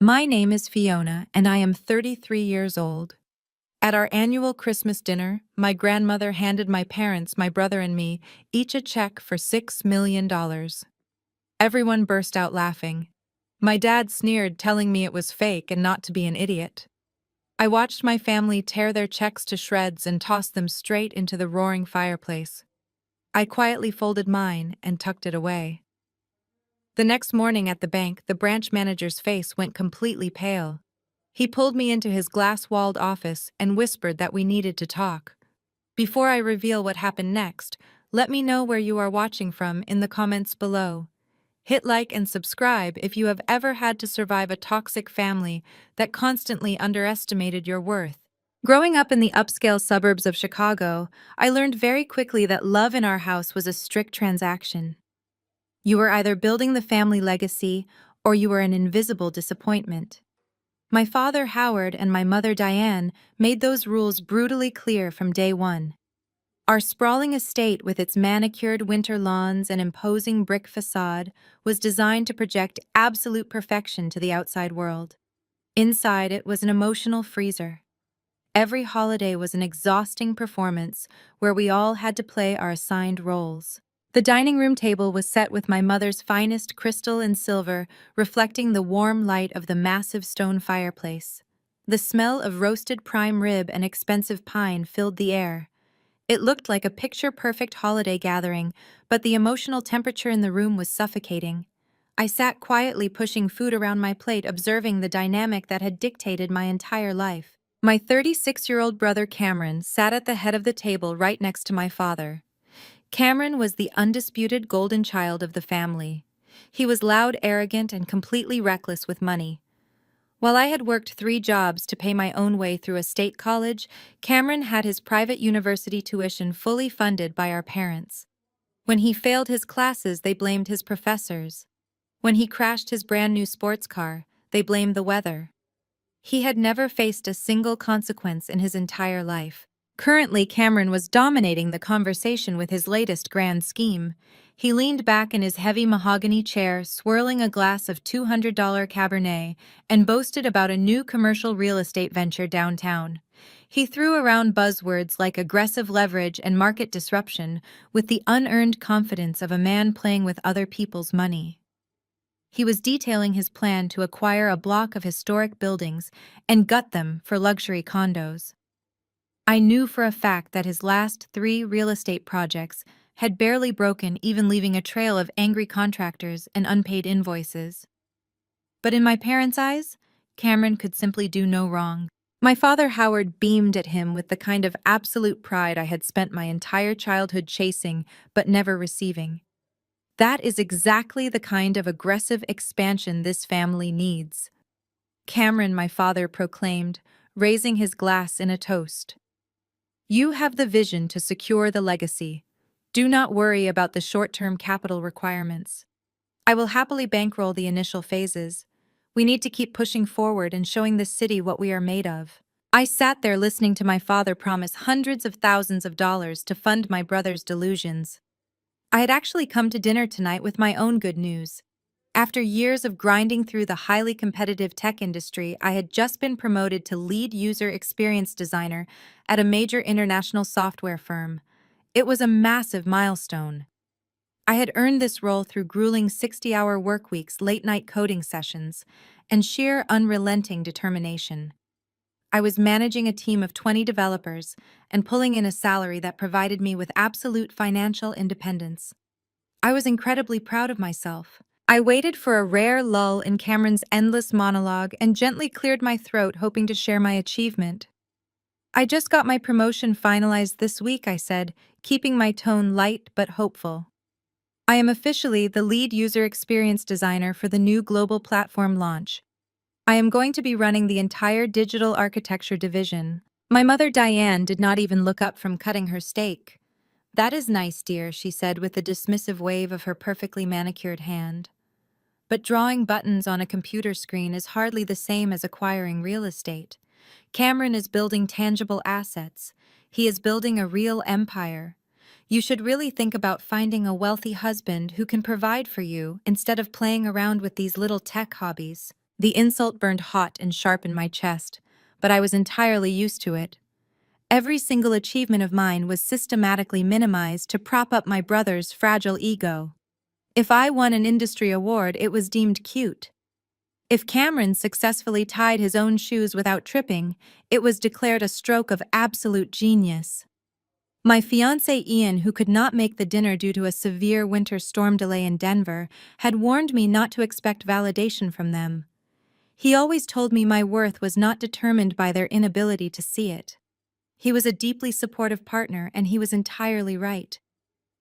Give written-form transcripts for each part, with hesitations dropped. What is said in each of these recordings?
My name is Fiona, and I am 33 years old. At our annual Christmas dinner, my grandmother handed my parents, my brother, and me each a check for $6 million. Everyone burst out laughing. My dad sneered, telling me it was fake and not to be an idiot. I watched my family tear their checks to shreds and toss them straight into the roaring fireplace. I quietly folded mine and tucked it away. The next morning at the bank, the branch manager's face went completely pale. He pulled me into his glass-walled office and whispered that we needed to talk. Before I reveal what happened next, let me know where you are watching from in the comments below. Hit like and subscribe if you have ever had to survive a toxic family that constantly underestimated your worth. Growing up in the upscale suburbs of Chicago, I learned very quickly that love in our house was a strict transaction. You were either building the family legacy or you were an invisible disappointment. My father Howard and my mother Diane made those rules brutally clear from day one. Our sprawling estate with its manicured winter lawns and imposing brick facade was designed to project absolute perfection to the outside world. Inside it was an emotional freezer. Every holiday was an exhausting performance where we all had to play our assigned roles. The dining room table was set with my mother's finest crystal and silver, reflecting the warm light of the massive stone fireplace. The smell of roasted prime rib and expensive pine filled the air. It looked like a picture-perfect holiday gathering, but the emotional temperature in the room was suffocating. I sat quietly pushing food around my plate, observing the dynamic that had dictated my entire life. My 36-year-old brother Cameron sat at the head of the table right next to my father. Cameron was the undisputed golden child of the family. He was loud, arrogant, and completely reckless with money. While I had worked 3 jobs to pay my own way through a state college, Cameron had his private university tuition fully funded by our parents. When he failed his classes, they blamed his professors. When he crashed his brand new sports car, they blamed the weather. He had never faced a single consequence in his entire life. Currently, Cameron was dominating the conversation with his latest grand scheme. He leaned back in his heavy mahogany chair, swirling a glass of $200 Cabernet, and boasted about a new commercial real estate venture downtown. He threw around buzzwords like aggressive leverage and market disruption with the unearned confidence of a man playing with other people's money. He was detailing his plan to acquire a block of historic buildings and gut them for luxury condos. I knew for a fact that his last 3 real estate projects had barely broken, even leaving a trail of angry contractors and unpaid invoices. But in my parents' eyes, Cameron could simply do no wrong. My father Howard beamed at him with the kind of absolute pride I had spent my entire childhood chasing but never receiving. That is exactly the kind of aggressive expansion this family needs. Cameron, my father proclaimed, raising his glass in a toast. You have the vision to secure the legacy. Do not worry about the short-term capital requirements. I will happily bankroll the initial phases. We need to keep pushing forward and showing the city what we are made of. I sat there listening to my father promise hundreds of thousands of dollars to fund my brother's delusions. I had actually come to dinner tonight with my own good news. After years of grinding through the highly competitive tech industry, I had just been promoted to lead user experience designer at a major international software firm. It was a massive milestone. I had earned this role through grueling 60-hour work weeks, late-night coding sessions, and sheer unrelenting determination. I was managing a team of 20 developers and pulling in a salary that provided me with absolute financial independence. I was incredibly proud of myself. I waited for a rare lull in Cameron's endless monologue and gently cleared my throat, hoping to share my achievement. I just got my promotion finalized this week, I said, keeping my tone light but hopeful. I am officially the lead user experience designer for the new global platform launch. I am going to be running the entire digital architecture division. My mother Diane did not even look up from cutting her steak. That is nice, dear, she said with a dismissive wave of her perfectly manicured hand. But drawing buttons on a computer screen is hardly the same as acquiring real estate. Cameron is building tangible assets. He is building a real empire. You should really think about finding a wealthy husband who can provide for you instead of playing around with these little tech hobbies. The insult burned hot and sharp in my chest, but I was entirely used to it. Every single achievement of mine was systematically minimized to prop up my brother's fragile ego. If I won an industry award, it was deemed cute. If Cameron successfully tied his own shoes without tripping, it was declared a stroke of absolute genius. My fiancé Ian, who could not make the dinner due to a severe winter storm delay in Denver, had warned me not to expect validation from them. He always told me my worth was not determined by their inability to see it. He was a deeply supportive partner, and he was entirely right.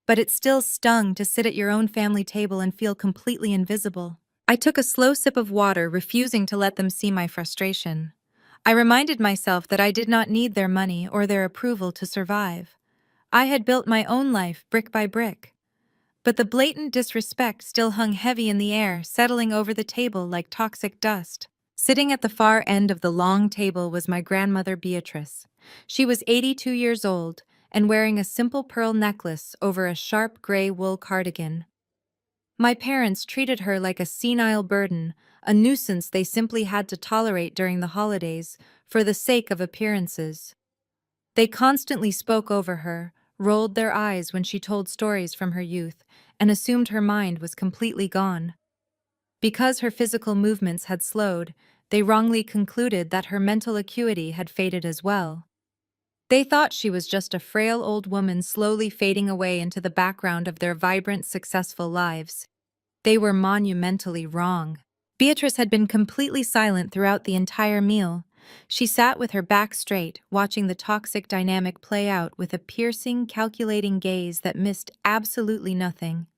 But it still stung to sit at your own family table and feel completely invisible. I took a slow sip of water, refusing to let them see my frustration. I reminded myself that I did not need their money or their approval to survive. I had built my own life brick by brick. But the blatant disrespect still hung heavy in the air, settling over the table like toxic dust. Sitting at the far end of the long table was my grandmother Beatrice. She was 82 years old and wearing a simple pearl necklace over a sharp gray wool cardigan. My parents treated her like a senile burden, a nuisance they simply had to tolerate during the holidays for the sake of appearances. They constantly spoke over her, rolled their eyes when she told stories from her youth, and assumed her mind was completely gone. Because her physical movements had slowed, they wrongly concluded that her mental acuity had faded as well. They thought she was just a frail old woman slowly fading away into the background of their vibrant, successful lives. They were monumentally wrong. Beatrice had been completely silent throughout the entire meal. She sat with her back straight, watching the toxic dynamic play out with a piercing, calculating gaze that missed absolutely nothing.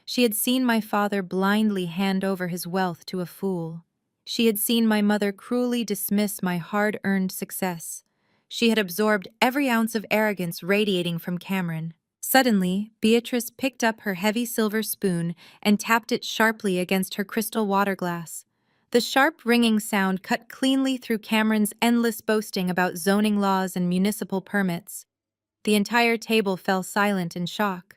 She had seen my father blindly hand over his wealth to a fool. She had seen my mother cruelly dismiss my hard-earned success. She had absorbed every ounce of arrogance radiating from Cameron. Suddenly, Beatrice picked up her heavy silver spoon and tapped it sharply against her crystal water glass. The sharp, ringing sound cut cleanly through Cameron's endless boasting about zoning laws and municipal permits. The entire table fell silent in shock.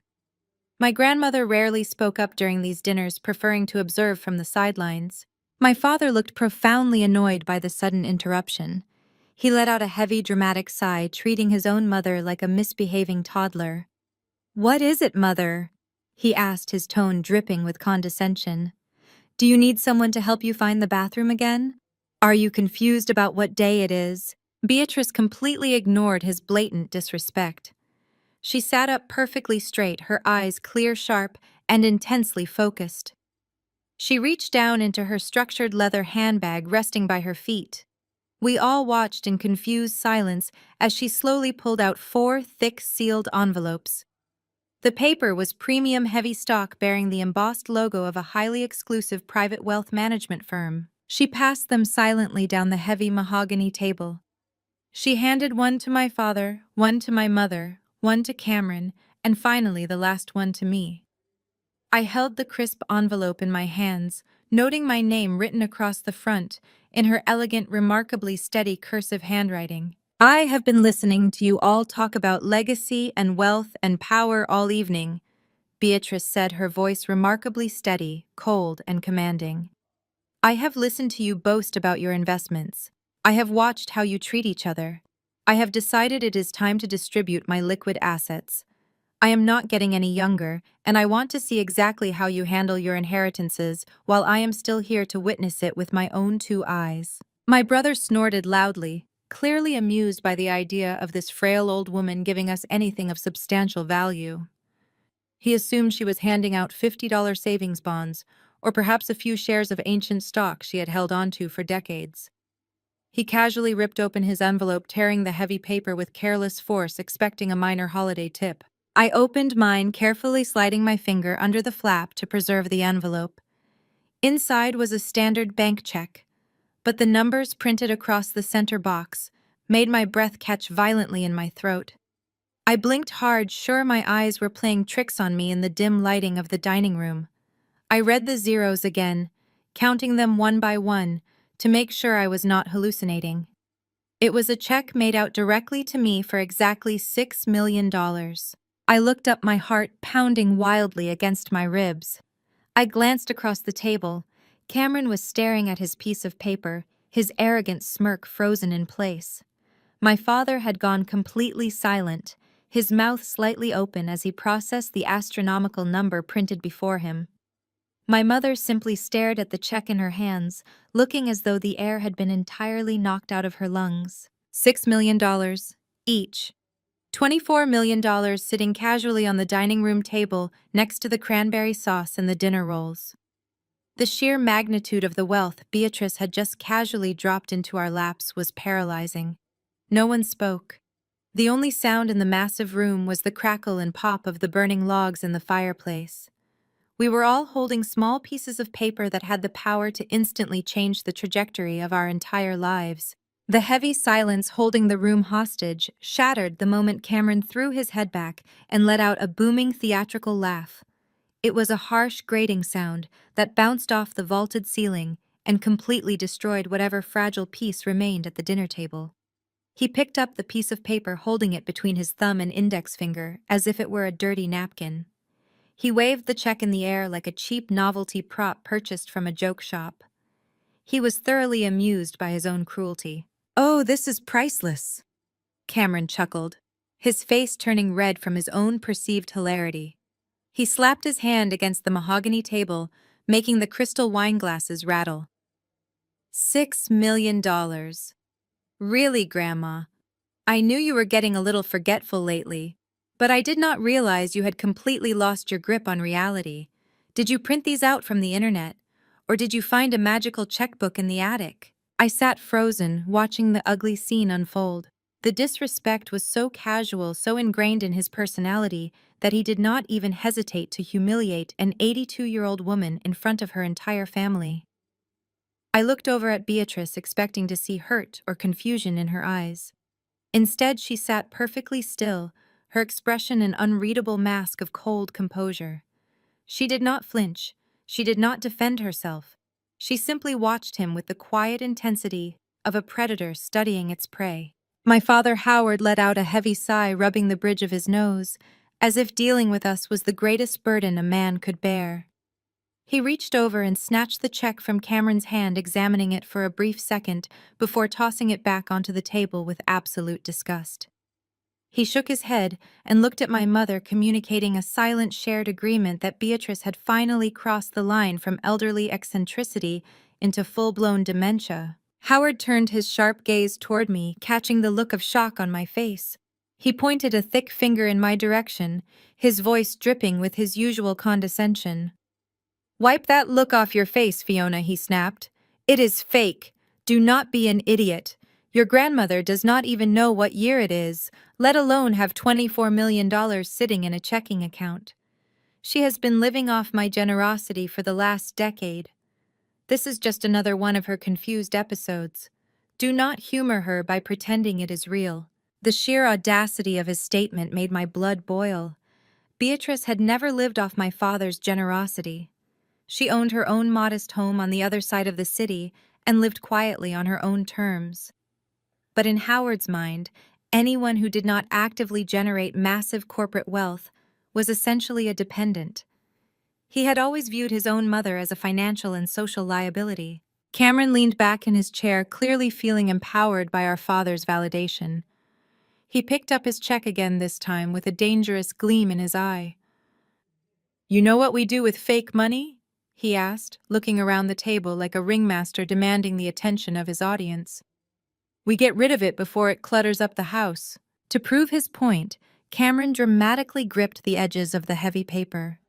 My grandmother rarely spoke up during these dinners, preferring to observe from the sidelines. My father looked profoundly annoyed by the sudden interruption. He let out a heavy, dramatic sigh, treating his own mother like a misbehaving toddler. "What is it, Mother?" he asked, his tone dripping with condescension. "Do you need someone to help you find the bathroom again? Are you confused about what day it is?" Beatrice completely ignored his blatant disrespect. She sat up perfectly straight, her eyes clear, sharp, and intensely focused. She reached down into her structured leather handbag resting by her feet. We all watched in confused silence as she slowly pulled out 4 thick, sealed envelopes. The paper was premium heavy stock bearing the embossed logo of a highly exclusive private wealth management firm. She passed them silently down the heavy mahogany table. She handed one to my father, one to my mother, one to Cameron, and finally the last one to me. I held the crisp envelope in my hands, noting my name written across the front in her elegant, remarkably steady cursive handwriting. "I have been listening to you all talk about legacy and wealth and power all evening," Beatrice said, her voice remarkably steady, cold, and commanding. "I have listened to you boast about your investments. I have watched how you treat each other. I have decided it is time to distribute my liquid assets. I am not getting any younger, and I want to see exactly how you handle your inheritances while I am still here to witness it with my own 2 eyes." My brother snorted loudly, clearly amused by the idea of this frail old woman giving us anything of substantial value. He assumed she was handing out $50 savings bonds, or perhaps a few shares of ancient stock she had held onto for decades. He casually ripped open his envelope, tearing the heavy paper with careless force, expecting a minor holiday tip. I opened mine, carefully sliding my finger under the flap to preserve the envelope. Inside was a standard bank check, but the numbers printed across the center box made my breath catch violently in my throat. I blinked hard, sure my eyes were playing tricks on me in the dim lighting of the dining room. I read the zeros again, counting them one by one to make sure I was not hallucinating. It was a check made out directly to me for exactly $6 million. I looked up, my heart pounding wildly against my ribs. I glanced across the table. Cameron was staring at his piece of paper, his arrogant smirk frozen in place. My father had gone completely silent, his mouth slightly open as he processed the astronomical number printed before him. My mother simply stared at the check in her hands, looking as though the air had been entirely knocked out of her lungs. $6 million, each. $24 million sitting casually on the dining room table next to the cranberry sauce and the dinner rolls. The sheer magnitude of the wealth Beatrice had just casually dropped into our laps was paralyzing. No one spoke. The only sound in the massive room was the crackle and pop of the burning logs in the fireplace. We were all holding small pieces of paper that had the power to instantly change the trajectory of our entire lives. The heavy silence holding the room hostage shattered the moment Cameron threw his head back and let out a booming theatrical laugh. It was a harsh, grating sound that bounced off the vaulted ceiling and completely destroyed whatever fragile piece remained at the dinner table. He picked up the piece of paper, holding it between his thumb and index finger as if it were a dirty napkin. He waved the check in the air like a cheap novelty prop purchased from a joke shop. He was thoroughly amused by his own cruelty. "Oh, this is priceless," Cameron chuckled, his face turning red from his own perceived hilarity. He slapped his hand against the mahogany table, making the crystal wine glasses rattle. $6 million. Really, Grandma? I knew you were getting a little forgetful lately, but I did not realize you had completely lost your grip on reality. Did you print these out from the internet? Or did you find a magical checkbook in the attic? I sat frozen, watching the ugly scene unfold. The disrespect was so casual, so ingrained in his personality, that he did not even hesitate to humiliate an 82-year-old woman in front of her entire family. I looked over at Beatrice, expecting to see hurt or confusion in her eyes. Instead, she sat perfectly still, her expression an unreadable mask of cold composure. She did not flinch. She did not defend herself. She simply watched him with the quiet intensity of a predator studying its prey. My father Howard let out a heavy sigh, rubbing the bridge of his nose, as if dealing with us was the greatest burden a man could bear. He reached over and snatched the check from Cameron's hand, examining it for a brief second before tossing it back onto the table with absolute disgust. He shook his head and looked at my mother, communicating a silent shared agreement that Beatrice had finally crossed the line from elderly eccentricity into full-blown dementia. Howard turned his sharp gaze toward me, catching the look of shock on my face. He pointed a thick finger in my direction, his voice dripping with his usual condescension. "Wipe that look off your face, Fiona," he snapped. "It is fake. Do not be an idiot. Your grandmother does not even know what year it is, let alone have $24 million sitting in a checking account. She has been living off my generosity for the last decade. This is just another one of her confused episodes. Do not humor her by pretending it is real." The sheer audacity of his statement made my blood boil. Beatrice had never lived off my father's generosity. She owned her own modest home on the other side of the city and lived quietly on her own terms. But in Howard's mind, anyone who did not actively generate massive corporate wealth was essentially a dependent. He had always viewed his own mother as a financial and social liability. Cameron leaned back in his chair, clearly feeling empowered by our father's validation. He picked up his check again, this time with a dangerous gleam in his eye. "You know what we do with fake money?" he asked, looking around the table like a ringmaster demanding the attention of his audience. "We get rid of it before it clutters up the house." To prove his point, Cameron dramatically gripped the edges of the heavy paper.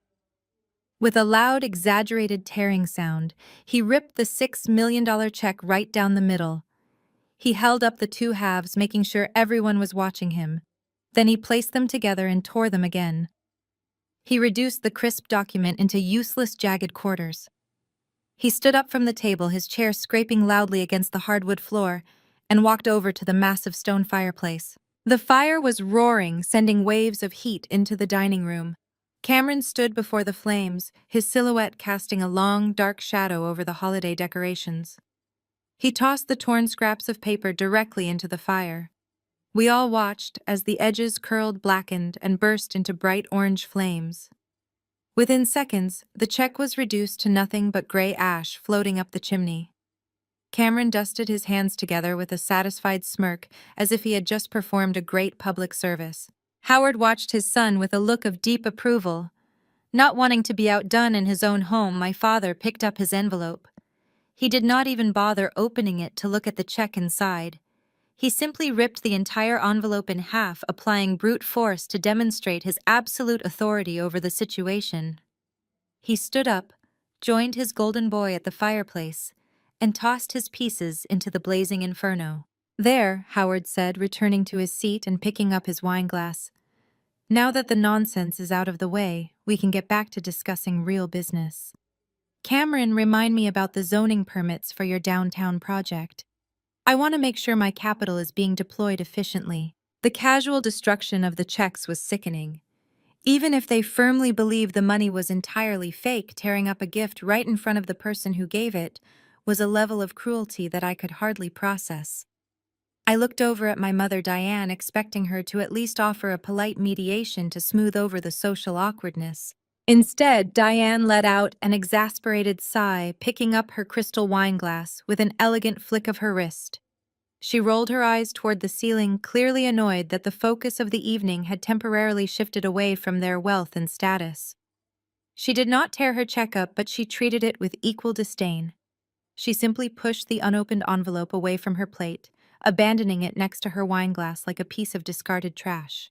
With a loud, exaggerated tearing sound, he ripped the $6 million check right down the middle. He held up the two halves, making sure everyone was watching him. Then he placed them together and tore them again. He reduced the crisp document into useless, jagged quarters. He stood up from the table, his chair scraping loudly against the hardwood floor, and walked over to the massive stone fireplace. The fire was roaring, sending waves of heat into the dining room. Cameron stood before the flames, his silhouette casting a long, dark shadow over the holiday decorations. He tossed the torn scraps of paper directly into the fire. We all watched as the edges curled, blackened, and burst into bright orange flames. Within seconds, the check was reduced to nothing but gray ash floating up the chimney. Cameron dusted his hands together with a satisfied smirk, as if he had just performed a great public service. Howard watched his son with a look of deep approval. Not wanting to be outdone in his own home, my father picked up his envelope. He did not even bother opening it to look at the check inside. He simply ripped the entire envelope in half, applying brute force to demonstrate his absolute authority over the situation. He stood up, joined his golden boy at the fireplace, and tossed his pieces into the blazing inferno. "There," Howard said, returning to his seat and picking up his wineglass. "Now that the nonsense is out of the way, we can get back to discussing real business. Cameron, remind me about the zoning permits for your downtown project. I want to make sure my capital is being deployed efficiently." The casual destruction of the checks was sickening. Even if they firmly believed the money was entirely fake, tearing up a gift right in front of the person who gave it was a level of cruelty that I could hardly process. I looked over at my mother Diane, expecting her to at least offer a polite mediation to smooth over the social awkwardness. Instead, Diane let out an exasperated sigh, picking up her crystal wineglass with an elegant flick of her wrist. She rolled her eyes toward the ceiling, clearly annoyed that the focus of the evening had temporarily shifted away from their wealth and status. She did not tear her check up, but she treated it with equal disdain. She simply pushed the unopened envelope away from her plate, abandoning it next to her wineglass like a piece of discarded trash.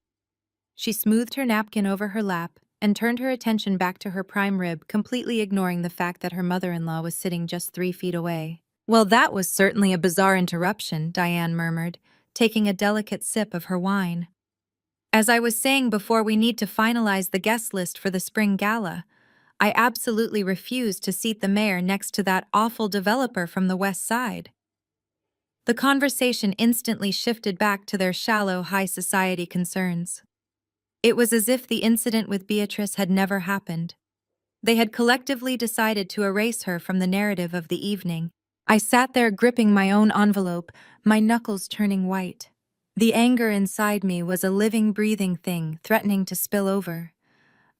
She smoothed her napkin over her lap and turned her attention back to her prime rib, completely ignoring the fact that her mother-in-law was sitting just 3 feet away. "Well, that was certainly a bizarre interruption," Diane murmured, taking a delicate sip of her wine. "As I was saying before, we need to finalize the guest list for the spring gala. I absolutely refuse to seat the mayor next to that awful developer from the West Side." The conversation instantly shifted back to their shallow, high society concerns. It was as if the incident with Beatrice had never happened. They had collectively decided to erase her from the narrative of the evening. I sat there gripping my own envelope, my knuckles turning white. The anger inside me was a living, breathing thing, threatening to spill over.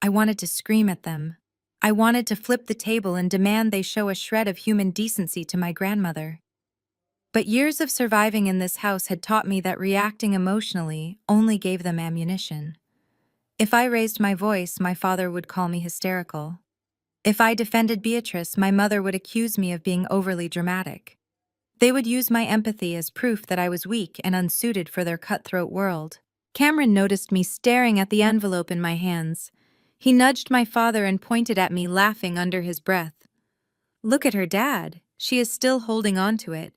I wanted to scream at them. I wanted to flip the table and demand they show a shred of human decency to my grandmother. But years of surviving in this house had taught me that reacting emotionally only gave them ammunition. If I raised my voice, my father would call me hysterical. If I defended Beatrice, my mother would accuse me of being overly dramatic. They would use my empathy as proof that I was weak and unsuited for their cutthroat world. Cameron noticed me staring at the envelope in my hands. He nudged my father and pointed at me, laughing under his breath. "Look at her, Dad. She is still holding on to it.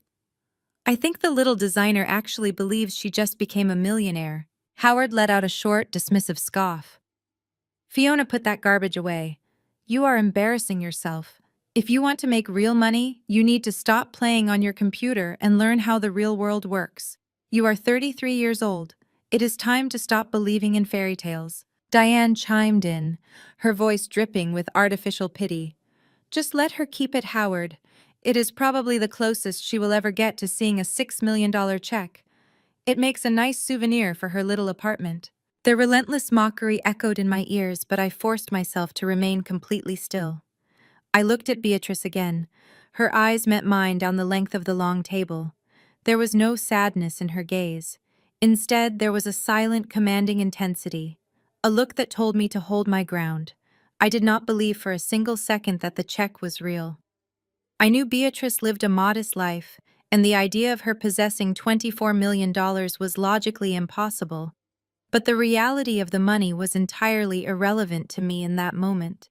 I think the little designer actually believes she just became a millionaire." Howard let out a short, dismissive scoff. "Fiona, put that garbage away. You are embarrassing yourself. If you want to make real money, you need to stop playing on your computer and learn how the real world works. You are 33 years old. It is time to stop believing in fairy tales." Diane chimed in, her voice dripping with artificial pity. "Just let her keep it, Howard. It is probably the closest she will ever get to seeing a $6 million check. It makes a nice souvenir for her little apartment." Their relentless mockery echoed in my ears, but I forced myself to remain completely still. I looked at Beatrice again. Her eyes met mine down the length of the long table. There was no sadness in her gaze. Instead, there was a silent, commanding intensity, a look that told me to hold my ground. I did not believe for a single second that the check was real. I knew Beatrice lived a modest life, and the idea of her possessing $24 million was logically impossible. But the reality of the money was entirely irrelevant to me in that moment.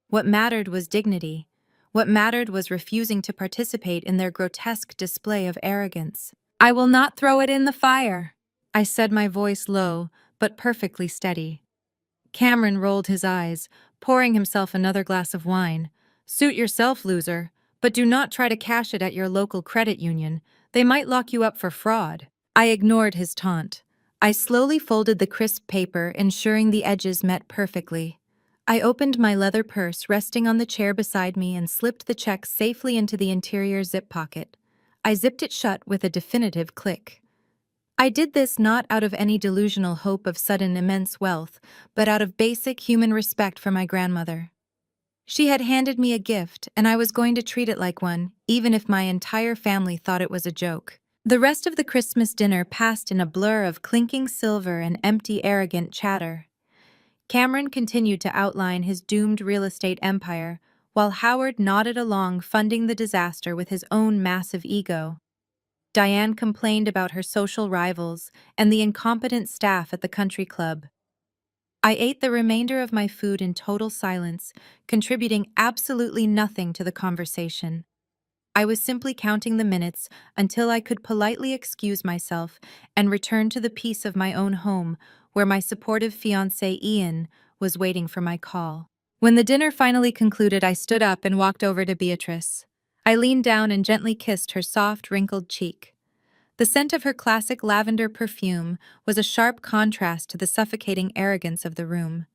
What mattered was dignity. What mattered was refusing to participate in their grotesque display of arrogance. "I will not throw it in the fire," I said, my voice low, but perfectly steady. Cameron rolled his eyes, pouring himself another glass of wine. "Suit yourself, loser. But do not try to cash it at your local credit union. They might lock you up for fraud." I ignored his taunt. I slowly folded the crisp paper, ensuring the edges met perfectly. I opened my leather purse resting on the chair beside me and slipped the check safely into the interior zip pocket. I zipped it shut with a definitive click. I did this not out of any delusional hope of sudden immense wealth, but out of basic human respect for my grandmother. She had handed me a gift, and I was going to treat it like one, even if my entire family thought it was a joke. The rest of the Christmas dinner passed in a blur of clinking silver and empty, arrogant chatter. Cameron continued to outline his doomed real estate empire, while Howard nodded along, funding the disaster with his own massive ego. Diane complained about her social rivals and the incompetent staff at the country club. I ate the remainder of my food in total silence, contributing absolutely nothing to the conversation. I was simply counting the minutes until I could politely excuse myself and return to the peace of my own home, where my supportive fiancé Ian was waiting for my call. When the dinner finally concluded, I stood up and walked over to Beatrice. I leaned down and gently kissed her soft, wrinkled cheek. The scent of her classic lavender perfume was a sharp contrast to the suffocating arrogance of the room.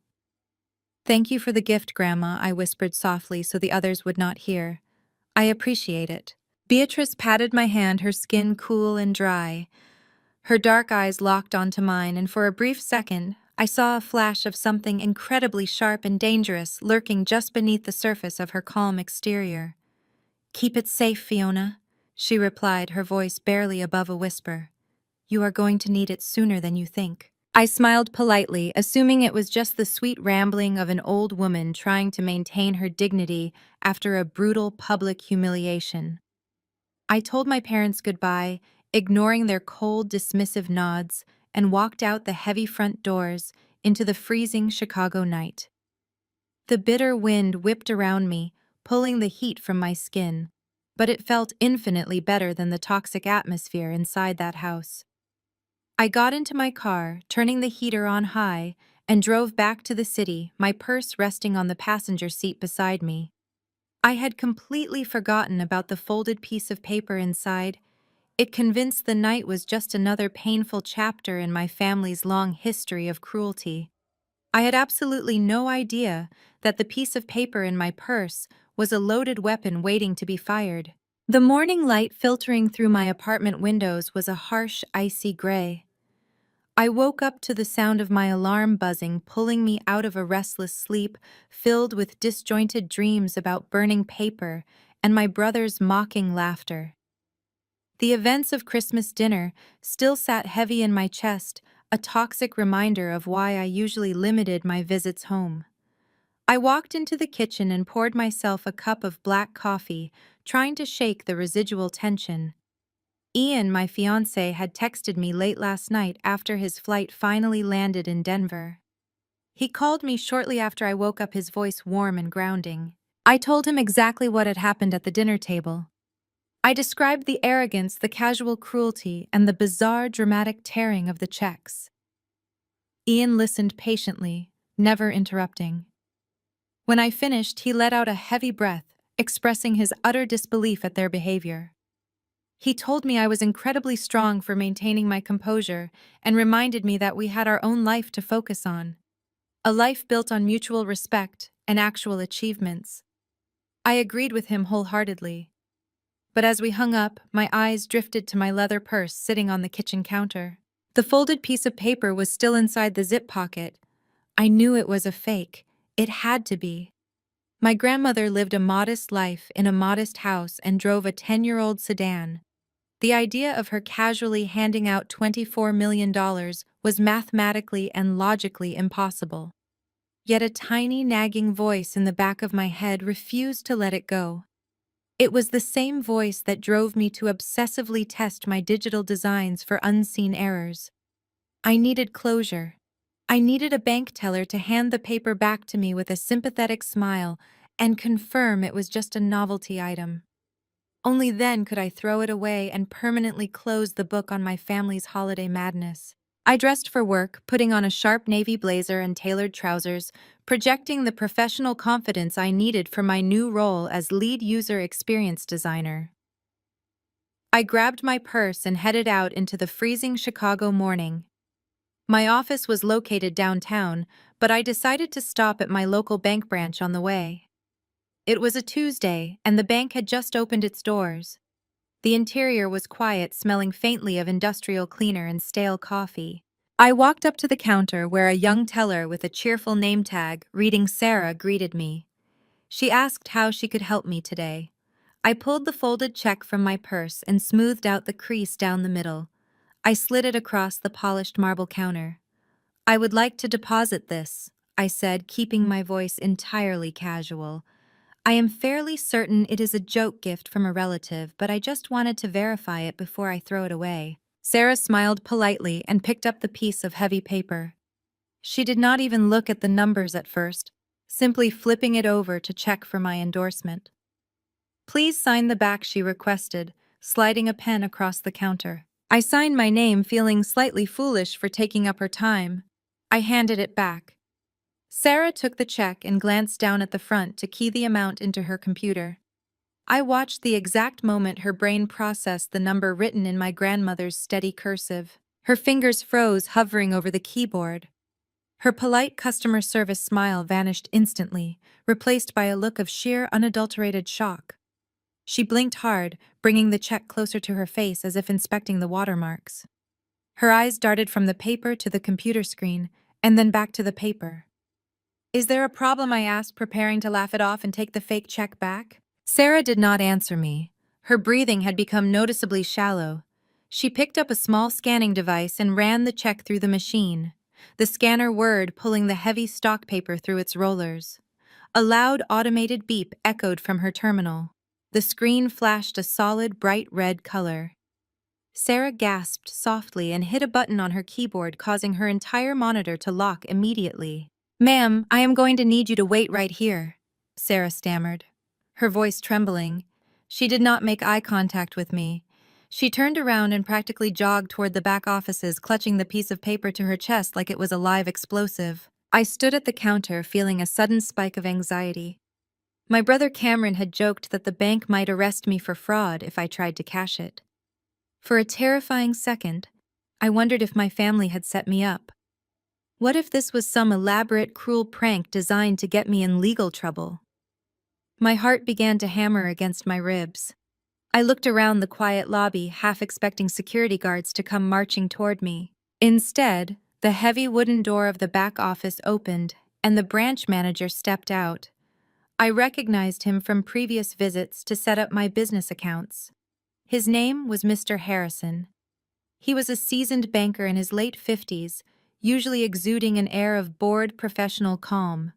"Thank you for the gift, Grandma," I whispered softly so the others would not hear. "I appreciate it." Beatrice patted my hand, her skin cool and dry. Her dark eyes locked onto mine, and for a brief second, I saw a flash of something incredibly sharp and dangerous lurking just beneath the surface of her calm exterior. "Keep it safe, Fiona," she replied, her voice barely above a whisper. "You are going to need it sooner than you think." I smiled politely, assuming it was just the sweet rambling of an old woman trying to maintain her dignity after a brutal public humiliation. I told my parents goodbye, ignoring their cold, dismissive nods, and walked out the heavy front doors into the freezing Chicago night. The bitter wind whipped around me, pulling the heat from my skin, but it felt infinitely better than the toxic atmosphere inside that house. I got into my car, turning the heater on high, and drove back to the city, my purse resting on the passenger seat beside me. I had completely forgotten about the folded piece of paper inside. It convinced the night was just another painful chapter in my family's long history of cruelty. I had absolutely no idea that the piece of paper in my purse was a loaded weapon waiting to be fired. The morning light filtering through my apartment windows was a harsh, icy gray. I woke up to the sound of my alarm buzzing, pulling me out of a restless sleep filled with disjointed dreams about burning paper and my brother's mocking laughter. The events of Christmas dinner still sat heavy in my chest, a toxic reminder of why I usually limited my visits home. I walked into the kitchen and poured myself a cup of black coffee, trying to shake the residual tension. Ian, my fiancé, had texted me late last night after his flight finally landed in Denver. He called me shortly after I woke up, his voice warm and grounding. I told him exactly what had happened at the dinner table. I described the arrogance, the casual cruelty, and the bizarre, dramatic tearing of the checks. Ian listened patiently, never interrupting. When I finished, he let out a heavy breath, expressing his utter disbelief at their behavior. He told me I was incredibly strong for maintaining my composure and reminded me that we had our own life to focus on. A life built on mutual respect and actual achievements. I agreed with him wholeheartedly. But as we hung up, my eyes drifted to my leather purse sitting on the kitchen counter. The folded piece of paper was still inside the zip pocket. I knew it was a fake. It had to be. My grandmother lived a modest life in a modest house and drove a 10-year-old sedan. The idea of her casually handing out $24 million was mathematically and logically impossible. Yet a tiny nagging voice in the back of my head refused to let it go. It was the same voice that drove me to obsessively test my digital designs for unseen errors. I needed closure. I needed a bank teller to hand the paper back to me with a sympathetic smile and confirm it was just a novelty item. Only then could I throw it away and permanently close the book on my family's holiday madness. I dressed for work, putting on a sharp navy blazer and tailored trousers, projecting the professional confidence I needed for my new role as lead user experience designer. I grabbed my purse and headed out into the freezing Chicago morning. My office was located downtown, but I decided to stop at my local bank branch on the way. It was a Tuesday, and the bank had just opened its doors. The interior was quiet, smelling faintly of industrial cleaner and stale coffee. I walked up to the counter where a young teller with a cheerful name tag reading Sarah greeted me. She asked how she could help me today. I pulled the folded check from my purse and smoothed out the crease down the middle. I slid it across the polished marble counter. "I would like to deposit this," I said, keeping my voice entirely casual. "I am fairly certain it is a joke gift from a relative, but I just wanted to verify it before I throw it away." Sarah smiled politely and picked up the piece of heavy paper. She did not even look at the numbers at first, simply flipping it over to check for my endorsement. "Please sign the back," she requested, sliding a pen across the counter. I signed my name, feeling slightly foolish for taking up her time. I handed it back. Sarah took the check and glanced down at the front to key the amount into her computer. I watched the exact moment her brain processed the number written in my grandmother's steady cursive. Her fingers froze, hovering over the keyboard. Her polite customer service smile vanished instantly, replaced by a look of sheer, unadulterated shock. She blinked hard, bringing the check closer to her face as if inspecting the watermarks. Her eyes darted from the paper to the computer screen, and then back to the paper. "Is there a problem?" I asked, preparing to laugh it off and take the fake check back. Sarah did not answer me. Her breathing had become noticeably shallow. She picked up a small scanning device and ran the check through the machine. The scanner whirred, pulling the heavy stock paper through its rollers. A loud automated beep echoed from her terminal. The screen flashed a solid, bright red color. Sarah gasped softly and hit a button on her keyboard, causing her entire monitor to lock immediately. "Ma'am, I am going to need you to wait right here," Sarah stammered, her voice trembling. She did not make eye contact with me. She turned around and practically jogged toward the back offices, clutching the piece of paper to her chest like it was a live explosive. I stood at the counter, feeling a sudden spike of anxiety. My brother Cameron had joked that the bank might arrest me for fraud if I tried to cash it. For a terrifying second, I wondered if my family had set me up. What if this was some elaborate, cruel prank designed to get me in legal trouble? My heart began to hammer against my ribs. I looked around the quiet lobby, half expecting security guards to come marching toward me. Instead, the heavy wooden door of the back office opened, and the branch manager stepped out. I recognized him from previous visits to set up my business accounts. His name was Mr. Harrison. He was a seasoned banker in his late 50s, usually exuding an air of bored professional calm.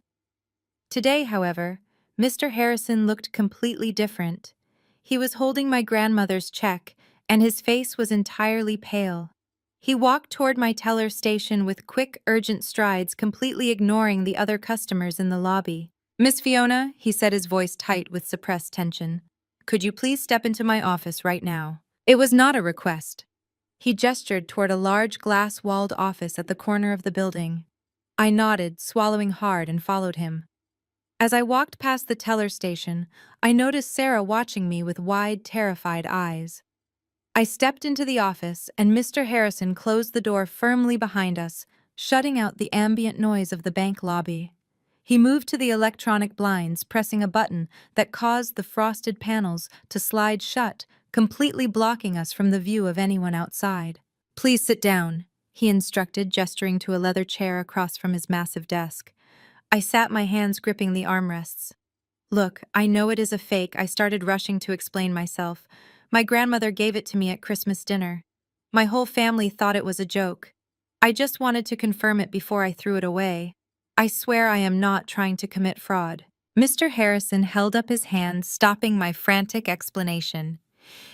Today, however, Mr. Harrison looked completely different. He was holding my grandmother's check, and his face was entirely pale. He walked toward my teller station with quick, urgent strides, completely ignoring the other customers in the lobby. "Miss Fiona," he said, his voice tight with suppressed tension, "could you please step into my office right now?" It was not a request. He gestured toward a large glass-walled office at the corner of the building. I nodded, swallowing hard, and followed him. As I walked past the teller station, I noticed Sarah watching me with wide, terrified eyes. I stepped into the office, and Mr. Harrison closed the door firmly behind us, shutting out the ambient noise of the bank lobby. He moved to the electronic blinds, pressing a button that caused the frosted panels to slide shut, completely blocking us from the view of anyone outside. "Please sit down," he instructed, gesturing to a leather chair across from his massive desk. I sat, my hands gripping the armrests. "Look, I know it is a fake," I started, rushing to explain myself. "My grandmother gave it to me at Christmas dinner. My whole family thought it was a joke. I just wanted to confirm it before I threw it away. I swear I am not trying to commit fraud." Mr. Harrison held up his hand, stopping my frantic explanation.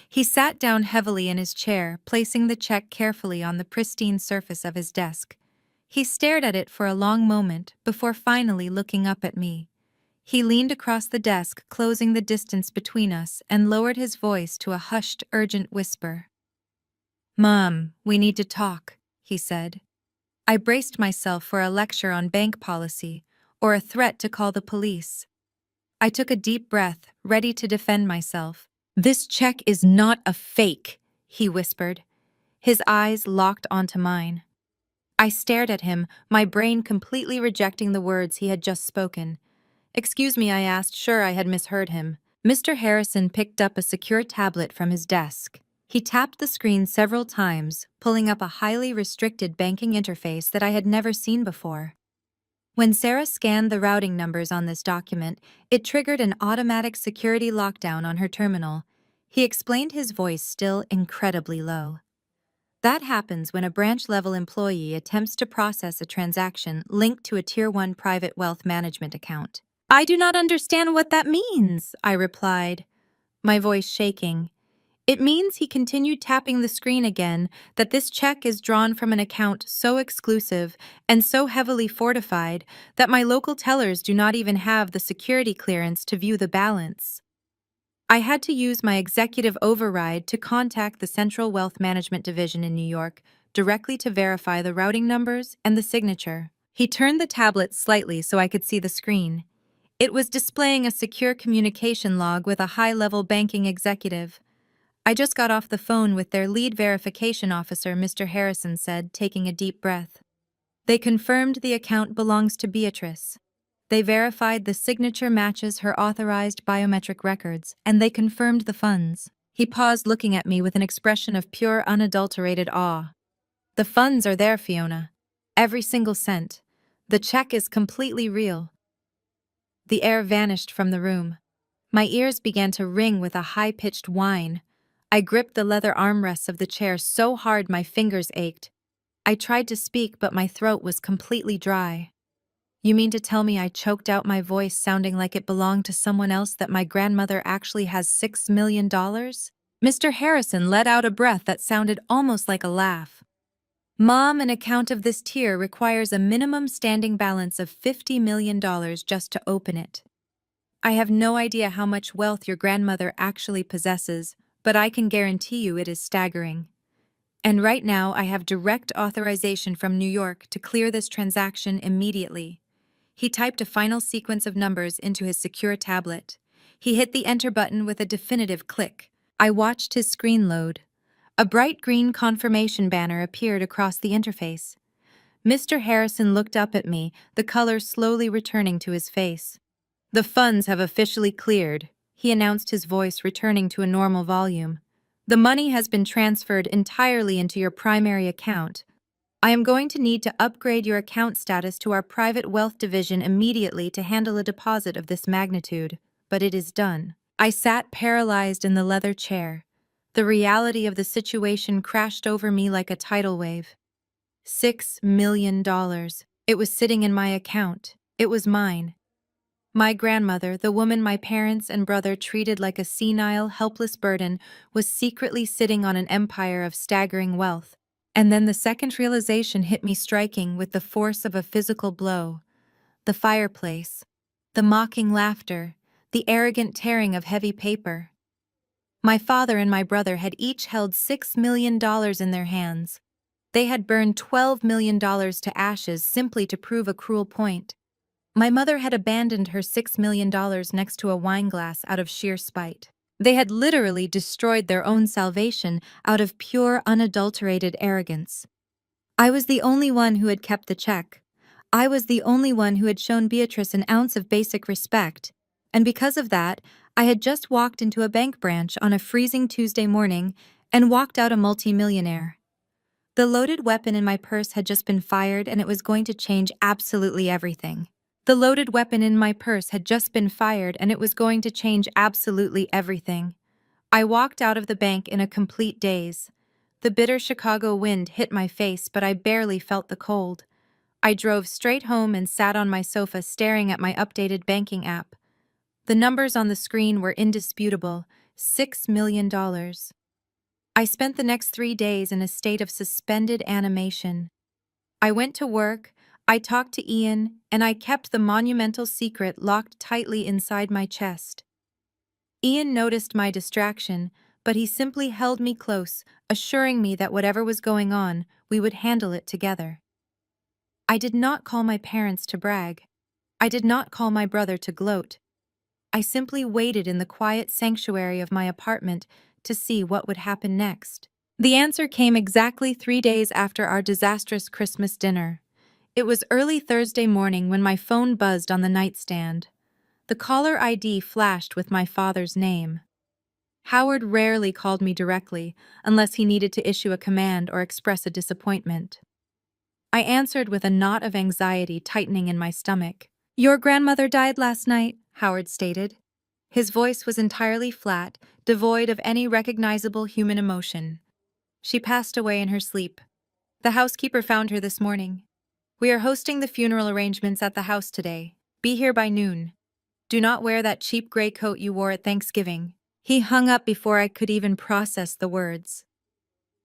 He sat down heavily in his chair, placing the check carefully on the pristine surface of his desk. He stared at it for a long moment before finally looking up at me. He leaned across the desk, closing the distance between us, and lowered his voice to a hushed, urgent whisper. "Mom, we need to talk," he said. I braced myself for a lecture on bank policy or a threat to call the police. I took a deep breath, ready to defend myself. "This check is not a fake," he whispered. His eyes locked onto mine. I stared at him, my brain completely rejecting the words he had just spoken. "Excuse me," I asked, sure I had misheard him. Mr. Harrison picked up a secure tablet from his desk. He tapped the screen several times, pulling up a highly restricted banking interface that I had never seen before. When Sarah scanned the routing numbers on this document, it triggered an automatic security lockdown on her terminal. He explained, his voice still incredibly low. That happens when a branch-level employee attempts to process a transaction linked to a Tier 1 private wealth management account. I do not understand what that means, I replied, my voice shaking. It means, he continued, tapping the screen again, that this check is drawn from an account so exclusive and so heavily fortified that my local tellers do not even have the security clearance to view the balance. I had to use my executive override to contact the Central Wealth Management Division in New York directly to verify the routing numbers and the signature. He turned the tablet slightly so I could see the screen. It was displaying a secure communication log with a high-level banking executive. I just got off the phone with their lead verification officer, Mr. Harrison said, taking a deep breath. They confirmed the account belongs to Beatrice. They verified the signature matches her authorized biometric records, and they confirmed the funds. He paused, looking at me with an expression of pure, unadulterated awe. The funds are there, Fiona. Every single cent. The check is completely real. The air vanished from the room. My ears began to ring with a high-pitched whine. I gripped the leather armrests of the chair so hard my fingers ached. I tried to speak, but my throat was completely dry. You mean to tell me I choked out my voice, sounding like it belonged to someone else, that my grandmother actually has $6 million? Mr. Harrison let out a breath that sounded almost like a laugh. Mom, an account of this tier requires a minimum standing balance of $50 million just to open it. I have no idea how much wealth your grandmother actually possesses, but I can guarantee you it is staggering. And right now I have direct authorization from New York to clear this transaction immediately. He typed a final sequence of numbers into his secure tablet. He hit the enter button with a definitive click. I watched his screen load. A bright green confirmation banner appeared across the interface. Mr. Harrison looked up at me, the color slowly returning to his face. The funds have officially cleared, he announced, his voice returning to a normal volume. The money has been transferred entirely into your primary account. I am going to need to upgrade your account status to our private wealth division immediately to handle a deposit of this magnitude, but it is done. I sat paralyzed in the leather chair. The reality of the situation crashed over me like a tidal wave. $6 million. It was sitting in my account. It was mine. My grandmother, the woman my parents and brother treated like a senile, helpless burden, was secretly sitting on an empire of staggering wealth. And then the second realization hit me, striking with the force of a physical blow. The fireplace, the mocking laughter, the arrogant tearing of heavy paper. My father and my brother had each held $6 million in their hands. They had burned $12 million to ashes simply to prove a cruel point. My mother had abandoned her $6 million next to a wine glass out of sheer spite. They had literally destroyed their own salvation out of pure, unadulterated arrogance. I was the only one who had kept the check. I was the only one who had shown Beatrice an ounce of basic respect. And because of that, I had just walked into a bank branch on a freezing Tuesday morning and walked out a multimillionaire. The loaded weapon in my purse had just been fired, and it was going to change absolutely everything. The loaded weapon in my purse had just been fired, and it was going to change absolutely everything. I walked out of the bank in a complete daze. The bitter Chicago wind hit my face, but I barely felt the cold. I drove straight home and sat on my sofa staring at my updated banking app. The numbers on the screen were indisputable: $6 million. I spent the next 3 days in a state of suspended animation. I went to work, I talked to Ian, and I kept the monumental secret locked tightly inside my chest. Ian noticed my distraction, but he simply held me close, assuring me that whatever was going on, we would handle it together. I did not call my parents to brag. I did not call my brother to gloat. I simply waited in the quiet sanctuary of my apartment to see what would happen next. The answer came exactly 3 days after our disastrous Christmas dinner. It was early Thursday morning when my phone buzzed on the nightstand. The caller ID flashed with my father's name. Howard rarely called me directly unless he needed to issue a command or express a disappointment. I answered with a knot of anxiety tightening in my stomach. "Your grandmother died last night," Howard stated. His voice was entirely flat, devoid of any recognizable human emotion. "She passed away in her sleep. The housekeeper found her this morning. We are hosting the funeral arrangements at the house today. Be here by noon. Do not wear that cheap gray coat you wore at Thanksgiving." He hung up before I could even process the words.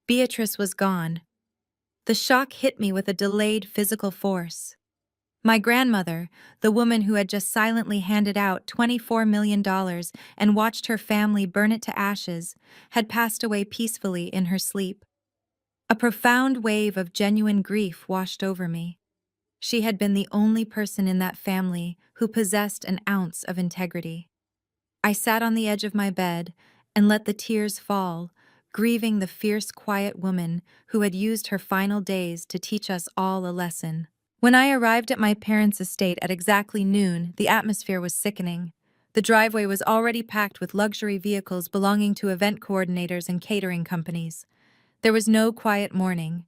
Beatrice was gone. The shock hit me with a delayed physical force. My grandmother, the woman who had just silently handed out $24 million and watched her family burn it to ashes, had passed away peacefully in her sleep. A profound wave of genuine grief washed over me. She had been the only person in that family who possessed an ounce of integrity. I sat on the edge of my bed and let the tears fall, grieving the fierce, quiet woman who had used her final days to teach us all a lesson. When I arrived at my parents' estate at exactly noon, the atmosphere was sickening. The driveway was already packed with luxury vehicles belonging to event coordinators and catering companies. There was no quiet mourning.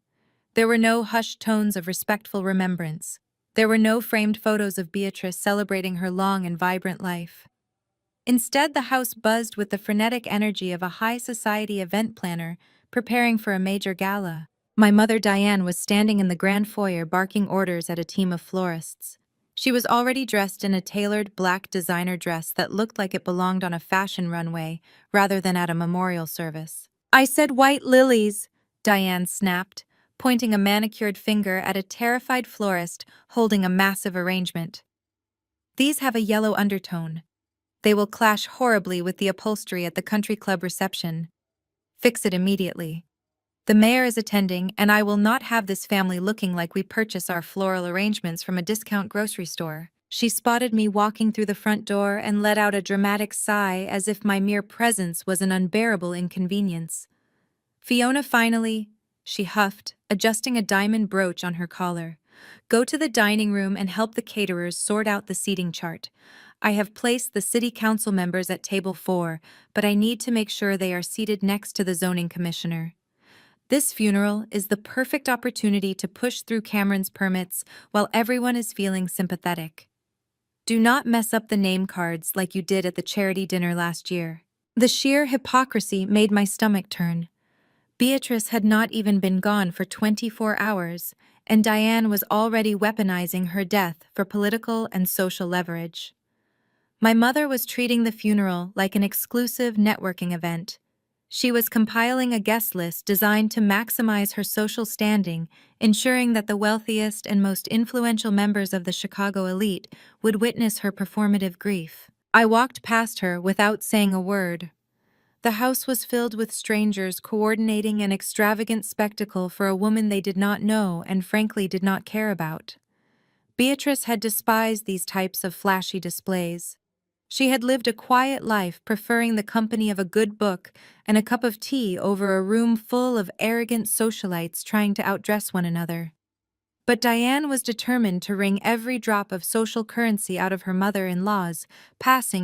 There were no hushed tones of respectful remembrance. There were no framed photos of Beatrice celebrating her long and vibrant life. Instead, the house buzzed with the frenetic energy of a high society event planner preparing for a major gala. My mother Diane was standing in the grand foyer barking orders at a team of florists. She was already dressed in a tailored black designer dress that looked like it belonged on a fashion runway rather than at a memorial service. "I said white lilies," Diane snapped, pointing a manicured finger at a terrified florist holding a massive arrangement. "These have a yellow undertone. They will clash horribly with the upholstery at the country club reception. Fix it immediately. The mayor is attending, and I will not have this family looking like we purchase our floral arrangements from a discount grocery store." She spotted me walking through the front door and let out a dramatic sigh as if my mere presence was an unbearable inconvenience. "Fiona, finally," she huffed, adjusting a diamond brooch on her collar. "Go to the dining room and help the caterers sort out the seating chart. I have placed the city council members at table 4, but I need to make sure they are seated next to the zoning commissioner. This funeral is the perfect opportunity to push through Cameron's permits while everyone is feeling sympathetic. Do not mess up the name cards like you did at the charity dinner last year." The sheer hypocrisy made my stomach turn. Beatrice had not even been gone for 24 hours, and Diane was already weaponizing her death for political and social leverage. My mother was treating the funeral like an exclusive networking event. She was compiling a guest list designed to maximize her social standing, ensuring that the wealthiest and most influential members of the Chicago elite would witness her performative grief. I walked past her without saying a word. The house was filled with strangers coordinating an extravagant spectacle for a woman they did not know and frankly did not care about. Beatrice had despised these types of flashy displays. She had lived a quiet life, preferring the company of a good book and a cup of tea over a room full of arrogant socialites trying to outdress one another. But Diane was determined to wring every drop of social currency out of her mother-in-law's,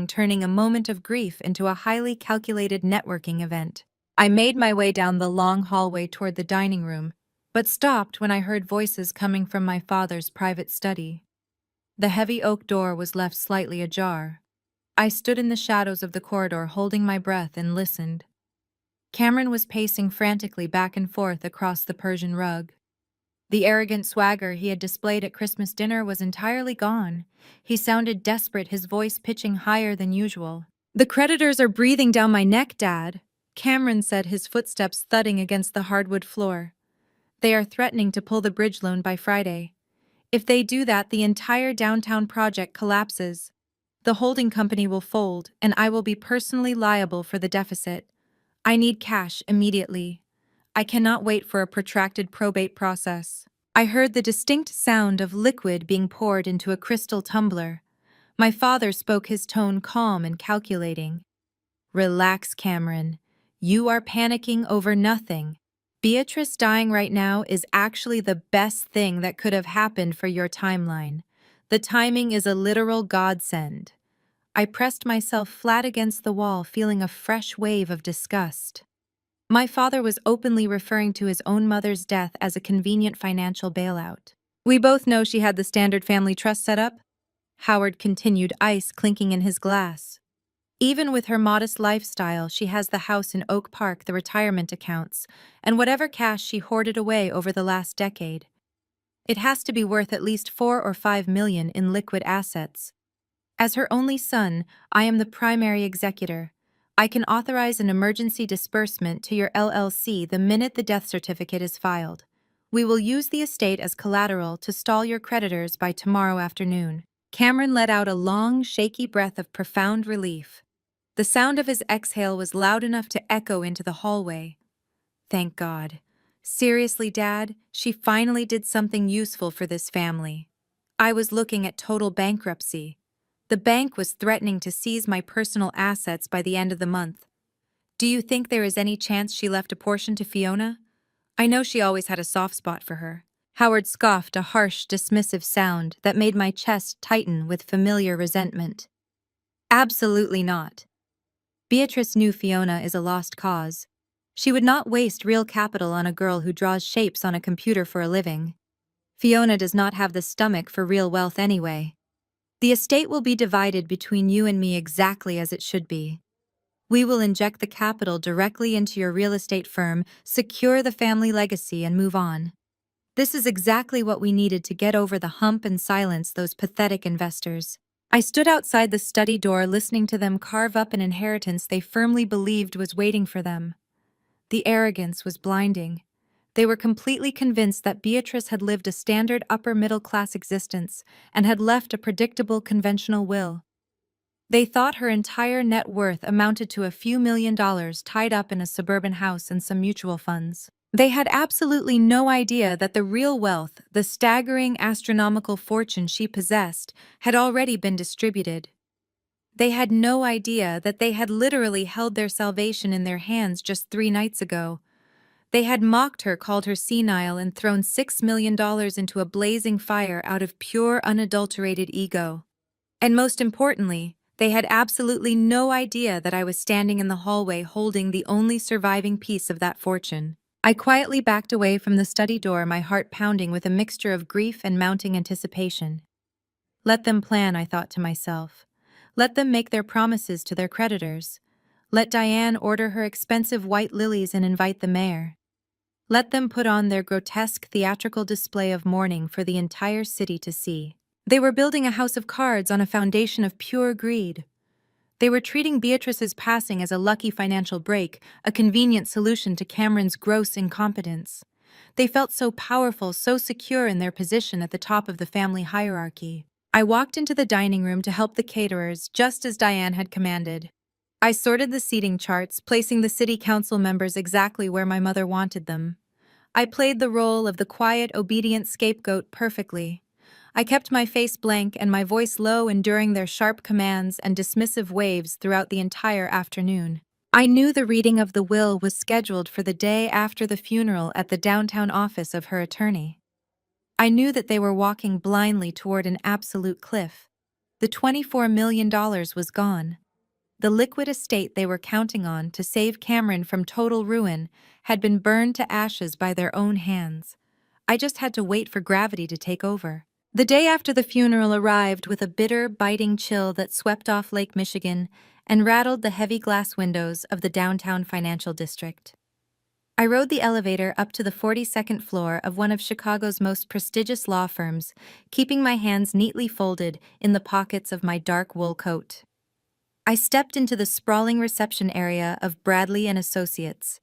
turning a moment of grief into a highly calculated networking event. I made my way down the long hallway toward the dining room, but stopped when I heard voices coming from my father's private study. The heavy oak door was left slightly ajar. I stood in the shadows of the corridor holding my breath and listened. Cameron was pacing frantically back and forth across the Persian rug. The arrogant swagger he had displayed at Christmas dinner was entirely gone. He sounded desperate, his voice pitching higher than usual. "The creditors are breathing down my neck, Dad," Cameron said, his footsteps thudding against the hardwood floor. "They are threatening to pull the bridge loan by Friday. If they do that, the entire downtown project collapses. The holding company will fold, and I will be personally liable for the deficit. I need cash immediately. I cannot wait for a protracted probate process." I heard the distinct sound of liquid being poured into a crystal tumbler. My father spoke, his tone calm and calculating. "Relax, Cameron. You are panicking over nothing. Beatrice dying right now is actually the best thing that could have happened for your timeline. The timing is a literal godsend. I pressed myself flat against the wall, feeling a fresh wave of disgust. My father was openly referring to his own mother's death as a convenient financial bailout. We both know she had the standard family trust set up, Howard continued, ice clinking in his glass. Even with her modest lifestyle, she has the house in Oak Park, the retirement accounts, and whatever cash she hoarded away over the last decade. It has to be worth at least 4 or 5 million in liquid assets. As her only son, I am the primary executor. I can authorize an emergency disbursement to your LLC the minute the death certificate is filed. We will use the estate as collateral to stall your creditors by tomorrow afternoon. Cameron let out a long, shaky breath of profound relief. The sound of his exhale was loud enough to echo into the hallway. Thank God. Seriously, Dad, she finally did something useful for this family. I was looking at total bankruptcy. The bank was threatening to seize my personal assets by the end of the month. Do you think there is any chance she left a portion to Fiona? I know she always had a soft spot for her. Howard scoffed, a harsh, dismissive sound that made my chest tighten with familiar resentment. Absolutely not. Beatrice knew Fiona is a lost cause. She would not waste real capital on a girl who draws shapes on a computer for a living. Fiona does not have the stomach for real wealth anyway. The estate will be divided between you and me exactly as it should be. We will inject the capital directly into your real estate firm, secure the family legacy, and move on. This is exactly what we needed to get over the hump and silence those pathetic investors. I stood outside the study door listening to them carve up an inheritance they firmly believed was waiting for them. The arrogance was blinding. They were completely convinced that Beatrice had lived a standard upper-middle-class existence and had left a predictable conventional will. They thought her entire net worth amounted to a few $1,000,000 tied up in a suburban house and some mutual funds. They had absolutely no idea that the real wealth, the staggering astronomical fortune she possessed, had already been distributed. They had no idea that they had literally held their salvation in their hands just 3 nights ago. They had mocked her, called her senile, and thrown $6 million into a blazing fire out of pure, unadulterated ego. And most importantly, they had absolutely no idea that I was standing in the hallway holding the only surviving piece of that fortune. I quietly backed away from the study door, my heart pounding with a mixture of grief and mounting anticipation. Let them plan, I thought to myself. Let them make their promises to their creditors. Let Diane order her expensive white lilies and invite the mayor. Let them put on their grotesque theatrical display of mourning for the entire city to see. They were building a house of cards on a foundation of pure greed. They were treating Beatrice's passing as a lucky financial break, a convenient solution to Cameron's gross incompetence. They felt so powerful, so secure in their position at the top of the family hierarchy. I walked into the dining room to help the caterers, just as Diane had commanded. I sorted the seating charts, placing the city council members exactly where my mother wanted them. I played the role of the quiet, obedient scapegoat perfectly. I kept my face blank and my voice low, enduring their sharp commands and dismissive waves throughout the entire afternoon. I knew the reading of the will was scheduled for the day after the funeral at the downtown office of her attorney. I knew that they were walking blindly toward an absolute cliff. The $24 million was gone. The liquid estate they were counting on to save Cameron from total ruin had been burned to ashes by their own hands. I just had to wait for gravity to take over. The day after the funeral arrived with a bitter, biting chill that swept off Lake Michigan and rattled the heavy glass windows of the downtown financial district. I rode the elevator up to the 42nd floor of one of Chicago's most prestigious law firms, keeping my hands neatly folded in the pockets of my dark wool coat. I stepped into the sprawling reception area of Bradley and Associates.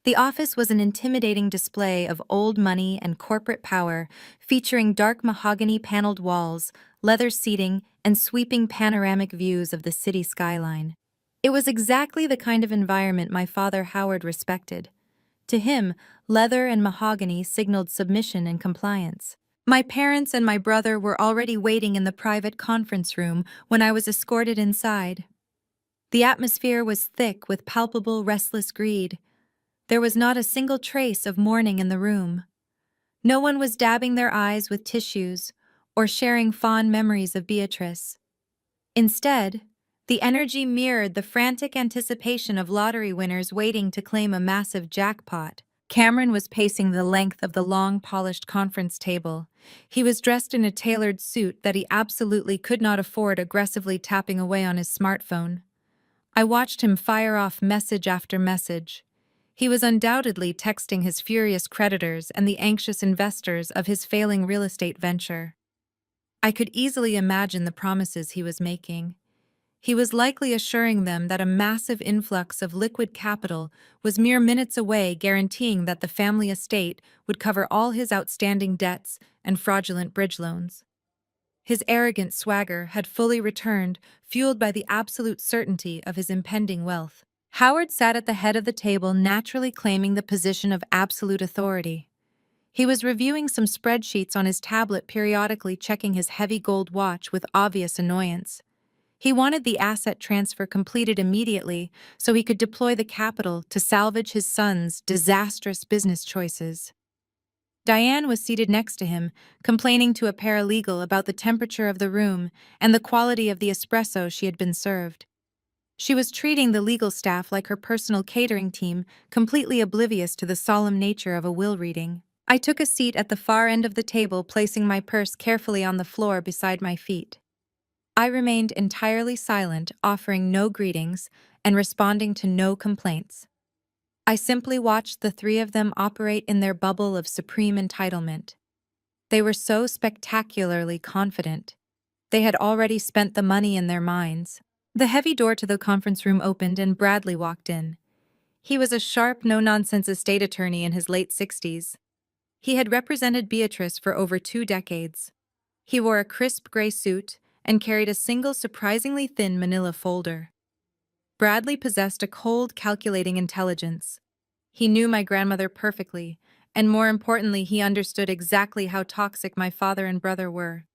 The office was an intimidating display of old money and corporate power, featuring dark mahogany-paneled walls, leather seating, and sweeping panoramic views of the city skyline. It was exactly the kind of environment my father Howard respected. To him, leather and mahogany signaled submission and compliance. My parents and my brother were already waiting in the private conference room when I was escorted inside. The atmosphere was thick with palpable, restless greed. There was not a single trace of mourning in the room. No one was dabbing their eyes with tissues or sharing fond memories of Beatrice. Instead, the energy mirrored the frantic anticipation of lottery winners waiting to claim a massive jackpot. Cameron was pacing the length of the long, polished conference table. He was dressed in a tailored suit that he absolutely could not afford, aggressively tapping away on his smartphone. I watched him fire off message after message. He was undoubtedly texting his furious creditors and the anxious investors of his failing real estate venture. I could easily imagine the promises he was making. He was likely assuring them that a massive influx of liquid capital was mere minutes away, guaranteeing that the family estate would cover all his outstanding debts and fraudulent bridge loans. His arrogant swagger had fully returned, fueled by the absolute certainty of his impending wealth. Howard sat at the head of the table, naturally claiming the position of absolute authority. He was reviewing some spreadsheets on his tablet, periodically checking his heavy gold watch with obvious annoyance. He wanted the asset transfer completed immediately so he could deploy the capital to salvage his son's disastrous business choices. Diane was seated next to him, complaining to a paralegal about the temperature of the room and the quality of the espresso she had been served. She was treating the legal staff like her personal catering team, completely oblivious to the solemn nature of a will reading. I took a seat at the far end of the table, placing my purse carefully on the floor beside my feet. I remained entirely silent, offering no greetings and responding to no complaints. I simply watched the three of them operate in their bubble of supreme entitlement. They were so spectacularly confident. They had already spent the money in their minds. The heavy door to the conference room opened and Bradley walked in. He was a sharp, no-nonsense estate attorney in his late 60s. He had represented Beatrice for over 2 decades. He wore a crisp gray suit and carried a single surprisingly thin manila folder. Bradley possessed a cold, calculating intelligence. He knew my grandmother perfectly, and more importantly, he understood exactly how toxic my father and brother were.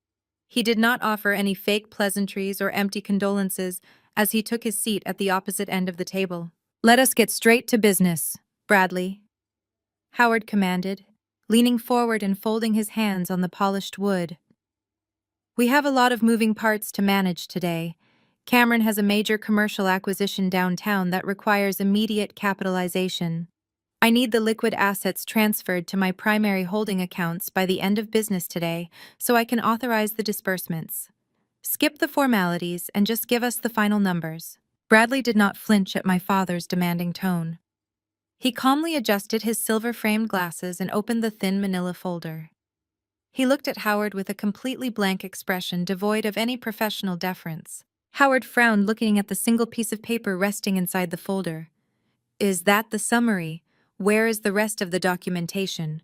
He did not offer any fake pleasantries or empty condolences as he took his seat at the opposite end of the table. "Let us get straight to business, Bradley," Howard commanded, leaning forward and folding his hands on the polished wood. "We have a lot of moving parts to manage today. Cameron has a major commercial acquisition downtown that requires immediate capitalization. I need the liquid assets transferred to my primary holding accounts by the end of business today so I can authorize the disbursements. Skip the formalities and just give us the final numbers." Bradley did not flinch at my father's demanding tone. He calmly adjusted his silver-framed glasses and opened the thin manila folder. He looked at Howard with a completely blank expression devoid of any professional deference. Howard frowned, looking at the single piece of paper resting inside the folder. "Is that the summary? Where is the rest of the documentation?"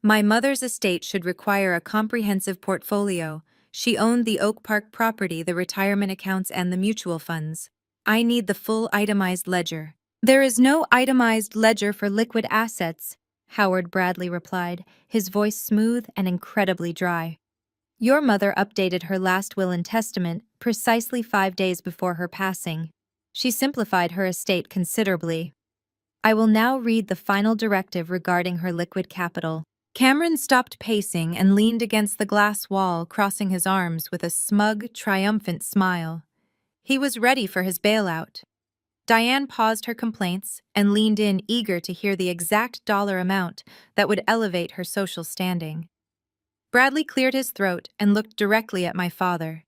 "My mother's estate should require a comprehensive portfolio. She owned the Oak Park property, the retirement accounts, and the mutual funds. I need the full itemized ledger." "There is no itemized ledger for liquid assets," Howard Bradley replied, his voice smooth and incredibly dry. "Your mother updated her last will and testament precisely 5 days before her passing. She simplified her estate considerably. I will now read the final directive regarding her liquid capital." Cameron stopped pacing and leaned against the glass wall, crossing his arms with a smug, triumphant smile. He was ready for his bailout. Diane paused her complaints and leaned in, eager to hear the exact dollar amount that would elevate her social standing. Bradley cleared his throat and looked directly at my father.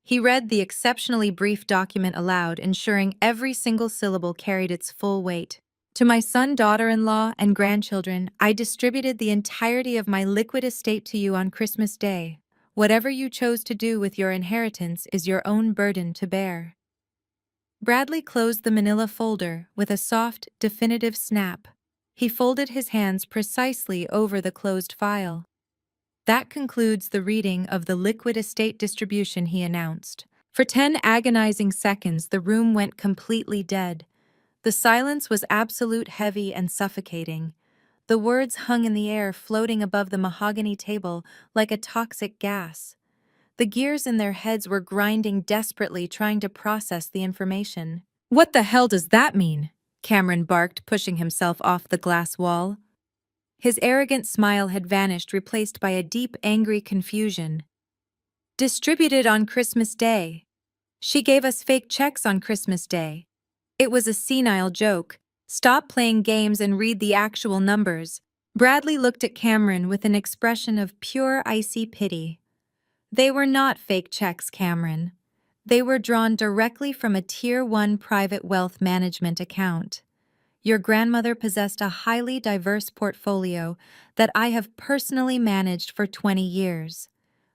He read the exceptionally brief document aloud, ensuring every single syllable carried its full weight. "To my son, daughter-in-law, and grandchildren, I distributed the entirety of my liquid estate to you on Christmas Day. Whatever you chose to do with your inheritance is your own burden to bear." Bradley closed the manila folder with a soft, definitive snap. He folded his hands precisely over the closed file. "That concludes the reading of the liquid estate distribution," he announced. For 10 agonizing seconds, the room went completely dead. The silence was absolute, heavy, and suffocating. The words hung in the air, floating above the mahogany table like a toxic gas. The gears in their heads were grinding desperately, trying to process the information. "What the hell does that mean?" Cameron barked, pushing himself off the glass wall. His arrogant smile had vanished, replaced by a deep, angry confusion. "Distributed on Christmas Day. She gave us fake checks on Christmas Day. It was a senile joke. Stop playing games and read the actual numbers. Bradley looked at Cameron with an expression of pure icy pity. They were not fake checks, Cameron. They were drawn directly from a Tier 1 private wealth management account. Your grandmother possessed a highly diverse portfolio that I have personally managed for 20 years.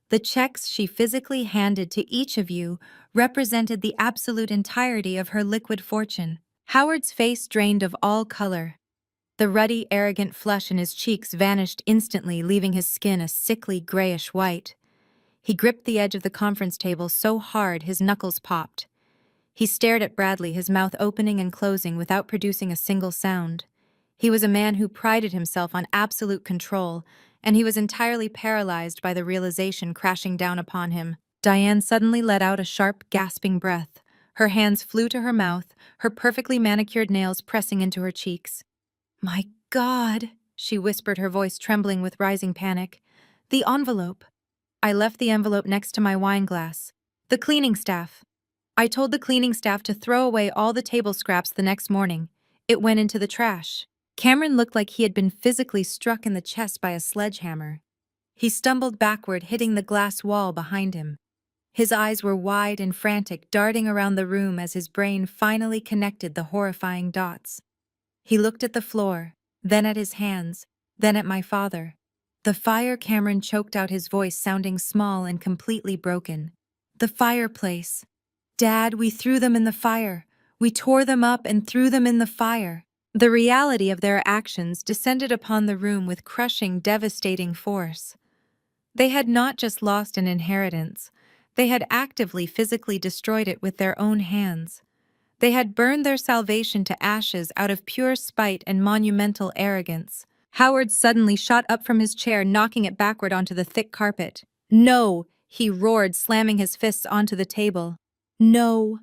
The checks she physically handed to each of you represented the absolute entirety of her liquid fortune. Howard's face drained of all color. The ruddy, arrogant flush in his cheeks vanished instantly, leaving his skin a sickly, grayish white. He gripped the edge of the conference table so hard his knuckles popped. He stared at Bradley, his mouth opening and closing without producing a single sound. He was a man who prided himself on absolute control, and he was entirely paralyzed by the realization crashing down upon him. Diane suddenly let out a sharp, gasping breath. Her hands flew to her mouth, her perfectly manicured nails pressing into her cheeks. "My God," she whispered, her voice trembling with rising panic. "The envelope." I left the envelope next to my wine glass. "The cleaning staff." I told the cleaning staff to throw away all the table scraps the next morning. It went into the trash. Cameron looked like he had been physically struck in the chest by a sledgehammer. He stumbled backward, hitting the glass wall behind him. His eyes were wide and frantic, darting around the room as his brain finally connected the horrifying dots. He looked at the floor, then at his hands, then at my father. "The fire," Cameron choked out, his voice sounding small and completely broken. "The fireplace. Dad, we threw them in the fire. We tore them up and threw them in the fire." The reality of their actions descended upon the room with crushing, devastating force. They had not just lost an inheritance, they had actively, physically destroyed it with their own hands. They had burned their salvation to ashes out of pure spite and monumental arrogance. Howard suddenly shot up from his chair, knocking it backward onto the thick carpet. "No!" he roared, slamming his fists onto the table. "No.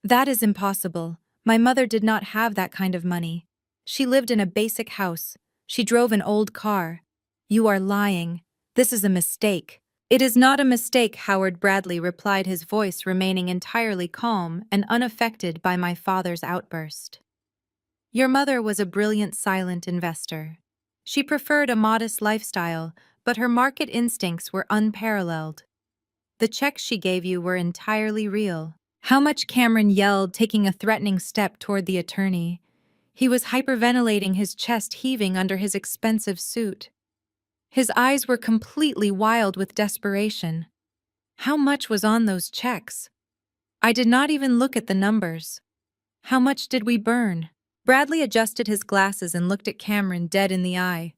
That is impossible. My mother did not have that kind of money. She lived in a basic house. She drove an old car. You are lying. This is a mistake." "It is not a mistake," Howard Bradley replied, his voice remaining entirely calm and unaffected by my father's outburst. "Your mother was a brilliant silent investor. She preferred a modest lifestyle, but her market instincts were unparalleled. The checks she gave you were entirely real." "How much?" Cameron yelled, taking a threatening step toward the attorney. He was hyperventilating, his chest heaving under his expensive suit. His eyes were completely wild with desperation. How much was on those checks? I did not even look at the numbers. How much did we burn? Bradley adjusted his glasses and looked at Cameron dead in the eye.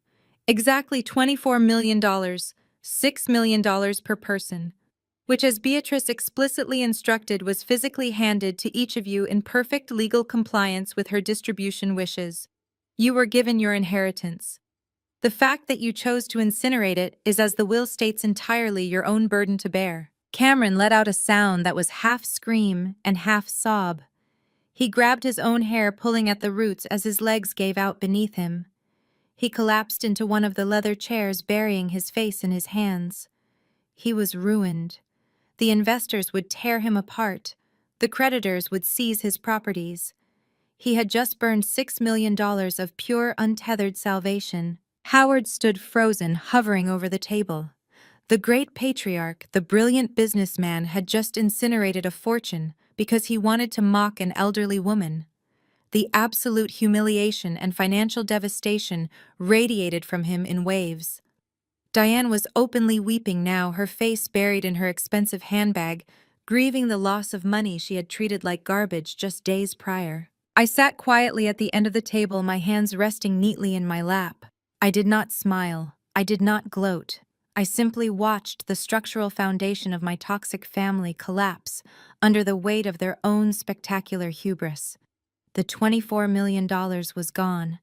"Exactly $24 million, $6 million per person, which, as Beatrice explicitly instructed, was physically handed to each of you in perfect legal compliance with her distribution wishes. You were given your inheritance. The fact that you chose to incinerate it is, as the will states, entirely your own burden to bear." Cameron let out a sound that was half scream and half sob. He grabbed his own hair, pulling at the roots as his legs gave out beneath him. He collapsed into one of the leather chairs, burying his face in his hands. He was ruined. The investors would tear him apart. The creditors would seize his properties. He had just burned $6 million of pure, untethered salvation. Howard stood frozen, hovering over the table. The great patriarch, the brilliant businessman, had just incinerated a fortune because he wanted to mock an elderly woman. The absolute humiliation and financial devastation radiated from him in waves. Diane was openly weeping now, her face buried in her expensive handbag, grieving the loss of money she had treated like garbage just days prior. I sat quietly at the end of the table, my hands resting neatly in my lap. I did not smile. I did not gloat. I simply watched the structural foundation of my toxic family collapse under the weight of their own spectacular hubris. The $24 million was gone.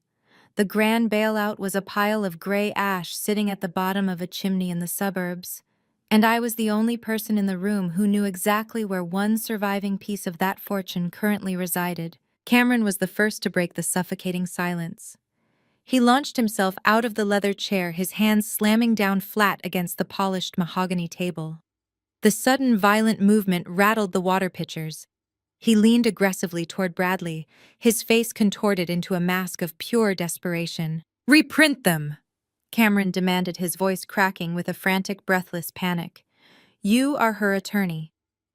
The grand bailout was a pile of gray ash sitting at the bottom of a chimney in the suburbs, and I was the only person in the room who knew exactly where one surviving piece of that fortune currently resided. Cameron was the first to break the suffocating silence. He launched himself out of the leather chair, his hands slamming down flat against the polished mahogany table. The sudden violent movement rattled the water pitchers. He leaned aggressively toward Bradley, his face contorted into a mask of pure desperation. "Reprint them!" Cameron demanded, his voice cracking with a frantic, breathless panic. "You are her attorney.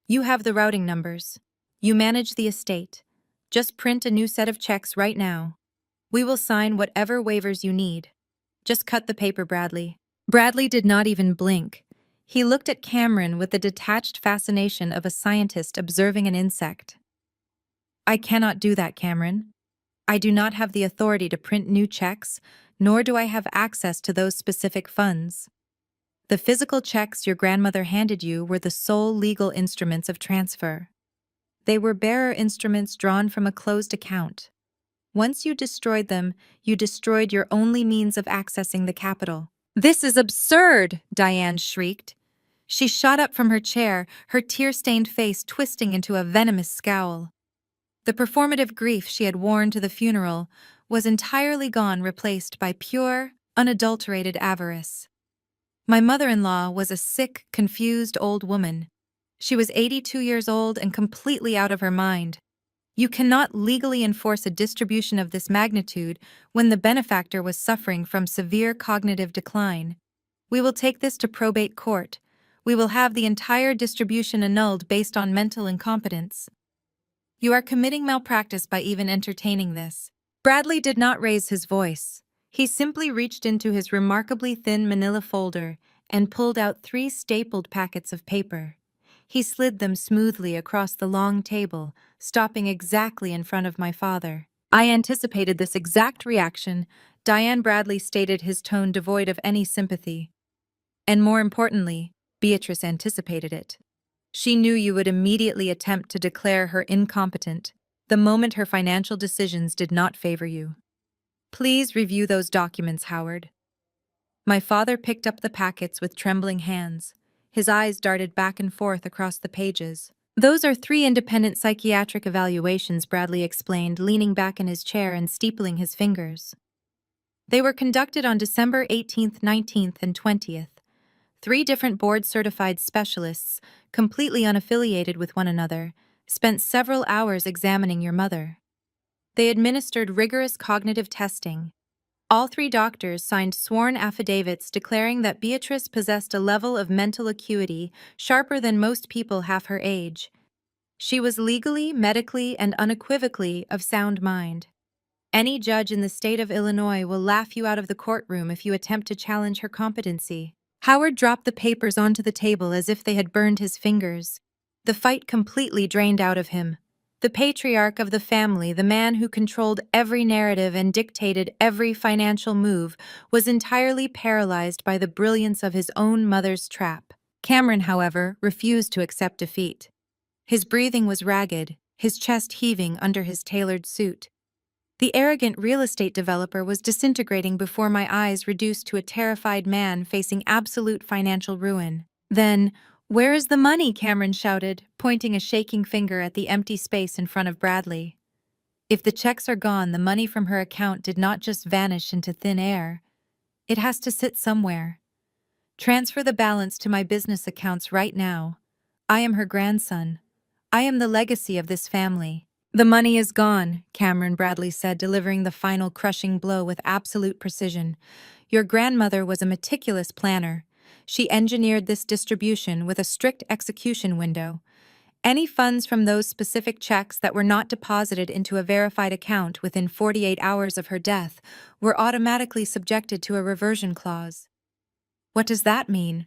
You have the routing numbers. You manage the estate. Just print a new set of checks right now. We will sign whatever waivers you need. Just cut the paper, Bradley." Bradley did not even blink. He looked at Cameron with the detached fascination of a scientist observing an insect. "I cannot do that, Cameron. I do not have the authority to print new checks, nor do I have access to those specific funds. The physical checks your grandmother handed you were the sole legal instruments of transfer. They were bearer instruments drawn from a closed account. Once you destroyed them, you destroyed your only means of accessing the capital." "This is absurd!" Diane shrieked. She shot up from her chair, her tear-stained face twisting into a venomous scowl. The performative grief she had worn to the funeral was entirely gone, replaced by pure, unadulterated avarice. My mother-in-law was a sick, confused old woman. She was 82 years old and completely out of her mind. You cannot legally enforce a distribution of this magnitude when the benefactor was suffering from severe cognitive decline. We will take this to probate court. We will have the entire distribution annulled based on mental incompetence. You are committing malpractice by even entertaining this." Bradley did not raise his voice. He simply reached into his remarkably thin manila folder and pulled out 3 stapled packets of paper. He slid them smoothly across the long table, stopping exactly in front of my father. "I anticipated this exact reaction," Diane Bradley stated, his tone devoid of any sympathy. "And more importantly, Beatrice anticipated it. She knew you would immediately attempt to declare her incompetent the moment her financial decisions did not favor you. Please review those documents, Howard." My father picked up the packets with trembling hands. His eyes darted back and forth across the pages. "Those are 3 independent psychiatric evaluations," Bradley explained, leaning back in his chair and steepling his fingers. "They were conducted on December 18th, 19th, and 20th. 3 different board-certified specialists, completely unaffiliated with one another, spent several hours examining your mother. They administered rigorous cognitive testing. All 3 doctors signed sworn affidavits declaring that Beatrice possessed a level of mental acuity sharper than most people half her age. She was legally, medically, and unequivocally of sound mind. Any judge in the state of Illinois will laugh you out of the courtroom if you attempt to challenge her competency." Howard dropped the papers onto the table as if they had burned his fingers. The fight completely drained out of him. The patriarch of the family, the man who controlled every narrative and dictated every financial move, was entirely paralyzed by the brilliance of his own mother's trap. Cameron, however, refused to accept defeat. His breathing was ragged, his chest heaving under his tailored suit. The arrogant real estate developer was disintegrating before my eyes, reduced to a terrified man facing absolute financial ruin. "Then, where is the money?" Cameron shouted, pointing a shaking finger at the empty space in front of Bradley. "If the checks are gone, the money from her account did not just vanish into thin air. It has to sit somewhere. Transfer the balance to my business accounts right now. I am her grandson. I am the legacy of this family." "The money is gone," Cameron Bradley said, delivering the final crushing blow with absolute precision. "Your grandmother was a meticulous planner. She engineered this distribution with a strict execution window. Any funds from those specific checks that were not deposited into a verified account within 48 hours of her death were automatically subjected to a reversion clause." "What does that mean?"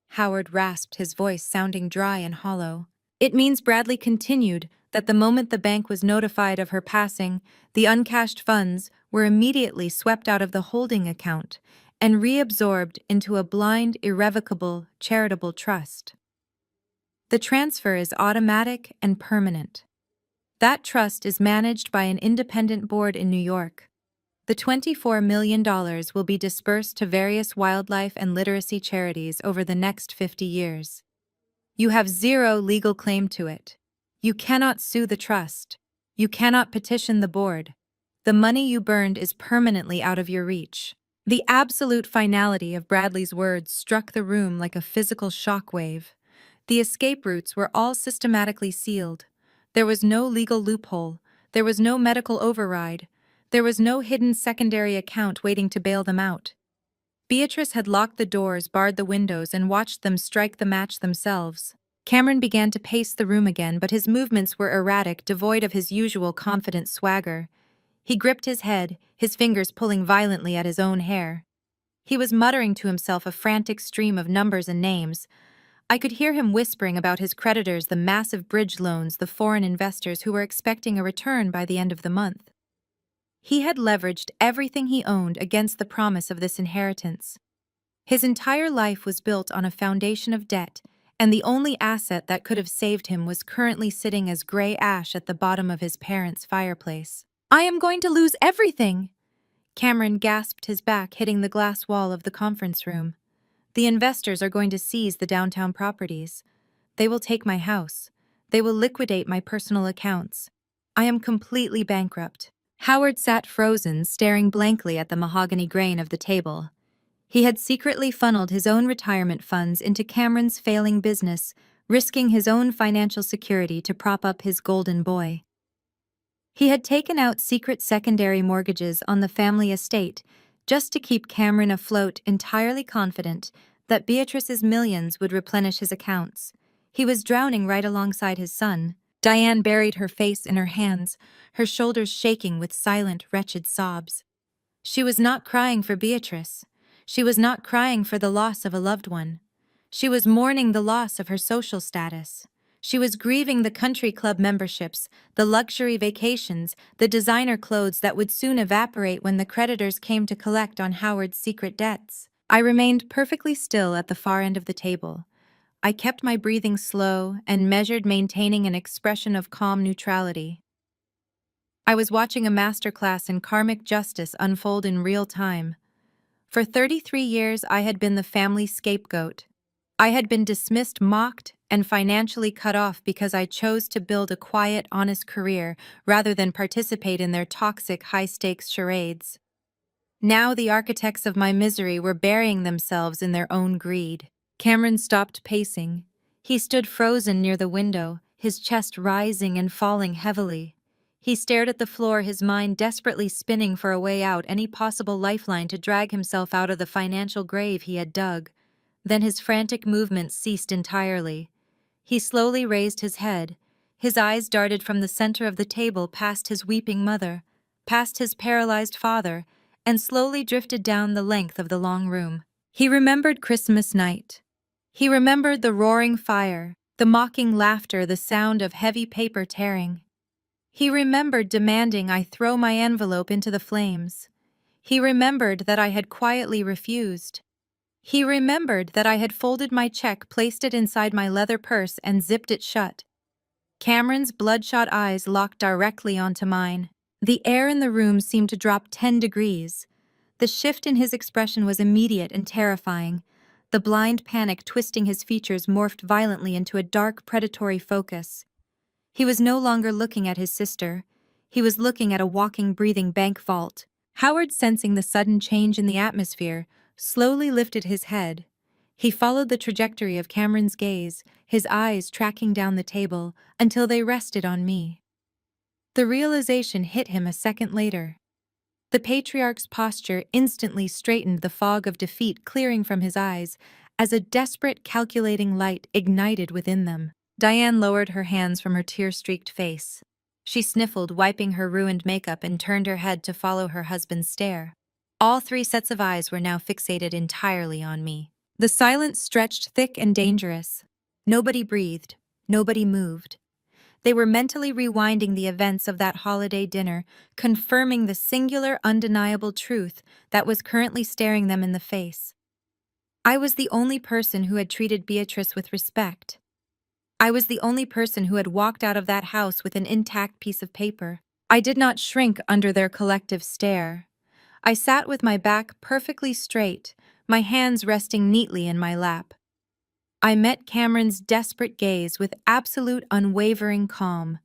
Howard rasped, his voice sounding dry and hollow. "It means," Bradley continued, "that the moment the bank was notified of her passing, the uncashed funds were immediately swept out of the holding account and reabsorbed into a blind, irrevocable, charitable trust. The transfer is automatic and permanent. That trust is managed by an independent board in New York. The $24 million will be dispersed to various wildlife and literacy charities over the next 50 years. You have 0 legal claim to it. You cannot sue the trust. You cannot petition the board. The money you burned is permanently out of your reach." The absolute finality of Bradley's words struck the room like a physical shockwave. The escape routes were all systematically sealed. There was no legal loophole. There was no medical override. There was no hidden secondary account waiting to bail them out. Beatrice had locked the doors, barred the windows, and watched them strike the match themselves. Cameron began to pace the room again, but his movements were erratic, devoid of his usual confident swagger. He gripped his head, his fingers pulling violently at his own hair. He was muttering to himself a frantic stream of numbers and names. I could hear him whispering about his creditors, the massive bridge loans, the foreign investors who were expecting a return by the end of the month. He had leveraged everything he owned against the promise of this inheritance. His entire life was built on a foundation of debt, and the only asset that could have saved him was currently sitting as gray ash at the bottom of his parents' fireplace. "I am going to lose everything!" Cameron gasped, his back hitting the glass wall of the conference room. "The investors are going to seize the downtown properties. They will take my house. They will liquidate my personal accounts. I am completely bankrupt." Howard sat frozen, staring blankly at the mahogany grain of the table. He had secretly funneled his own retirement funds into Cameron's failing business, risking his own financial security to prop up his golden boy. He had taken out secret secondary mortgages on the family estate just to keep Cameron afloat, entirely confident that Beatrice's millions would replenish his accounts. He was drowning right alongside his son. Diane buried her face in her hands, her shoulders shaking with silent, wretched sobs. She was not crying for Beatrice. She was not crying for the loss of a loved one. She was mourning the loss of her social status. She was grieving the country club memberships, the luxury vacations, the designer clothes that would soon evaporate when the creditors came to collect on Howard's secret debts. I remained perfectly still at the far end of the table. I kept my breathing slow and measured, maintaining an expression of calm neutrality. I was watching a masterclass in karmic justice unfold in real time. For 33 years, I had been the family scapegoat. I had been dismissed, mocked, and financially cut off because I chose to build a quiet, honest career rather than participate in their toxic, high-stakes charades. Now the architects of my misery were burying themselves in their own greed. Cameron stopped pacing. He stood frozen near the window, his chest rising and falling heavily. He stared at the floor, his mind desperately spinning for a way out, any possible lifeline to drag himself out of the financial grave he had dug. Then his frantic movements ceased entirely. He slowly raised his head. His eyes darted from the center of the table past his weeping mother, past his paralyzed father, and slowly drifted down the length of the long room. He remembered Christmas night. He remembered the roaring fire, the mocking laughter, the sound of heavy paper tearing. He remembered demanding I throw my envelope into the flames. He remembered that I had quietly refused. He remembered that I had folded my check, placed it inside my leather purse, and zipped it shut. Cameron's bloodshot eyes locked directly onto mine. The air in the room seemed to drop 10 degrees. The shift in his expression was immediate and terrifying. The blind panic twisting his features morphed violently into a dark, predatory focus. He was no longer looking at his sister. He was looking at a walking, breathing bank vault. Howard, sensing the sudden change in the atmosphere, slowly lifted his head. He followed the trajectory of Cameron's gaze, his eyes tracking down the table until they rested on me. The realization hit him a second later. The patriarch's posture instantly straightened, the fog of defeat clearing from his eyes as a desperate, calculating light ignited within them. Diane lowered her hands from her tear-streaked face. She sniffled, wiping her ruined makeup, and turned her head to follow her husband's stare. All 3 sets of eyes were now fixated entirely on me. The silence stretched thick and dangerous. Nobody breathed. Nobody moved. They were mentally rewinding the events of that holiday dinner, confirming the singular, undeniable truth that was currently staring them in the face. I was the only person who had treated Beatrice with respect. I was the only person who had walked out of that house with an intact piece of paper. I did not shrink under their collective stare. I sat with my back perfectly straight, my hands resting neatly in my lap. I met Cameron's desperate gaze with absolute, unwavering calm.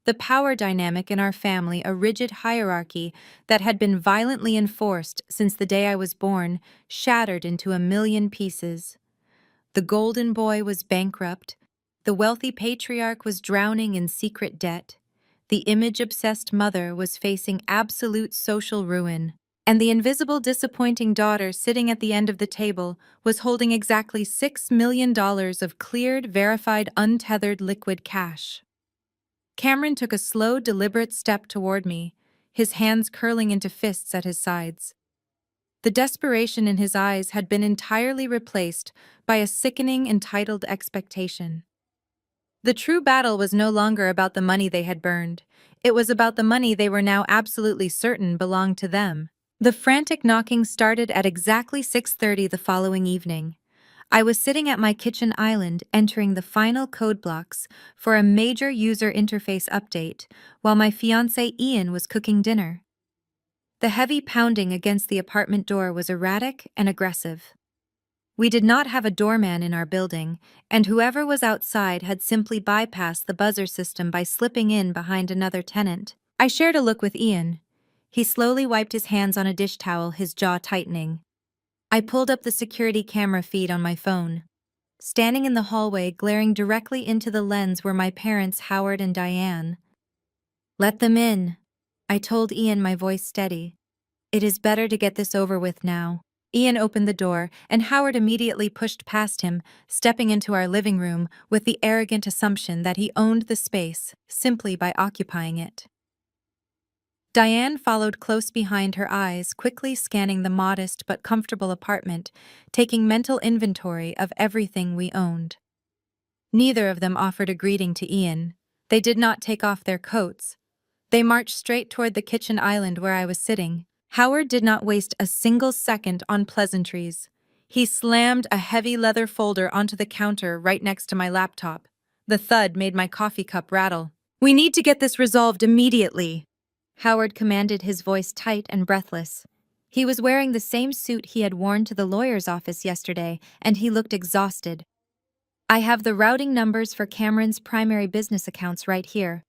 The power dynamic in our family, a rigid hierarchy that had been violently enforced since the day I was born, shattered into a million pieces. The golden boy was bankrupt. The wealthy patriarch was drowning in secret debt. The image-obsessed mother was facing absolute social ruin. And the invisible, disappointing daughter sitting at the end of the table was holding exactly $6 million of cleared, verified, untethered liquid cash. Cameron took a slow, deliberate step toward me, his hands curling into fists at his sides. The desperation in his eyes had been entirely replaced by a sickening, entitled expectation. The true battle was no longer about the money they had burned. It was about the money they were now absolutely certain belonged to them. The frantic knocking started at exactly 6:30 the following evening. I was sitting at my kitchen island entering the final code blocks for a major user interface update while my fiancé Ian was cooking dinner. The heavy pounding against the apartment door was erratic and aggressive. We did not have a doorman in our building, and whoever was outside had simply bypassed the buzzer system by slipping in behind another tenant. I shared a look with Ian. He slowly wiped his hands on a dish towel, his jaw tightening. I pulled up the security camera feed on my phone. Standing in the hallway, glaring directly into the lens were my parents, Howard and Diane. "Let them in," I told Ian, my voice steady. "It is better to get this over with now." Ian opened the door, and Howard immediately pushed past him, stepping into our living room with the arrogant assumption that he owned the space simply by occupying it. Diane followed close behind, her eyes quickly scanning the modest but comfortable apartment, taking mental inventory of everything we owned. Neither of them offered a greeting to Ian. They did not take off their coats. They marched straight toward the kitchen island where I was sitting. Howard did not waste a single second on pleasantries. He slammed a heavy leather folder onto the counter right next to my laptop. The thud made my coffee cup rattle. "We need to get this resolved immediately," Howard commanded, his voice tight and breathless. He was wearing the same suit he had worn to the lawyer's office yesterday, and he looked exhausted. "I have the routing numbers for Cameron's primary business accounts right here.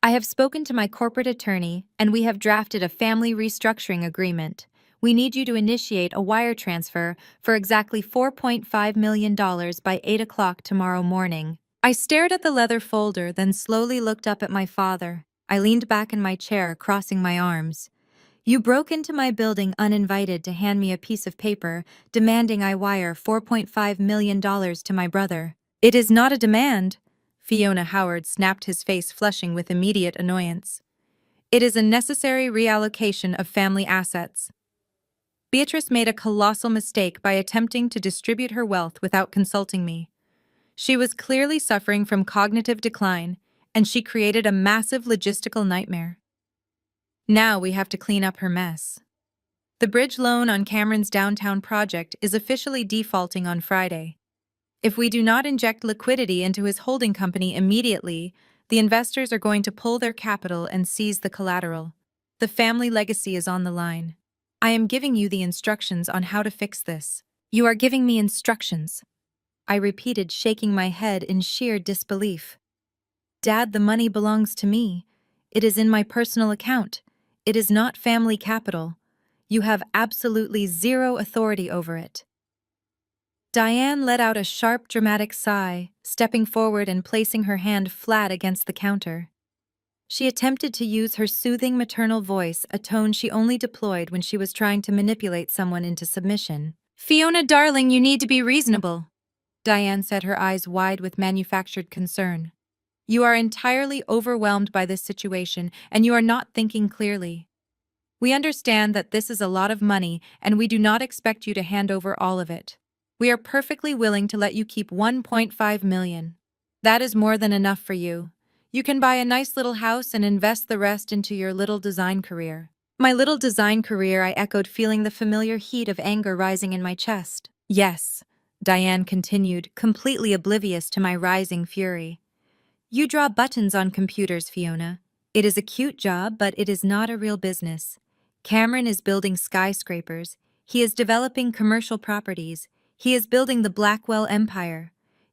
I have spoken to my corporate attorney, and we have drafted a family restructuring agreement. We need you to initiate a wire transfer for exactly $4.5 million by 8 o'clock tomorrow morning." I stared at the leather folder, then slowly looked up at my father. I leaned back in my chair, crossing my arms. "You broke into my building uninvited to hand me a piece of paper demanding I wire $4.5 million to my brother." "It is not a demand." Fiona Howard snapped, his face flushing with immediate annoyance. "It is a necessary reallocation of family assets. Beatrice made a colossal mistake by attempting to distribute her wealth without consulting me. She was clearly suffering from cognitive decline, and she created a massive logistical nightmare. Now we have to clean up her mess. The bridge loan on Cameron's downtown project is officially defaulting on Friday. If we do not inject liquidity into his holding company immediately, the investors are going to pull their capital and seize the collateral. The family legacy is on the line. I am giving you the instructions on how to fix this." "You are giving me instructions?" I repeated, shaking my head in sheer disbelief. "Dad, the money belongs to me. It is in my personal account. It is not family capital. You have absolutely zero authority over it." Diane let out a sharp, dramatic sigh, stepping forward and placing her hand flat against the counter. She attempted to use her soothing maternal voice, a tone she only deployed when she was trying to manipulate someone into submission. "Fiona, darling, you need to be reasonable," Diane said, her eyes wide with manufactured concern. "You are entirely overwhelmed by this situation, and you are not thinking clearly. We understand that this is a lot of money, and we do not expect you to hand over all of it. We are perfectly willing to let you keep $1.5 million. That is more than enough for you. You can buy a nice little house and invest the rest into your little design career." "My little design career," I echoed, feeling the familiar heat of anger rising in my chest. "Yes," Diane continued, completely oblivious to my rising fury. "You draw buttons on computers, Fiona. It is a cute job, but it is not a real business. Cameron is building skyscrapers. He is developing commercial properties. He is building the Blackwell Empire.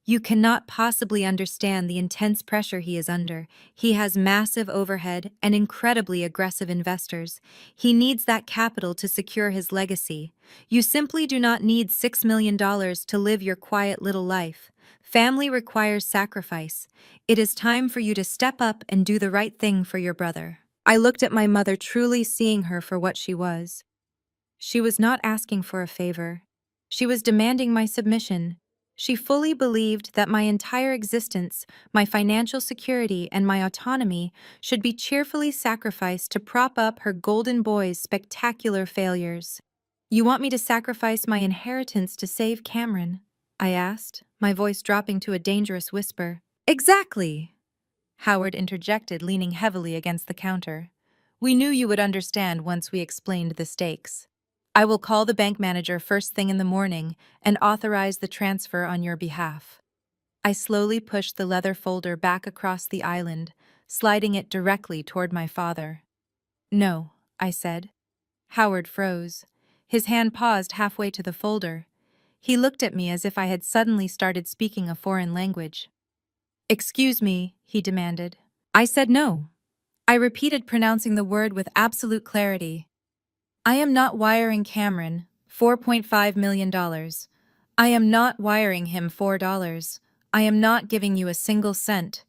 You cannot possibly understand the intense pressure he is under. He has massive overhead and incredibly aggressive investors. He needs that capital to secure his legacy. You simply do not need $6 million to live your quiet little life. Family requires sacrifice. It is time for you to step up and do the right thing for your brother. I looked at my mother, truly seeing her for what she was. She was not asking for a favor. She was demanding my submission. She fully believed that my entire existence, my financial security, and my autonomy should be cheerfully sacrificed to prop up her golden boy's spectacular failures. You want me to sacrifice my inheritance to save Cameron? I asked, my voice dropping to a dangerous whisper. Exactly, Howard interjected, leaning heavily against the counter. We knew you would understand once we explained the stakes. I will call the bank manager first thing in the morning and authorize the transfer on your behalf. I slowly pushed the leather folder back across the island, sliding it directly toward my father. No, I said. Howard froze. His hand paused halfway to the folder. He looked at me as if I had suddenly started speaking a foreign language. Excuse me, he demanded. I said no. I repeated, pronouncing the word with absolute clarity. I am not wiring Cameron $4.5 million. I am not wiring him $4. I am not giving you a single cent.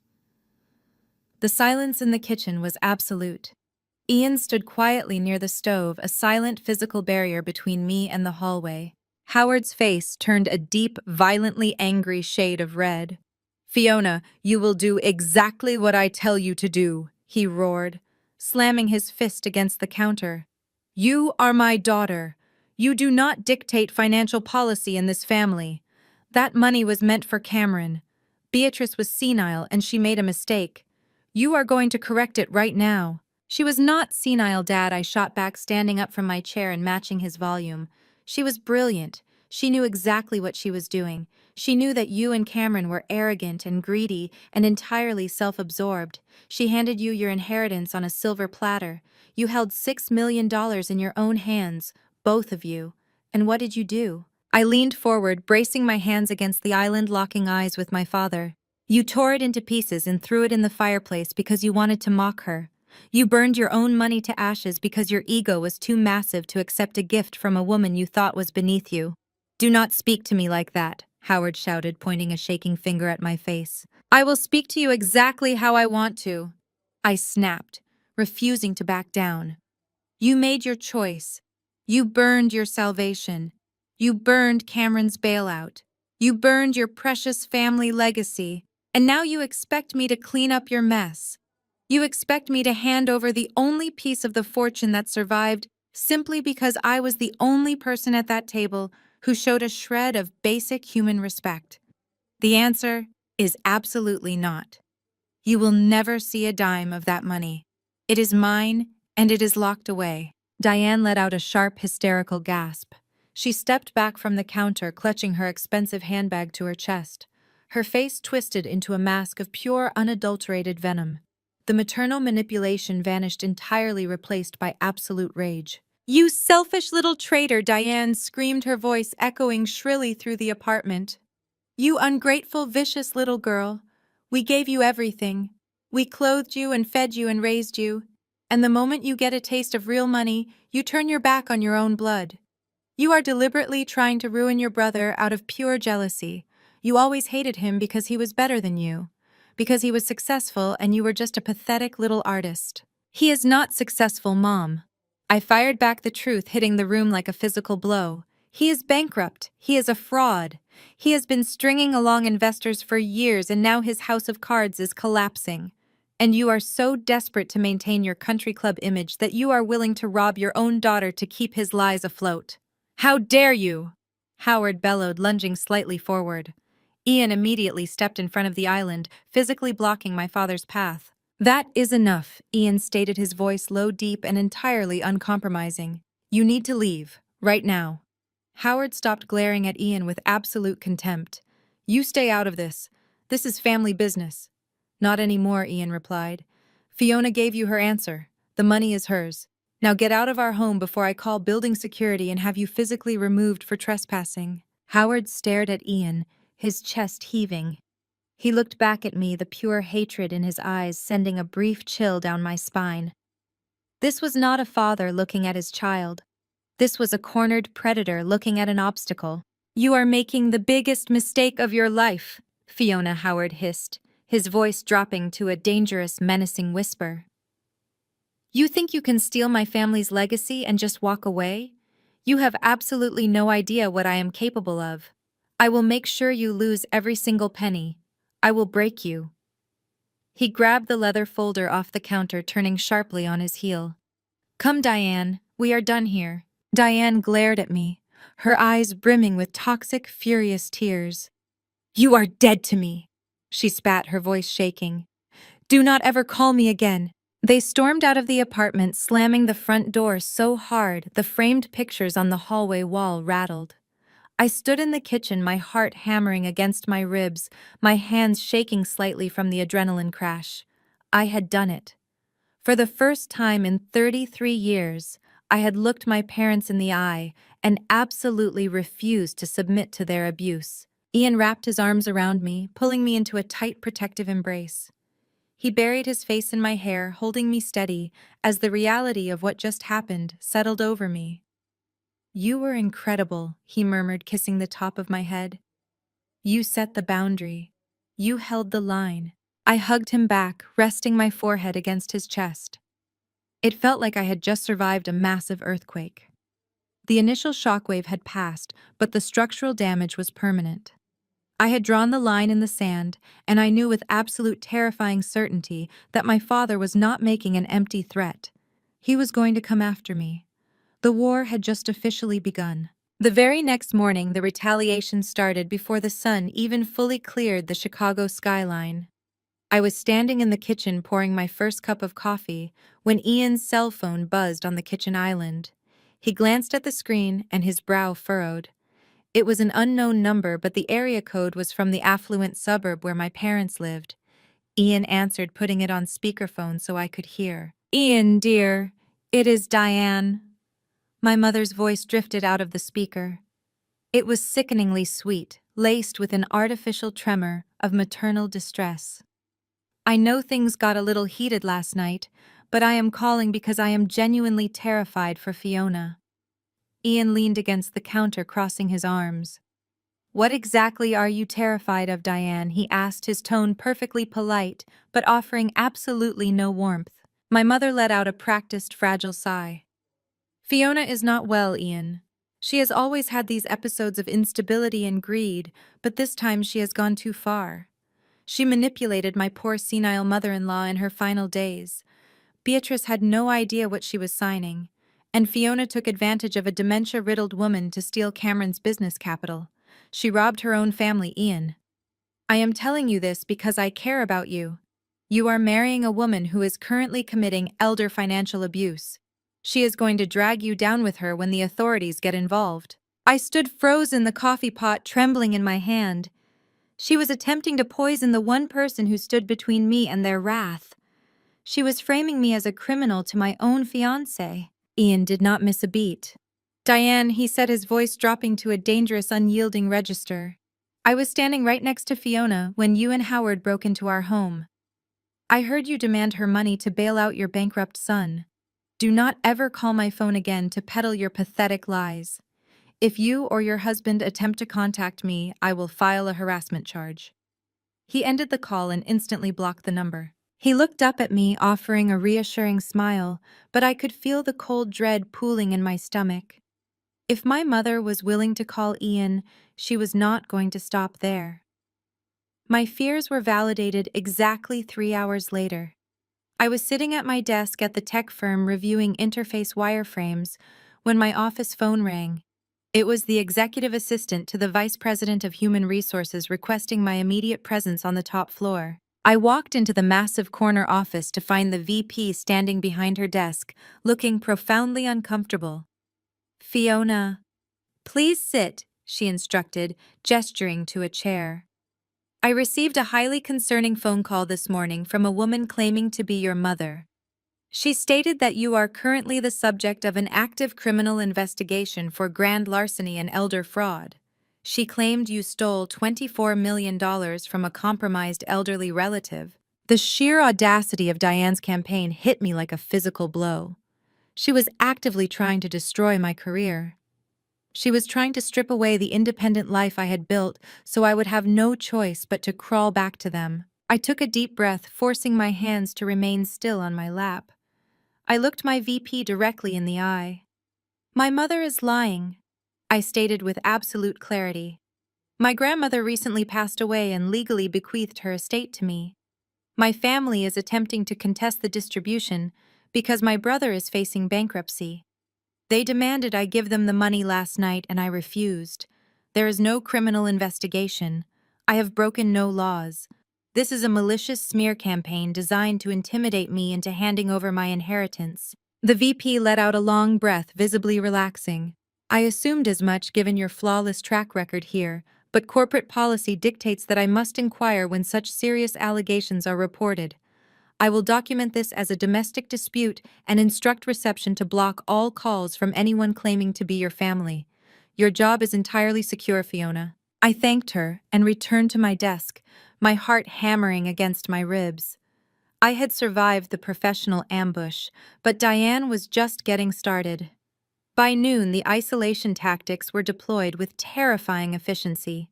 The silence in the kitchen was absolute. Ian stood quietly near the stove, a silent physical barrier between me and the hallway. Howard's face turned a deep, violently angry shade of red. Fiona, you will do exactly what I tell you to do, he roared, slamming his fist against the counter. You are my daughter. You do not dictate financial policy in this family. That money was meant for Cameron. Beatrice was senile and she made a mistake. You are going to correct it right now. She was not senile, Dad, I shot back, standing up from my chair and matching his volume. She was brilliant. She knew exactly what she was doing. She knew that you and Cameron were arrogant and greedy and entirely self-absorbed. She handed you your inheritance on a silver platter. You held $6 million in your own hands, both of you. And what did you do? I leaned forward, bracing my hands against the island, locking eyes with my father. You tore it into pieces and threw it in the fireplace because you wanted to mock her. You burned your own money to ashes because your ego was too massive to accept a gift from a woman you thought was beneath you. Do not speak to me like that, Howard shouted, pointing a shaking finger at my face. I will speak to you exactly how I want to. I snapped, refusing to back down. You made your choice. You burned your salvation. You burned Cameron's bailout. You burned your precious family legacy. And now you expect me to clean up your mess. You expect me to hand over the only piece of the fortune that survived simply because I was the only person at that table who showed a shred of basic human respect. The answer is absolutely not. You will never see a dime of that money. It is mine, and it is locked away. Diane let out a sharp, hysterical gasp. She stepped back from the counter, clutching her expensive handbag to her chest. Her face twisted into a mask of pure, unadulterated venom. The maternal manipulation vanished entirely, replaced by absolute rage. You selfish little traitor, Diane screamed, her voice echoing shrilly through the apartment. You ungrateful, vicious little girl. We gave you everything. We clothed you and fed you and raised you. And the moment you get a taste of real money, you turn your back on your own blood. You are deliberately trying to ruin your brother out of pure jealousy. You always hated him because he was better than you. Because he was successful and you were just a pathetic little artist. He is not successful, Mom. I fired back the truth, hitting the room like a physical blow. He is bankrupt. He is a fraud. He has been stringing along investors for years and now his house of cards is collapsing. And you are so desperate to maintain your country club image that you are willing to rob your own daughter to keep his lies afloat. How dare you? Howard bellowed, lunging slightly forward. Ian immediately stepped in front of the island, physically blocking my father's path. That is enough, Ian stated, his voice low, deep, and entirely uncompromising. You need to leave, right now. Howard stopped, glaring at Ian with absolute contempt. You stay out of this. This is family business. Not anymore, Ian replied. Fiona gave you her answer. The money is hers. Now get out of our home before I call building security and have you physically removed for trespassing. Howard stared at Ian, his chest heaving. He looked back at me, the pure hatred in his eyes sending a brief chill down my spine. This was not a father looking at his child. This was a cornered predator looking at an obstacle. "You are making the biggest mistake of your life," Fiona Howard hissed, his voice dropping to a dangerous, menacing whisper. "You think you can steal my family's legacy and just walk away? You have absolutely no idea what I am capable of. I will make sure you lose every single penny. I will break you." He grabbed the leather folder off the counter, turning sharply on his heel. "Come, Diane, we are done here." Diane glared at me, her eyes brimming with toxic, furious tears. "You are dead to me," she spat, her voice shaking. "Do not ever call me again." They stormed out of the apartment, slamming the front door so hard the framed pictures on the hallway wall rattled. I stood in the kitchen, my heart hammering against my ribs, my hands shaking slightly from the adrenaline crash. I had done it. For the first time in 33 years, I had looked my parents in the eye and absolutely refused to submit to their abuse. Ian wrapped his arms around me, pulling me into a tight, protective embrace. He buried his face in my hair, holding me steady as the reality of what just happened settled over me. "You were incredible," he murmured, kissing the top of my head. "You set the boundary. You held the line." I hugged him back, resting my forehead against his chest. It felt like I had just survived a massive earthquake. The initial shockwave had passed, but the structural damage was permanent. I had drawn the line in the sand, and I knew with absolute terrifying certainty that my father was not making an empty threat. He was going to come after me. The war had just officially begun. The very next morning, the retaliation started before the sun even fully cleared the Chicago skyline. I was standing in the kitchen pouring my first cup of coffee when Ian's cell phone buzzed on the kitchen island. He glanced at the screen and his brow furrowed. It was an unknown number, but the area code was from the affluent suburb where my parents lived. Ian answered, putting it on speakerphone so I could hear. "Ian, dear, it is Diane." My mother's voice drifted out of the speaker. It was sickeningly sweet, laced with an artificial tremor of maternal distress. "I know things got a little heated last night, but I am calling because I am genuinely terrified for Fiona." Ian leaned against the counter, crossing his arms. "What exactly are you terrified of, Diane?" he asked, his tone perfectly polite, but offering absolutely no warmth. My mother let out a practiced, fragile sigh. "Fiona is not well, Ian. She has always had these episodes of instability and greed, but this time she has gone too far. She manipulated my poor senile mother-in-law in her final days. Beatrice had no idea what she was signing, and Fiona took advantage of a dementia-riddled woman to steal Cameron's business capital. She robbed her own family, Ian. I am telling you this because I care about you. You are marrying a woman who is currently committing elder financial abuse. She is going to drag you down with her when the authorities get involved." I stood frozen, the coffee pot trembling in my hand. She was attempting to poison the one person who stood between me and their wrath. She was framing me as a criminal to my own fiancé. Ian did not miss a beat. "Diane," he said, his voice dropping to a dangerous, unyielding register. "I was standing right next to Fiona when you and Howard broke into our home. I heard you demand her money to bail out your bankrupt son. Do not ever call my phone again to peddle your pathetic lies. If you or your husband attempt to contact me, I will file a harassment charge." He ended the call and instantly blocked the number. He looked up at me, offering a reassuring smile, but I could feel the cold dread pooling in my stomach. If my mother was willing to call Ian, she was not going to stop there. My fears were validated exactly 3 hours later. I was sitting at my desk at the tech firm reviewing interface wireframes when my office phone rang. It was the executive assistant to the vice president of human resources requesting my immediate presence on the top floor. I walked into the massive corner office to find the VP standing behind her desk, looking profoundly uncomfortable. "Fiona, please sit," she instructed, gesturing to a chair. "I received a highly concerning phone call this morning from a woman claiming to be your mother. She stated that you are currently the subject of an active criminal investigation for grand larceny and elder fraud. She claimed you stole $24 million from a compromised elderly relative. The sheer audacity of Diane's campaign hit me like a physical blow. She was actively trying to destroy my career. She was trying to strip away the independent life I had built so I would have no choice but to crawl back to them. I took a deep breath, forcing my hands to remain still on my lap. I looked my VP directly in the eye. "My mother is lying," I stated with absolute clarity. "My grandmother recently passed away and legally bequeathed her estate to me. My family is attempting to contest the distribution because my brother is facing bankruptcy. They demanded I give them the money last night and I refused. There is no criminal investigation. I have broken no laws. This is a malicious smear campaign designed to intimidate me into handing over my inheritance." The VP let out a long breath, visibly relaxing. "I assumed as much given your flawless track record here, but corporate policy dictates that I must inquire when such serious allegations are reported. I will document this as a domestic dispute and instruct reception to block all calls from anyone claiming to be your family. Your job is entirely secure, Fiona." I thanked her and returned to my desk, my heart hammering against my ribs. I had survived the professional ambush, but Diane was just getting started. By noon, the isolation tactics were deployed with terrifying efficiency.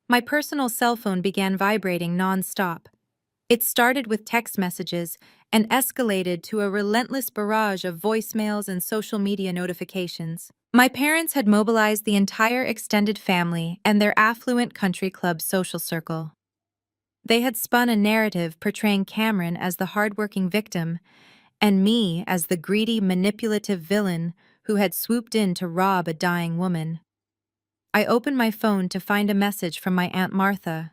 My personal cell phone began vibrating non-stop. It started with text messages and escalated to a relentless barrage of voicemails and social media notifications. My parents had mobilized the entire extended family and their affluent country club social circle. They had spun a narrative portraying Cameron as the hardworking victim and me as the greedy, manipulative villain who had swooped in to rob a dying woman. I opened my phone to find a message from my Aunt Martha.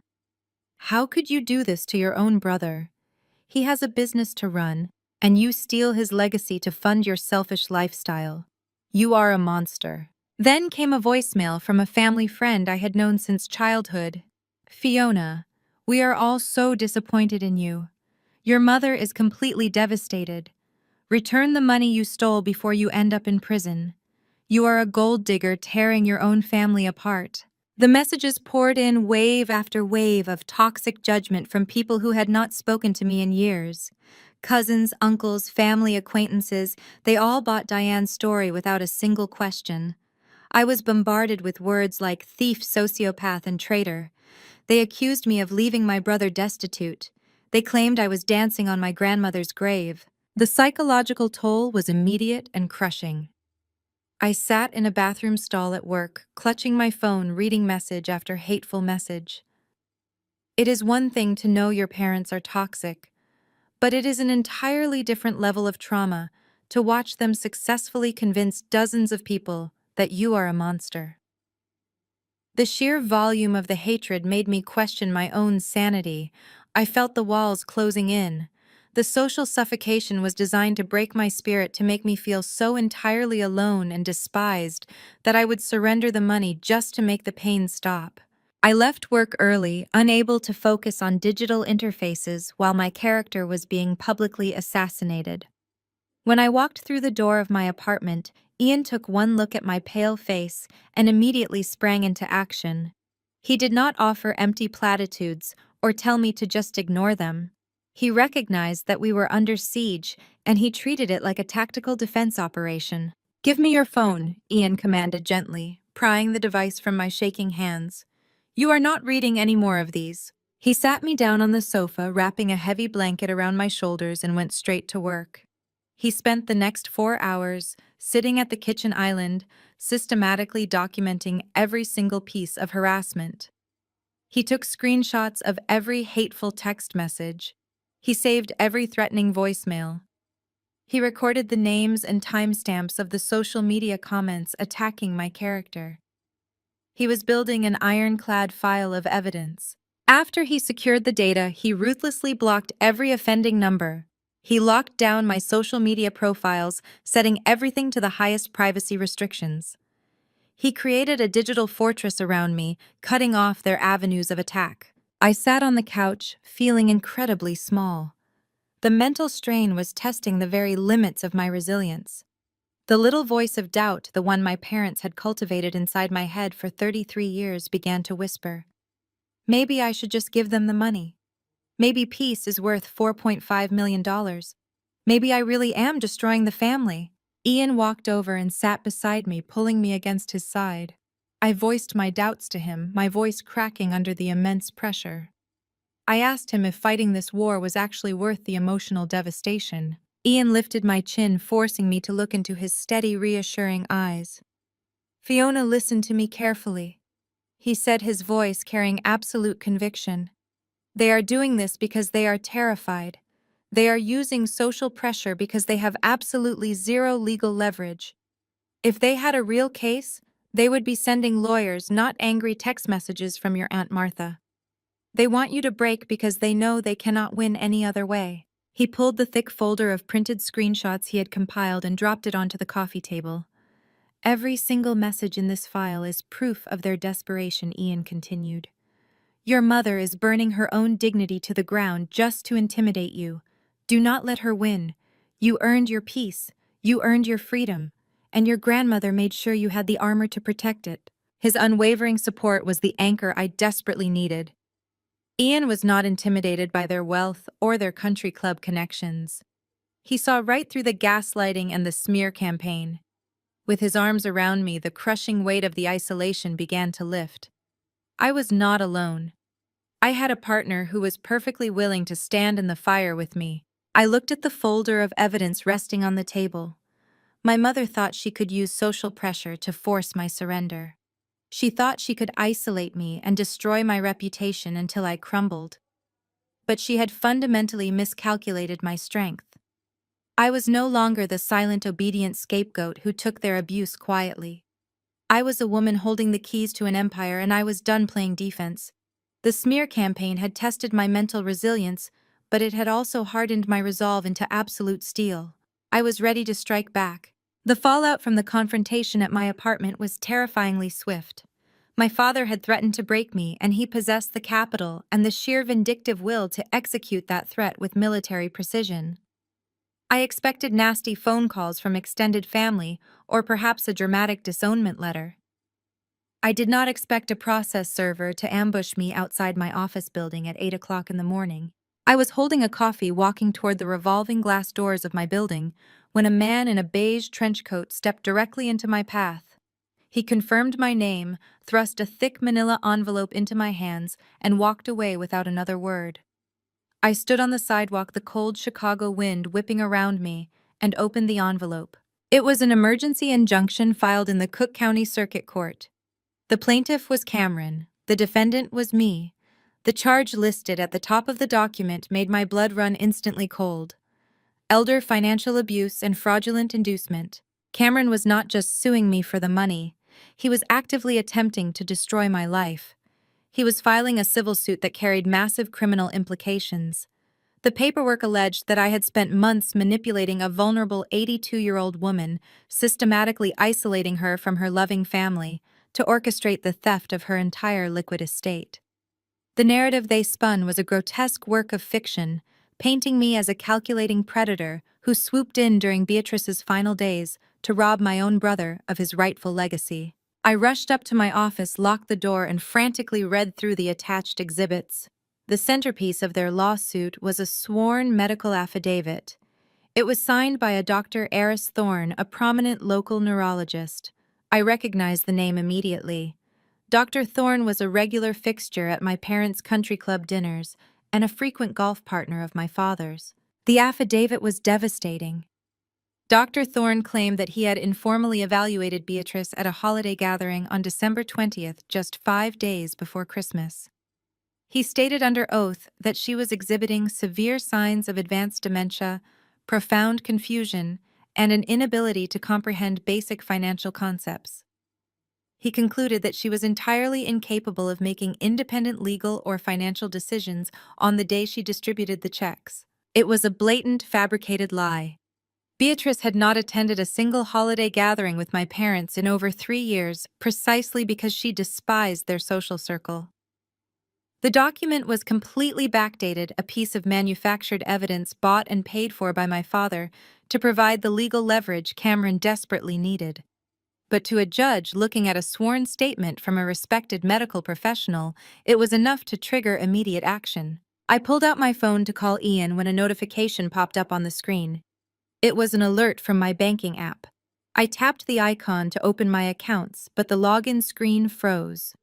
"How could you do this to your own brother? He has a business to run, and you steal his legacy to fund your selfish lifestyle. You are a monster." Then came a voicemail from a family friend I had known since childhood. "Fiona, we are all so disappointed in you. Your mother is completely devastated. Return the money you stole before you end up in prison. You are a gold digger tearing your own family apart." The messages poured in wave after wave of toxic judgment from people who had not spoken to me in years. Cousins, uncles, family acquaintances, they all bought Diane's story without a single question. I was bombarded with words like thief, sociopath, and traitor. They accused me of leaving my brother destitute. They claimed I was dancing on my grandmother's grave. The psychological toll was immediate and crushing. I sat in a bathroom stall at work, clutching my phone, reading message after hateful message. It is one thing to know your parents are toxic, but it is an entirely different level of trauma to watch them successfully convince dozens of people that you are a monster. The sheer volume of the hatred made me question my own sanity. I felt the walls closing in. The social suffocation was designed to break my spirit, to make me feel so entirely alone and despised that I would surrender the money just to make the pain stop. I left work early, unable to focus on digital interfaces while my character was being publicly assassinated. When I walked through the door of my apartment, Ian took one look at my pale face and immediately sprang into action. He did not offer empty platitudes or tell me to just ignore them. He recognized that we were under siege, and he treated it like a tactical defense operation. "Give me your phone," Ian commanded gently, prying the device from my shaking hands. "You are not reading any more of these." He sat me down on the sofa, wrapping a heavy blanket around my shoulders, and went straight to work. He spent the next 4 hours sitting at the kitchen island, systematically documenting every single piece of harassment. He took screenshots of every hateful text message. He saved every threatening voicemail. He recorded the names and timestamps of the social media comments attacking my character. He was building an ironclad file of evidence. After he secured the data, he ruthlessly blocked every offending number. He locked down my social media profiles, setting everything to the highest privacy restrictions. He created a digital fortress around me, cutting off their avenues of attack. I sat on the couch, feeling incredibly small. The mental strain was testing the very limits of my resilience. The little voice of doubt, the one my parents had cultivated inside my head for 33 years, began to whisper. Maybe I should just give them the money. Maybe peace is worth $4.5 million. Maybe I really am destroying the family. Ian walked over and sat beside me, pulling me against his side. I voiced my doubts to him, my voice cracking under the immense pressure. I asked him if fighting this war was actually worth the emotional devastation. Ian lifted my chin, forcing me to look into his steady, reassuring eyes. Fiona listened to me carefully. He said, his voice carrying absolute conviction. They are doing this because they are terrified. They are using social pressure because they have absolutely zero legal leverage. If they had a real case, they would be sending lawyers, not angry text messages from your Aunt Martha. They want you to break because they know they cannot win any other way. He pulled the thick folder of printed screenshots he had compiled and dropped it onto the coffee table. Every single message in this file is proof of their desperation, Ian continued. Your mother is burning her own dignity to the ground just to intimidate you. Do not let her win. You earned your peace. You earned your freedom. And your grandmother made sure you had the armor to protect it. His unwavering support was the anchor I desperately needed. Ian was not intimidated by their wealth or their country club connections. He saw right through the gaslighting and the smear campaign. With his arms around me, the crushing weight of the isolation began to lift. I was not alone. I had a partner who was perfectly willing to stand in the fire with me. I looked at the folder of evidence resting on the table. My mother thought she could use social pressure to force my surrender. She thought she could isolate me and destroy my reputation until I crumbled. But she had fundamentally miscalculated my strength. I was no longer the silent, obedient scapegoat who took their abuse quietly. I was a woman holding the keys to an empire, and I was done playing defense. The smear campaign had tested my mental resilience, but it had also hardened my resolve into absolute steel. I was ready to strike back. The fallout from the confrontation at my apartment was terrifyingly swift. My father had threatened to break me, and he possessed the capital and the sheer vindictive will to execute that threat with military precision. I expected nasty phone calls from extended family, or perhaps a dramatic disownment letter. I did not expect a process server to ambush me outside my office building at 8 o'clock in the morning. I was holding a coffee, walking toward the revolving glass doors of my building, when a man in a beige trench coat stepped directly into my path. He confirmed my name, thrust a thick manila envelope into my hands, and walked away without another word. I stood on the sidewalk, the cold Chicago wind whipping around me, and opened the envelope. It was an emergency injunction filed in the Cook County Circuit Court. The plaintiff was Cameron. The defendant was me. The charge listed at the top of the document made my blood run instantly cold. Elder financial abuse and fraudulent inducement. Cameron was not just suing me for the money. He was actively attempting to destroy my life. He was filing a civil suit that carried massive criminal implications. The paperwork alleged that I had spent months manipulating a vulnerable 82-year-old woman, systematically isolating her from her loving family, to orchestrate the theft of her entire liquid estate. The narrative they spun was a grotesque work of fiction, painting me as a calculating predator who swooped in during Beatrice's final days to rob my own brother of his rightful legacy. I rushed up to my office, locked the door, and frantically read through the attached exhibits. The centerpiece of their lawsuit was a sworn medical affidavit. It was signed by a Dr. Eris Thorne, a prominent local neurologist. I recognized the name immediately. Dr. Thorne was a regular fixture at my parents' country club dinners and a frequent golf partner of my father's. The affidavit was devastating. Dr. Thorne claimed that he had informally evaluated Beatrice at a holiday gathering on December 20th, just 5 days before Christmas. He stated under oath that she was exhibiting severe signs of advanced dementia, profound confusion, and an inability to comprehend basic financial concepts. He concluded that she was entirely incapable of making independent legal or financial decisions on the day she distributed the checks. It was a blatant, fabricated lie. Beatrice had not attended a single holiday gathering with my parents in over 3 years, precisely because she despised their social circle. The document was completely backdated, a piece of manufactured evidence bought and paid for by my father to provide the legal leverage Cameron desperately needed. But to a judge looking at a sworn statement from a respected medical professional, it was enough to trigger immediate action. I pulled out my phone to call Ian when a notification popped up on the screen. It was an alert from my banking app. I tapped the icon to open my accounts, but the login screen froze.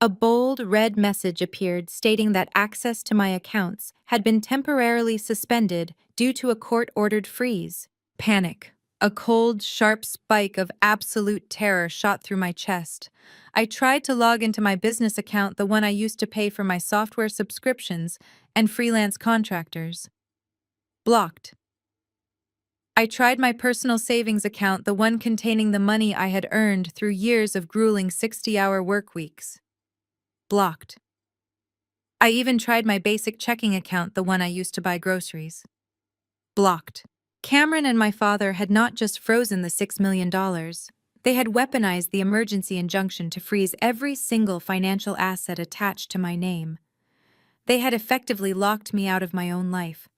A bold red message appeared stating that access to my accounts had been temporarily suspended due to a court-ordered freeze. Panic. A cold, sharp spike of absolute terror shot through my chest. I tried to log into my business account, the one I used to pay for my software subscriptions and freelance contractors. Blocked. I tried my personal savings account, the one containing the money I had earned through years of grueling 60-hour work weeks. Blocked. I even tried my basic checking account, the one I used to buy groceries. Blocked. Cameron and my father had not just frozen the $6 million. They had weaponized the emergency injunction to freeze every single financial asset attached to my name. They had effectively locked me out of my own life.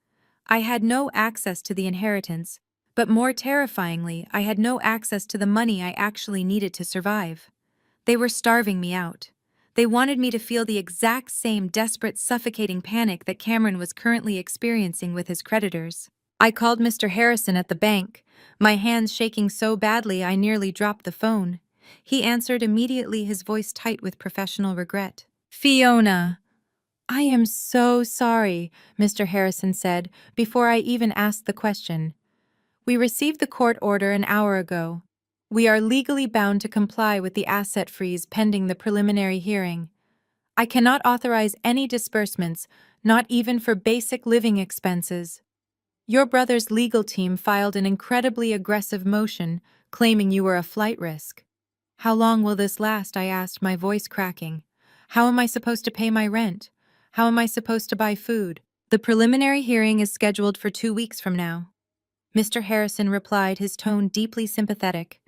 I had no access to the inheritance, but more terrifyingly, I had no access to the money I actually needed to survive. They were starving me out. They wanted me to feel the exact same desperate, suffocating panic that Cameron was currently experiencing with his creditors. I called Mr. Harrison at the bank, my hands shaking so badly I nearly dropped the phone. He answered immediately, his voice tight with professional regret. "Fiona, I am so sorry," Mr. Harrison said, before I even asked the question. "We received the court order an hour ago. We are legally bound to comply with the asset freeze pending the preliminary hearing. I cannot authorize any disbursements, not even for basic living expenses. Your brother's legal team filed an incredibly aggressive motion, claiming you were a flight risk." "How long will this last?" I asked, my voice cracking. "How am I supposed to pay my rent? How am I supposed to buy food?" "The preliminary hearing is scheduled for 2 weeks from now," Mr. Harrison replied, his tone deeply sympathetic.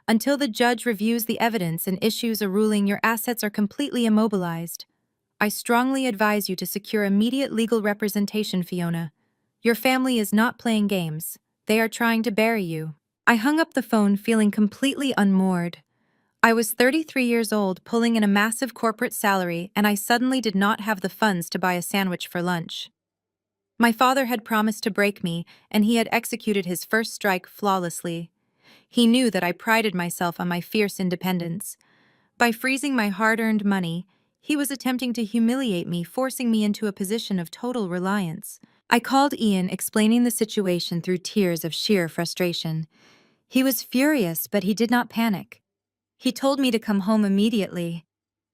"Until the judge reviews the evidence and issues a ruling, your assets are completely immobilized. I strongly advise you to secure immediate legal representation, Fiona. Your family is not playing games. They are trying to bury you." I hung up the phone feeling completely unmoored. I was 33 years old, pulling in a massive corporate salary, and I suddenly did not have the funds to buy a sandwich for lunch. My father had promised to break me, and he had executed his first strike flawlessly. He knew that I prided myself on my fierce independence. By freezing my hard-earned money, he was attempting to humiliate me, forcing me into a position of total reliance. I called Ian, explaining the situation through tears of sheer frustration. He was furious, but he did not panic. He told me to come home immediately.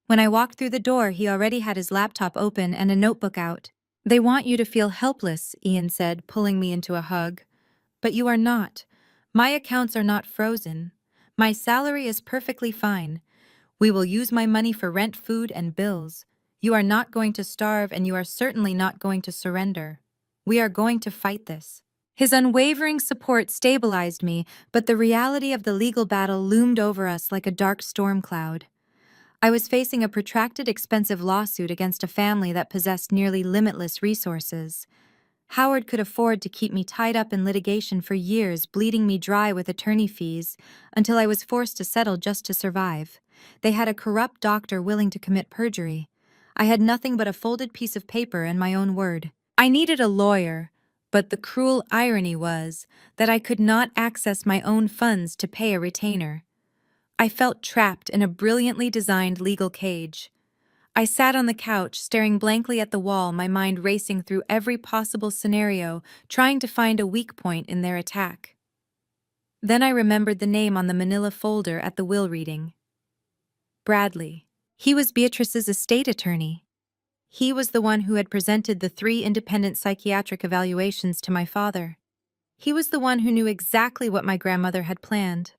When I walked through the door, he already had his laptop open and a notebook out. "They want you to feel helpless," Ian said, pulling me into a hug. "But you are not. My accounts are not frozen. My salary is perfectly fine. We will use my money for rent, food, and bills. You are not going to starve, and you are certainly not going to surrender. We are going to fight this." His unwavering support stabilized me, but the reality of the legal battle loomed over us like a dark storm cloud. I was facing a protracted, expensive lawsuit against a family that possessed nearly limitless resources. Howard could afford to keep me tied up in litigation for years, bleeding me dry with attorney fees, until I was forced to settle just to survive. They had a corrupt doctor willing to commit perjury. I had nothing but a folded piece of paper and my own word. I needed a lawyer, but the cruel irony was that I could not access my own funds to pay a retainer. I felt trapped in a brilliantly designed legal cage. I sat on the couch, staring blankly at the wall, my mind racing through every possible scenario, trying to find a weak point in their attack. Then I remembered the name on the manila folder at the will reading. Bradley. He was Beatrice's estate attorney. He was the one who had presented the 3 independent psychiatric evaluations to my father. He was the one who knew exactly what my grandmother had planned.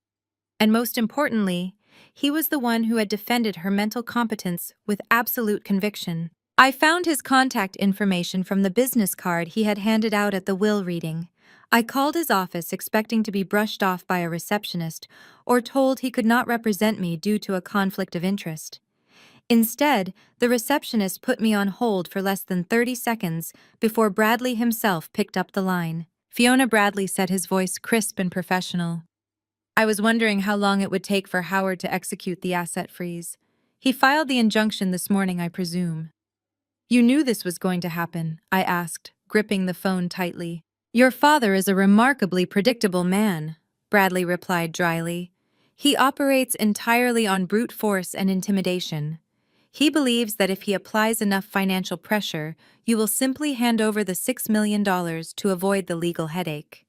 And most importantly, he was the one who had defended her mental competence with absolute conviction. I found his contact information from the business card he had handed out at the will reading. I called his office expecting to be brushed off by a receptionist or told he could not represent me due to a conflict of interest. Instead, the receptionist put me on hold for less than 30 seconds before Bradley himself picked up the line. Fiona Bradley said, his voice crisp and professional. I was wondering how long it would take for Howard to execute the asset freeze. He filed the injunction this morning, I presume. You knew this was going to happen, I asked, gripping the phone tightly. Your father is a remarkably predictable man, Bradley replied dryly. He operates entirely on brute force and intimidation. He believes that if he applies enough financial pressure, you will simply hand over the $6 million to avoid the legal headache.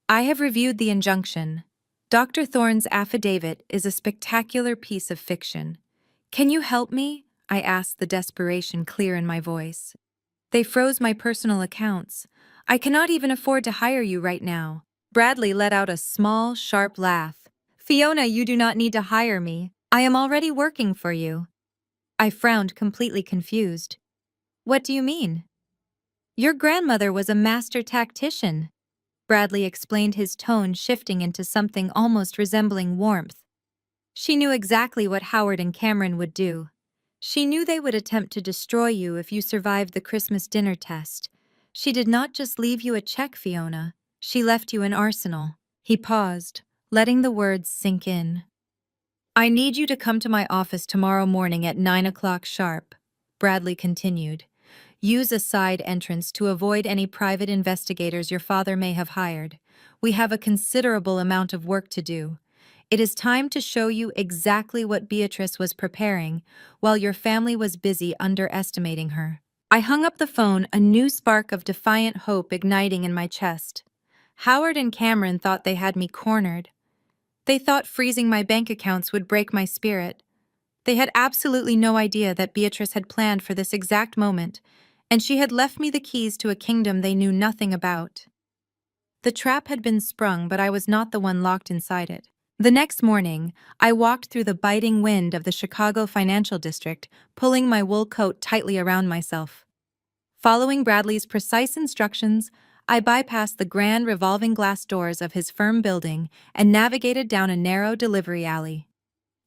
I have reviewed the injunction. Dr. Thorne's affidavit is a spectacular piece of fiction. Can you help me? I asked, the desperation clear in my voice. They froze my personal accounts. I cannot even afford to hire you right now. Bradley let out a small, sharp laugh. Fiona, you do not need to hire me. I am already working for you. I frowned, completely confused. What do you mean? Your grandmother was a master tactician. Bradley explained, his tone shifting into something almost resembling warmth. She knew exactly what Howard and Cameron would do. She knew they would attempt to destroy you if you survived the Christmas dinner test. She did not just leave you a check, Fiona. She left you an arsenal. He paused, letting the words sink in. I need you to come to my office tomorrow morning at 9 o'clock sharp, Bradley continued. Use a side entrance to avoid any private investigators your father may have hired. We have a considerable amount of work to do. It is time to show you exactly what Beatrice was preparing while your family was busy underestimating her. I hung up the phone, a new spark of defiant hope igniting in my chest. Howard and Cameron thought they had me cornered. They thought freezing my bank accounts would break my spirit. They had absolutely no idea that Beatrice had planned for this exact moment, and she had left me the keys to a kingdom they knew nothing about. The trap had been sprung, but I was not the one locked inside it. The next morning, I walked through the biting wind of the Chicago financial district, pulling my wool coat tightly around myself. Following Bradley's precise instructions, I bypassed the grand revolving glass doors of his firm building and navigated down a narrow delivery alley.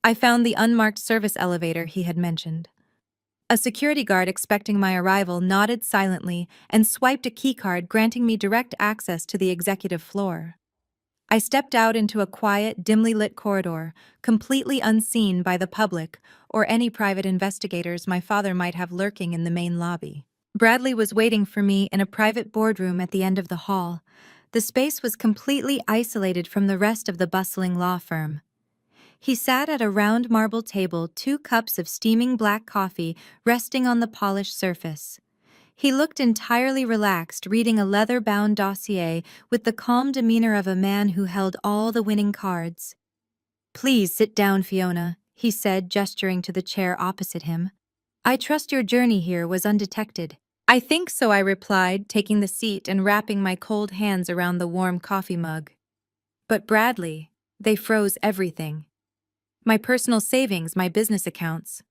I found the unmarked service elevator he had mentioned. A security guard expecting my arrival nodded silently and swiped a keycard, granting me direct access to the executive floor. I stepped out into a quiet, dimly lit corridor, completely unseen by the public or any private investigators my father might have lurking in the main lobby. Bradley was waiting for me in a private boardroom at the end of the hall. The space was completely isolated from the rest of the bustling law firm. He sat at a round marble table, 2 cups of steaming black coffee resting on the polished surface. He looked entirely relaxed, reading a leather-bound dossier with the calm demeanor of a man who held all the winning cards. Please sit down, Fiona, he said, gesturing to the chair opposite him. I trust your journey here was undetected. I think so, I replied, taking the seat and wrapping my cold hands around the warm coffee mug. But Bradley, they froze everything. My personal savings, my business accounts.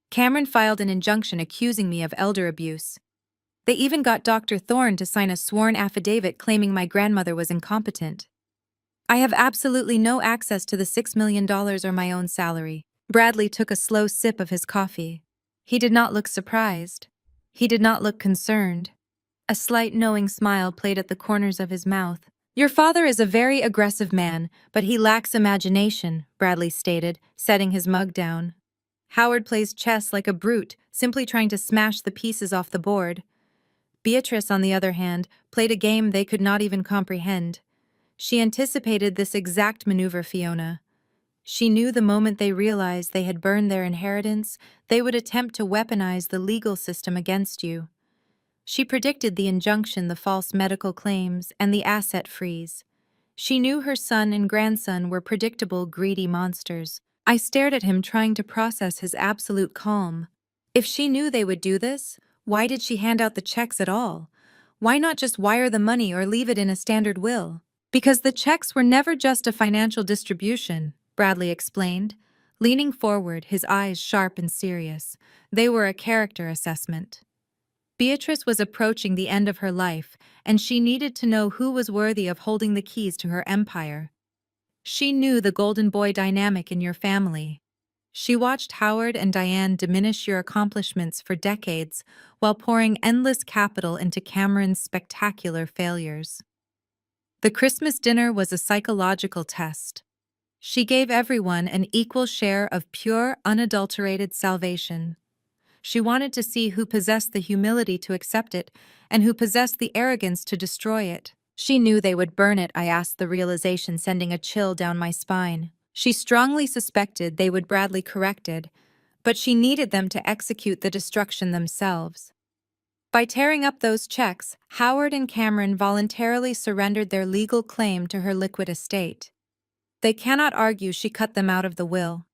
Cameron filed an injunction accusing me of elder abuse. They even got Dr. Thorne to sign a sworn affidavit claiming my grandmother was incompetent. I have absolutely no access to the $6 million or my own salary. Bradley took a slow sip of his coffee. He did not look surprised. He did not look concerned. A slight knowing smile played at the corners of his mouth. Your father is a very aggressive man, but he lacks imagination, Bradley stated, setting his mug down. Howard plays chess like a brute, simply trying to smash the pieces off the board. Beatrice, on the other hand, played a game they could not even comprehend. She anticipated this exact maneuver, Fiona. She knew the moment they realized they had burned their inheritance, they would attempt to weaponize the legal system against you. She predicted the injunction, the false medical claims, and the asset freeze. She knew her son and grandson were predictable, greedy monsters. I stared at him, trying to process his absolute calm. If she knew they would do this, why did she hand out the checks at all? Why not just wire the money or leave it in a standard will? Because the checks were never just a financial distribution, Bradley explained, leaning forward, his eyes sharp and serious. They were a character assessment. Beatrice was approaching the end of her life, and she needed to know who was worthy of holding the keys to her empire. She knew the golden boy dynamic in your family. She watched Howard and Diane diminish your accomplishments for decades while pouring endless capital into Cameron's spectacular failures. The Christmas dinner was a psychological test. She gave everyone an equal share of pure, unadulterated salvation. She wanted to see who possessed the humility to accept it and who possessed the arrogance to destroy it. She knew they would burn it, I asked, the realization sending a chill down my spine. She strongly suspected they would Bradley corrected, but she needed them to execute the destruction themselves. By tearing up those checks, Howard and Cameron voluntarily surrendered their legal claim to her liquid estate. They cannot argue she cut them out of the will.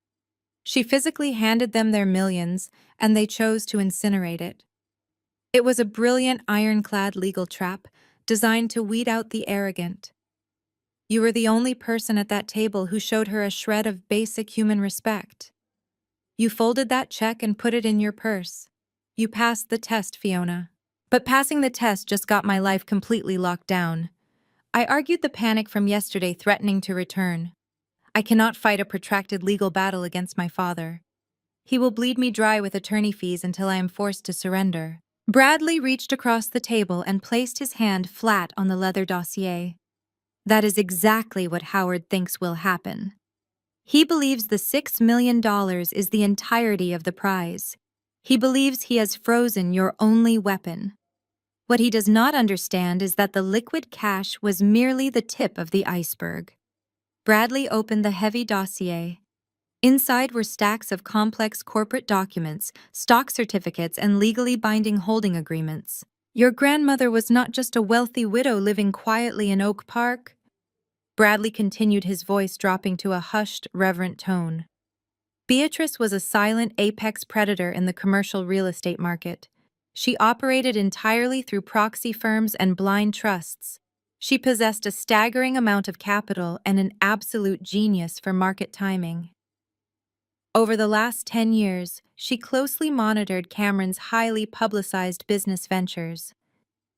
She physically handed them their millions, and they chose to incinerate it. It was a brilliant ironclad legal trap designed to weed out the arrogant. You were the only person at that table who showed her a shred of basic human respect. You folded that check and put it in your purse. You passed the test, Fiona. But passing the test just got my life completely locked down. I argued the panic from yesterday threatening to return. I cannot fight a protracted legal battle against my father. He will bleed me dry with attorney fees until I am forced to surrender. Bradley reached across the table and placed his hand flat on the leather dossier. That is exactly what Howard thinks will happen. He believes the $6 million is the entirety of the prize. He believes he has frozen your only weapon. What he does not understand is that the liquid cash was merely the tip of the iceberg. Bradley opened the heavy dossier. Inside were stacks of complex corporate documents, stock certificates, and legally binding holding agreements. Your grandmother was not just a wealthy widow living quietly in Oak Park. Bradley continued, his voice dropping to a hushed, reverent tone. Beatrice was a silent apex predator in the commercial real estate market. She operated entirely through proxy firms and blind trusts. She possessed a staggering amount of capital and an absolute genius for market timing. Over the last 10 years, she closely monitored Cameron's highly publicized business ventures.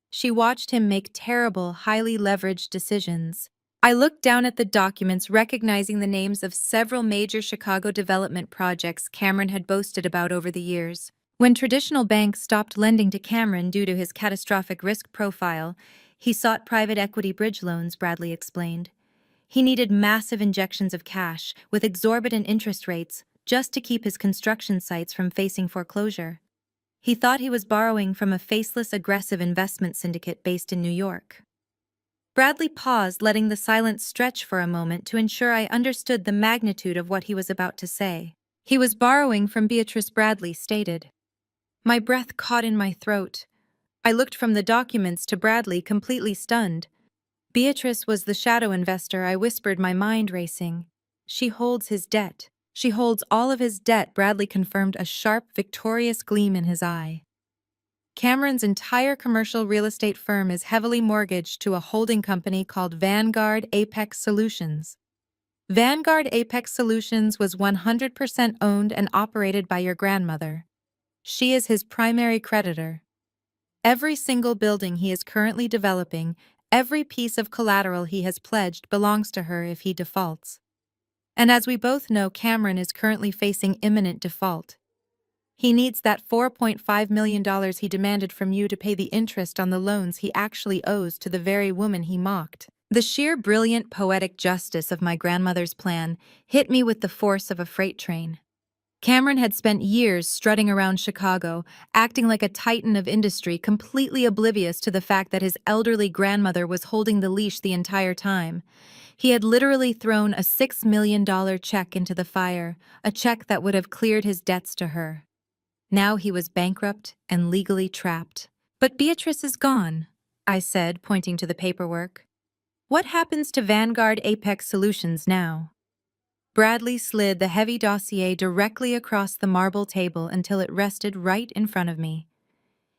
She watched him make terrible, highly leveraged decisions. I looked down at the documents, recognizing the names of several major Chicago development projects Cameron had boasted about over the years. When traditional banks stopped lending to Cameron due to his catastrophic risk profile, he sought private equity bridge loans, Bradley explained. He needed massive injections of cash, with exorbitant interest rates, just to keep his construction sites from facing foreclosure. He thought he was borrowing from a faceless, aggressive investment syndicate based in New York. Bradley paused, letting the silence stretch for a moment to ensure I understood the magnitude of what he was about to say. He was borrowing from Beatrice, Bradley stated. My breath caught in my throat. I looked from the documents to Bradley, completely stunned. Beatrice was the shadow investor, I whispered, my mind racing. She holds his debt. She holds all of his debt, Bradley confirmed, a sharp, victorious gleam in his eye. Cameron's entire commercial real estate firm is heavily mortgaged to a holding company called Vanguard Apex Solutions. Vanguard Apex Solutions was 100% owned and operated by your grandmother. She is his primary creditor. Every single building he is currently developing, every piece of collateral he has pledged belongs to her if he defaults. And as we both know, Cameron is currently facing imminent default. He needs that $4.5 million he demanded from you to pay the interest on the loans he actually owes to the very woman he mocked. The sheer brilliant poetic justice of my grandmother's plan hit me with the force of a freight train. Cameron had spent years strutting around Chicago, acting like a titan of industry, completely oblivious to the fact that his elderly grandmother was holding the leash the entire time. He had literally thrown a $6 million check into the fire, a check that would have cleared his debts to her. Now he was bankrupt and legally trapped. But Beatrice is gone, I said, pointing to the paperwork. What happens to Vanguard Apex Solutions now? Bradley slid the heavy dossier directly across the marble table until it rested right in front of me.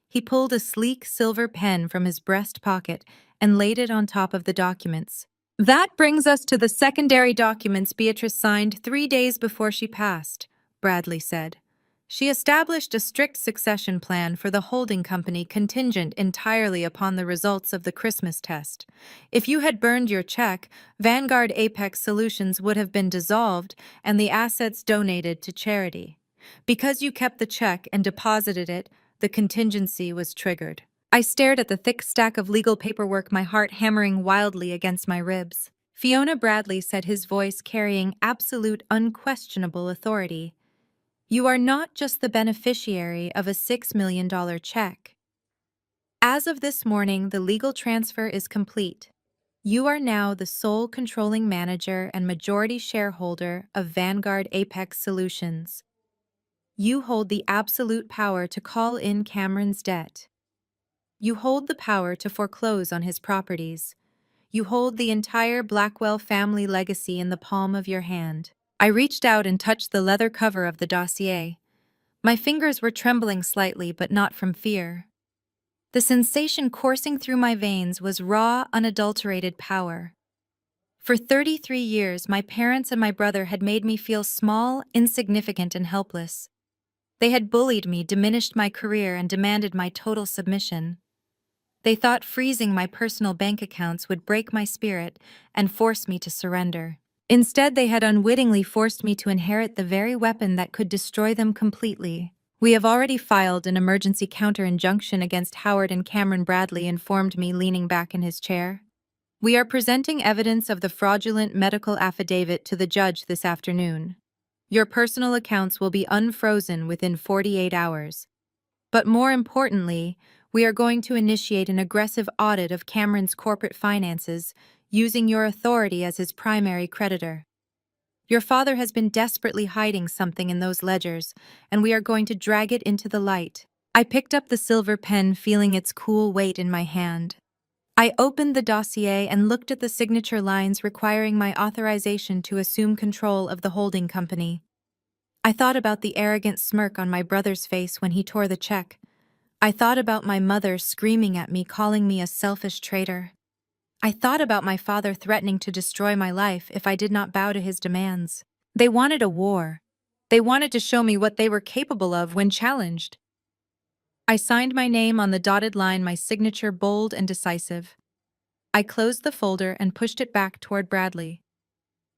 He pulled a sleek silver pen from his breast pocket and laid it on top of the documents. That brings us to the secondary documents Beatrice signed 3 days before she passed, Bradley said. She established a strict succession plan for the holding company contingent entirely upon the results of the Christmas test. If you had burned your check, Vanguard Apex Solutions would have been dissolved and the assets donated to charity. Because you kept the check and deposited it, the contingency was triggered. I stared at the thick stack of legal paperwork, my heart hammering wildly against my ribs. Fiona Bradley said, his voice carrying absolute, unquestionable authority. You are not just the beneficiary of a $6 million check. As of this morning, the legal transfer is complete. You are now the sole controlling manager and majority shareholder of Vanguard Apex Solutions. You hold the absolute power to call in Cameron's debt. You hold the power to foreclose on his properties. You hold the entire Blackwell family legacy in the palm of your hand. I reached out and touched the leather cover of the dossier. My fingers were trembling slightly, but not from fear. The sensation coursing through my veins was raw, unadulterated power. For 33 years, my parents and my brother had made me feel small, insignificant, and helpless. They had bullied me, diminished my career, and demanded my total submission. They thought freezing my personal bank accounts would break my spirit and force me to surrender. Instead, they had unwittingly forced me to inherit the very weapon that could destroy them completely. We have already filed an emergency counter-injunction against Howard and Cameron Bradley, informed me, leaning back in his chair. We are presenting evidence of the fraudulent medical affidavit to the judge this afternoon. Your personal accounts will be unfrozen within 48 hours. But more importantly, we are going to initiate an aggressive audit of Cameron's corporate finances, using your authority as his primary creditor. Your father has been desperately hiding something in those ledgers, and we are going to drag it into the light. I picked up the silver pen, feeling its cool weight in my hand. I opened the dossier and looked at the signature lines requiring my authorization to assume control of the holding company. I thought about the arrogant smirk on my brother's face when he tore the check. I thought about my mother screaming at me, calling me a selfish traitor. I thought about my father threatening to destroy my life if I did not bow to his demands. They wanted a war. They wanted to show me what they were capable of when challenged. I signed my name on the dotted line, my signature bold and decisive. I closed the folder and pushed it back toward Bradley.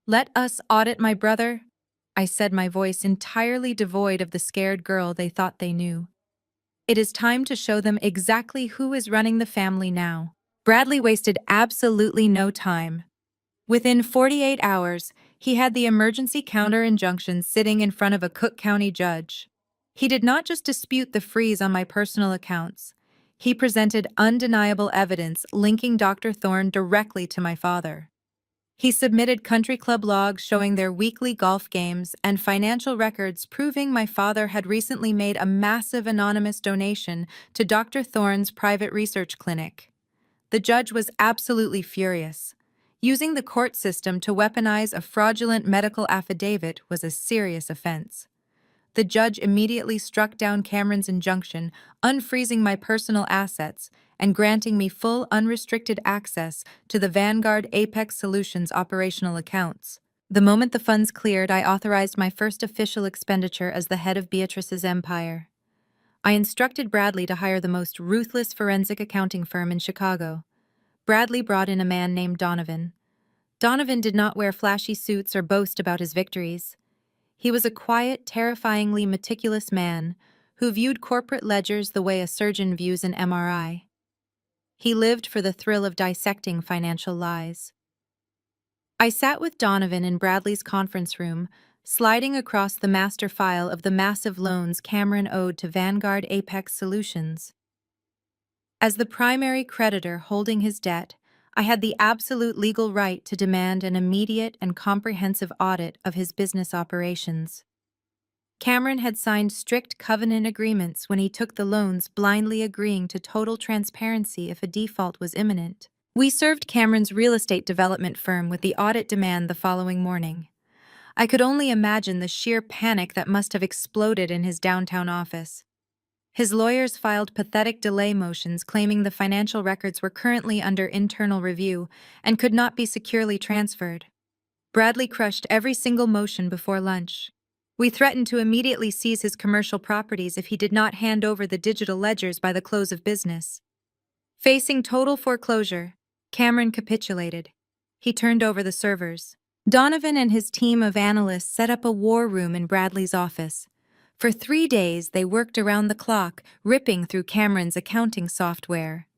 Let us audit my brother, I said, my voice entirely devoid of the scared girl they thought they knew. It is time to show them exactly who is running the family now. Bradley wasted absolutely no time. Within 48 hours, he had the emergency counter-injunction sitting in front of a Cook County judge. He did not just dispute the freeze on my personal accounts. He presented undeniable evidence linking Dr. Thorne directly to my father. He submitted country club logs showing their weekly golf games and financial records proving my father had recently made a massive anonymous donation to Dr. Thorne's private research clinic. The judge was absolutely furious. Using the court system to weaponize a fraudulent medical affidavit was a serious offense. The judge immediately struck down Cameron's injunction, unfreezing my personal assets and granting me full unrestricted access to the Vanguard Apex Solutions operational accounts. The moment the funds cleared, I authorized my first official expenditure as the head of Beatrice's empire. I instructed Bradley to hire the most ruthless forensic accounting firm in Chicago. Bradley brought in a man named Donovan. Donovan did not wear flashy suits or boast about his victories. He was a quiet, terrifyingly meticulous man who viewed corporate ledgers the way a surgeon views an MRI. He lived for the thrill of dissecting financial lies. I sat with Donovan in Bradley's conference room, sliding across the master file of the massive loans Cameron owed to Vanguard Apex Solutions. As the primary creditor holding his debt, I had the absolute legal right to demand an immediate and comprehensive audit of his business operations. Cameron had signed strict covenant agreements when he took the loans, blindly agreeing to total transparency if a default was imminent. We served Cameron's real estate development firm with the audit demand the following morning. I could only imagine the sheer panic that must have exploded in his downtown office. His lawyers filed pathetic delay motions claiming the financial records were currently under internal review and could not be securely transferred. Bradley crushed every single motion before lunch. We threatened to immediately seize his commercial properties if he did not hand over the digital ledgers by the close of business. Facing total foreclosure, Cameron capitulated. He turned over the servers. Donovan and his team of analysts set up a war room in Bradley's office. For 3 days, they worked around the clock, ripping through Cameron's accounting software.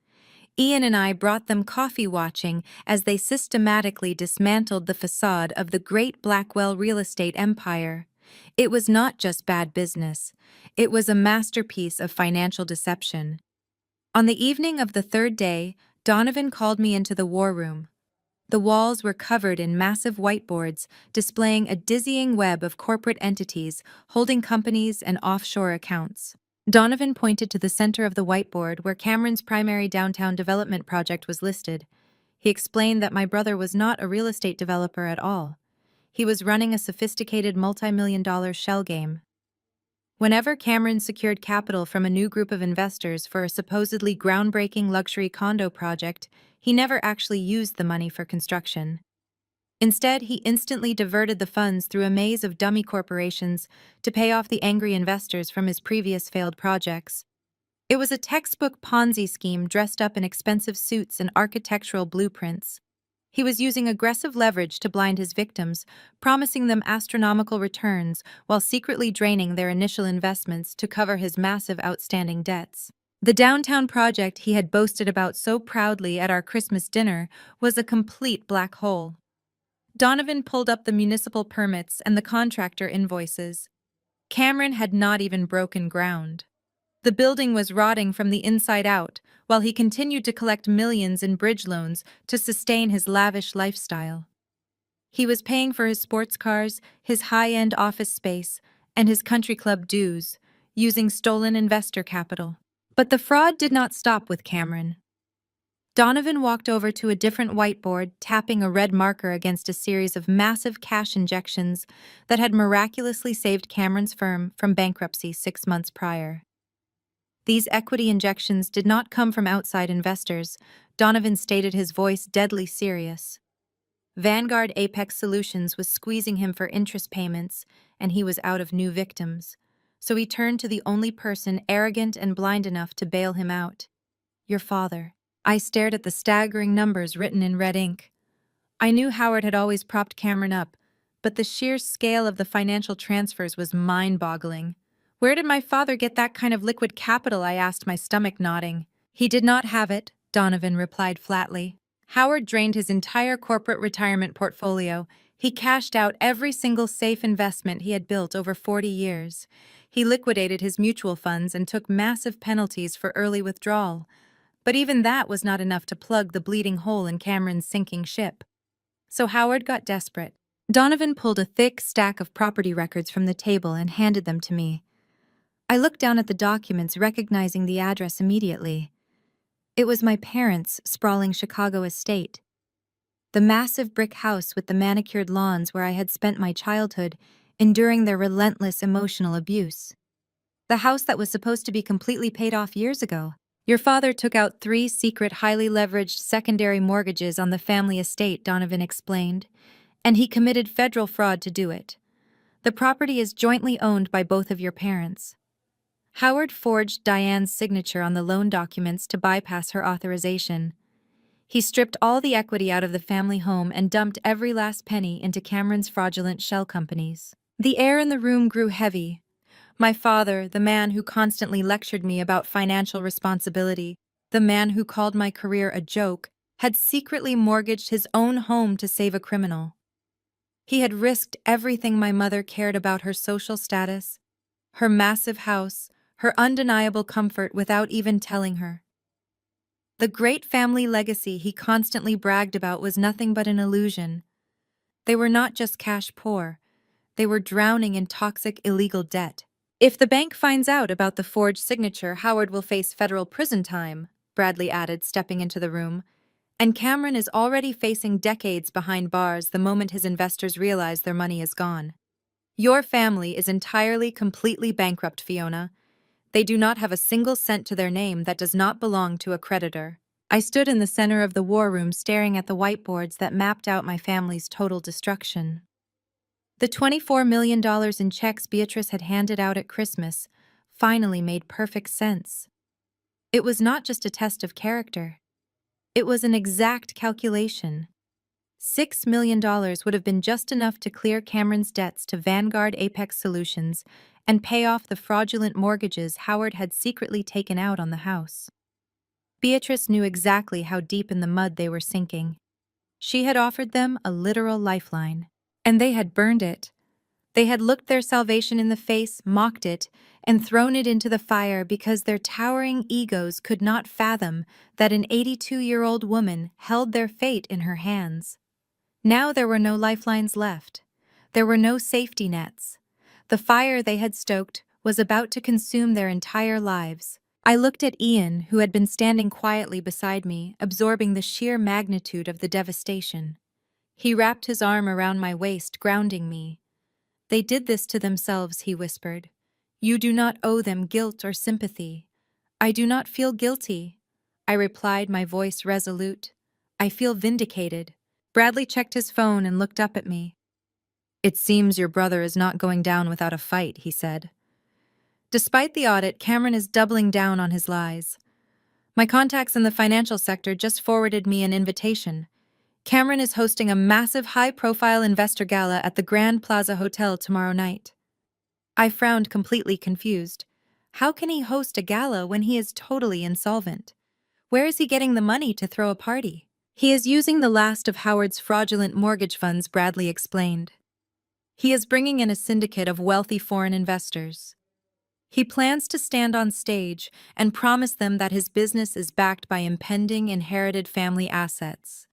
Ian and I brought them coffee watching as they systematically dismantled the facade of the great Blackwell real estate empire. It was not just bad business. It was a masterpiece of financial deception. On the evening of the third day, Donovan called me into the war room. The walls were covered in massive whiteboards displaying a dizzying web of corporate entities holding companies and offshore accounts. Donovan pointed to the center of the whiteboard where Cameron's primary downtown development project was listed. He explained that my brother was not a real estate developer at all. He was running a sophisticated multi-million-dollar shell game. Whenever Cameron secured capital from a new group of investors for a supposedly groundbreaking luxury condo project, he never actually used the money for construction. Instead, he instantly diverted the funds through a maze of dummy corporations to pay off the angry investors from his previous failed projects. It was a textbook Ponzi scheme dressed up in expensive suits and architectural blueprints. He was using aggressive leverage to blind his victims, promising them astronomical returns while secretly draining their initial investments to cover his massive outstanding debts. The downtown project he had boasted about so proudly at our Christmas dinner was a complete black hole. Donovan pulled up the municipal permits and the contractor invoices. Cameron had not even broken ground. The building was rotting from the inside out, while he continued to collect millions in bridge loans to sustain his lavish lifestyle. He was paying for his sports cars, his high-end office space, and his country club dues, using stolen investor capital. But the fraud did not stop with Cameron. Donovan walked over to a different whiteboard, tapping a red marker against a series of massive cash injections that had miraculously saved Cameron's firm from bankruptcy 6 months prior. These equity injections did not come from outside investors. Donovan stated, his voice deadly serious. Vanguard Apex Solutions was squeezing him for interest payments, and he was out of new victims. So he turned to the only person arrogant and blind enough to bail him out. Your father. I stared at the staggering numbers written in red ink. I knew Howard had always propped Cameron up, but the sheer scale of the financial transfers was mind-boggling. Where did my father get that kind of liquid capital? I asked, my stomach nodding. He did not have it, Donovan replied flatly. Howard drained his entire corporate retirement portfolio. He cashed out every single safe investment he had built over 40 years. He liquidated his mutual funds and took massive penalties for early withdrawal. But even that was not enough to plug the bleeding hole in Cameron's sinking ship. So Howard got desperate. Donovan pulled a thick stack of property records from the table and handed them to me. I looked down at the documents, recognizing the address immediately. It was my parents' sprawling Chicago estate. The massive brick house with the manicured lawns where I had spent my childhood, enduring their relentless emotional abuse. The house that was supposed to be completely paid off years ago. Your father took out 3 secret, highly leveraged secondary mortgages on the family estate, Donovan explained, and he committed federal fraud to do it. The property is jointly owned by both of your parents. Howard forged Diane's signature on the loan documents to bypass her authorization. He stripped all the equity out of the family home and dumped every last penny into Cameron's fraudulent shell companies. The air in the room grew heavy. My father, the man who constantly lectured me about financial responsibility, the man who called my career a joke, had secretly mortgaged his own home to save a criminal. He had risked everything my mother cared about: her social status, her massive house, her undeniable comfort, without even telling her. The great family legacy he constantly bragged about was nothing but an illusion. They were not just cash poor. They were drowning in toxic, illegal debt. If the bank finds out about the forged signature, Howard will face federal prison time, Bradley added, stepping into the room. And Cameron is already facing decades behind bars the moment his investors realize their money is gone. Your family is entirely, completely bankrupt, Fiona. They do not have a single cent to their name that does not belong to a creditor. I stood in the center of the war room staring at the whiteboards that mapped out my family's total destruction. The $24 million in checks Beatrice had handed out at Christmas finally made perfect sense. It was not just a test of character. It was an exact calculation. $6 million would have been just enough to clear Cameron's debts to Vanguard Apex Solutions and pay off the fraudulent mortgages Howard had secretly taken out on the house. Beatrice knew exactly how deep in the mud they were sinking. She had offered them a literal lifeline, and they had burned it. They had looked their salvation in the face, mocked it, and thrown it into the fire because their towering egos could not fathom that an 82-year-old woman held their fate in her hands. Now there were no lifelines left. There were no safety nets. The fire they had stoked was about to consume their entire lives. I looked at Ian, who had been standing quietly beside me, absorbing the sheer magnitude of the devastation. He wrapped his arm around my waist, grounding me. "They did this to themselves," he whispered. "You do not owe them guilt or sympathy." "I do not feel guilty," I replied, my voice resolute. "I feel vindicated." Bradley checked his phone and looked up at me. "It seems your brother is not going down without a fight," he said. Despite the audit, Cameron is doubling down on his lies. My contacts in the financial sector just forwarded me an invitation. Cameron is hosting a massive high-profile investor gala at the Grand Plaza Hotel tomorrow night. I frowned, completely confused. How can he host a gala when he is totally insolvent? Where is he getting the money to throw a party? "He is using the last of Howard's fraudulent mortgage funds," Bradley explained. "He is bringing in a syndicate of wealthy foreign investors. He plans to stand on stage and promise them that his business is backed by impending inherited family assets.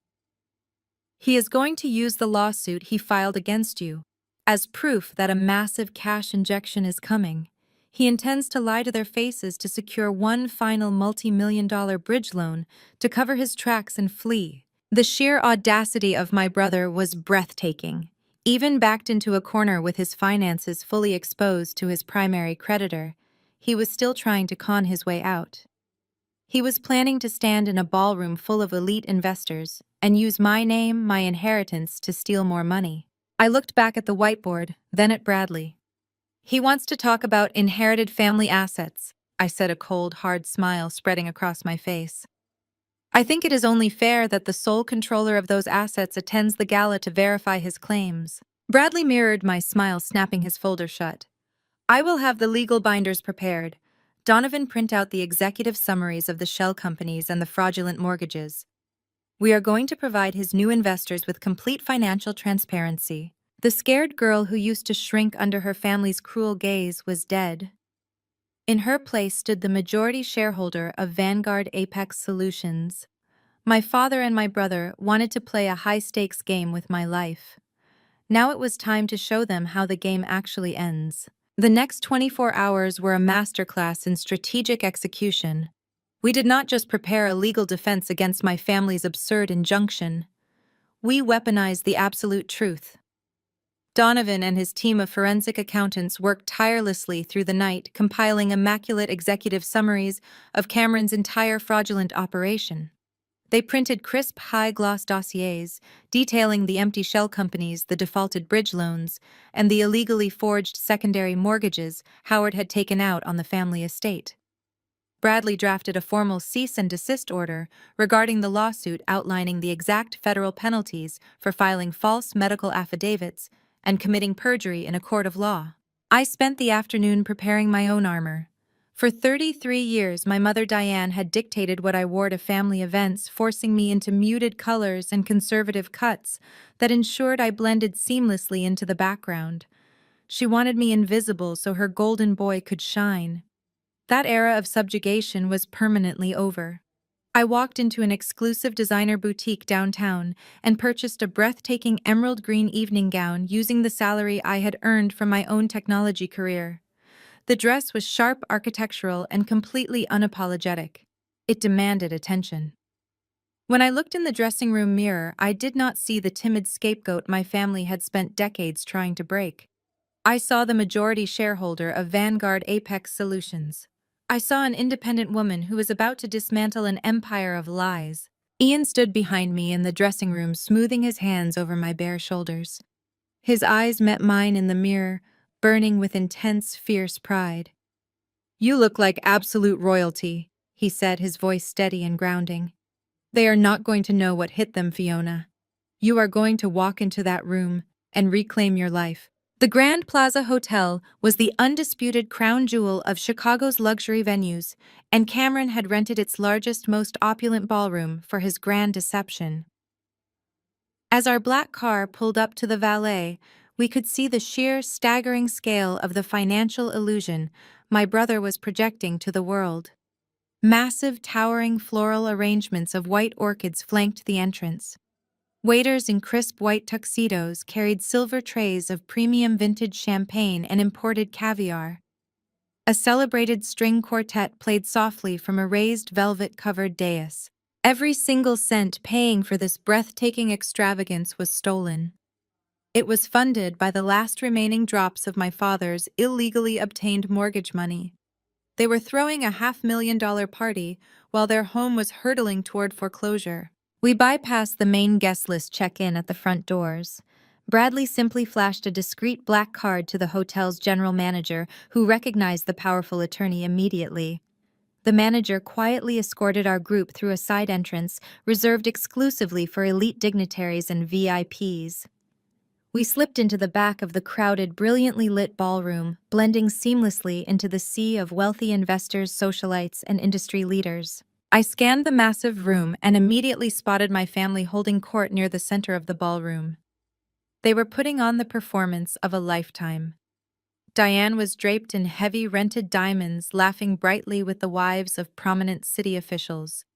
He is going to use the lawsuit he filed against you as proof that a massive cash injection is coming. He intends to lie to their faces to secure one final multi-million-dollar bridge loan to cover his tracks and flee." The sheer audacity of my brother was breathtaking. Even backed into a corner with his finances fully exposed to his primary creditor, he was still trying to con his way out. He was planning to stand in a ballroom full of elite investors and use my name, my inheritance, to steal more money. I looked back at the whiteboard, then at Bradley. "He wants to talk about inherited family assets," I said, a cold, hard smile spreading across my face. "I think it is only fair that the sole controller of those assets attends the gala to verify his claims." Bradley mirrored my smile, snapping his folder shut. "I will have the legal binders prepared. Donovan, print out the executive summaries of the shell companies and the fraudulent mortgages. We are going to provide his new investors with complete financial transparency." The scared girl who used to shrink under her family's cruel gaze was dead. In her place stood the majority shareholder of Vanguard Apex Solutions. My father and my brother wanted to play a high-stakes game with my life. Now it was time to show them how the game actually ends. The next 24 hours were a masterclass in strategic execution. We did not just prepare a legal defense against my family's absurd injunction. We weaponized the absolute truth. Donovan and his team of forensic accountants worked tirelessly through the night, compiling immaculate executive summaries of Cameron's entire fraudulent operation. They printed crisp, high-gloss dossiers detailing the empty shell companies, the defaulted bridge loans, and the illegally forged secondary mortgages Howard had taken out on the family estate. Bradley drafted a formal cease and desist order regarding the lawsuit, outlining the exact federal penalties for filing false medical affidavits and committing perjury in a court of law. I spent the afternoon preparing my own armor. For 33 years, my mother Diane had dictated what I wore to family events, forcing me into muted colors and conservative cuts that ensured I blended seamlessly into the background. She wanted me invisible so her golden boy could shine. That era of subjugation was permanently over. I walked into an exclusive designer boutique downtown and purchased a breathtaking emerald green evening gown using the salary I had earned from my own technology career. The dress was sharp, architectural, and completely unapologetic. It demanded attention. When I looked in the dressing room mirror, I did not see the timid scapegoat my family had spent decades trying to break. I saw the majority shareholder of Vanguard Apex Solutions. I saw an independent woman who was about to dismantle an empire of lies. Ian stood behind me in the dressing room, smoothing his hands over my bare shoulders. His eyes met mine in the mirror, burning with intense, fierce pride. "You look like absolute royalty," he said, his voice steady and grounding. "They are not going to know what hit them, Fiona. You are going to walk into that room and reclaim your life. The Grand Plaza Hotel was the undisputed crown jewel of Chicago's luxury venues, and Cameron had rented its largest, most opulent ballroom for his grand deception. As our black car pulled up to the valet, we could see the sheer, staggering scale of the financial illusion my brother was projecting to the world. Massive, towering floral arrangements of white orchids flanked the entrance. Waiters in crisp white tuxedos carried silver trays of premium vintage champagne and imported caviar. A celebrated string quartet played softly from a raised velvet-covered dais. Every single cent paying for this breathtaking extravagance was stolen. It was funded by the last remaining drops of my father's illegally obtained mortgage money. They were throwing a $500,000 party while their home was hurtling toward foreclosure. We bypassed the main guest list check-in at the front doors. Bradley simply flashed a discreet black card to the hotel's general manager, who recognized the powerful attorney immediately. The manager quietly escorted our group through a side entrance reserved exclusively for elite dignitaries and VIPs. We slipped into the back of the crowded, brilliantly lit ballroom, blending seamlessly into the sea of wealthy investors, socialites, and industry leaders. I scanned the massive room and immediately spotted my family holding court near the center of the ballroom. They were putting on the performance of a lifetime. Diane was draped in heavy rented diamonds, laughing brightly with the wives of prominent city officials.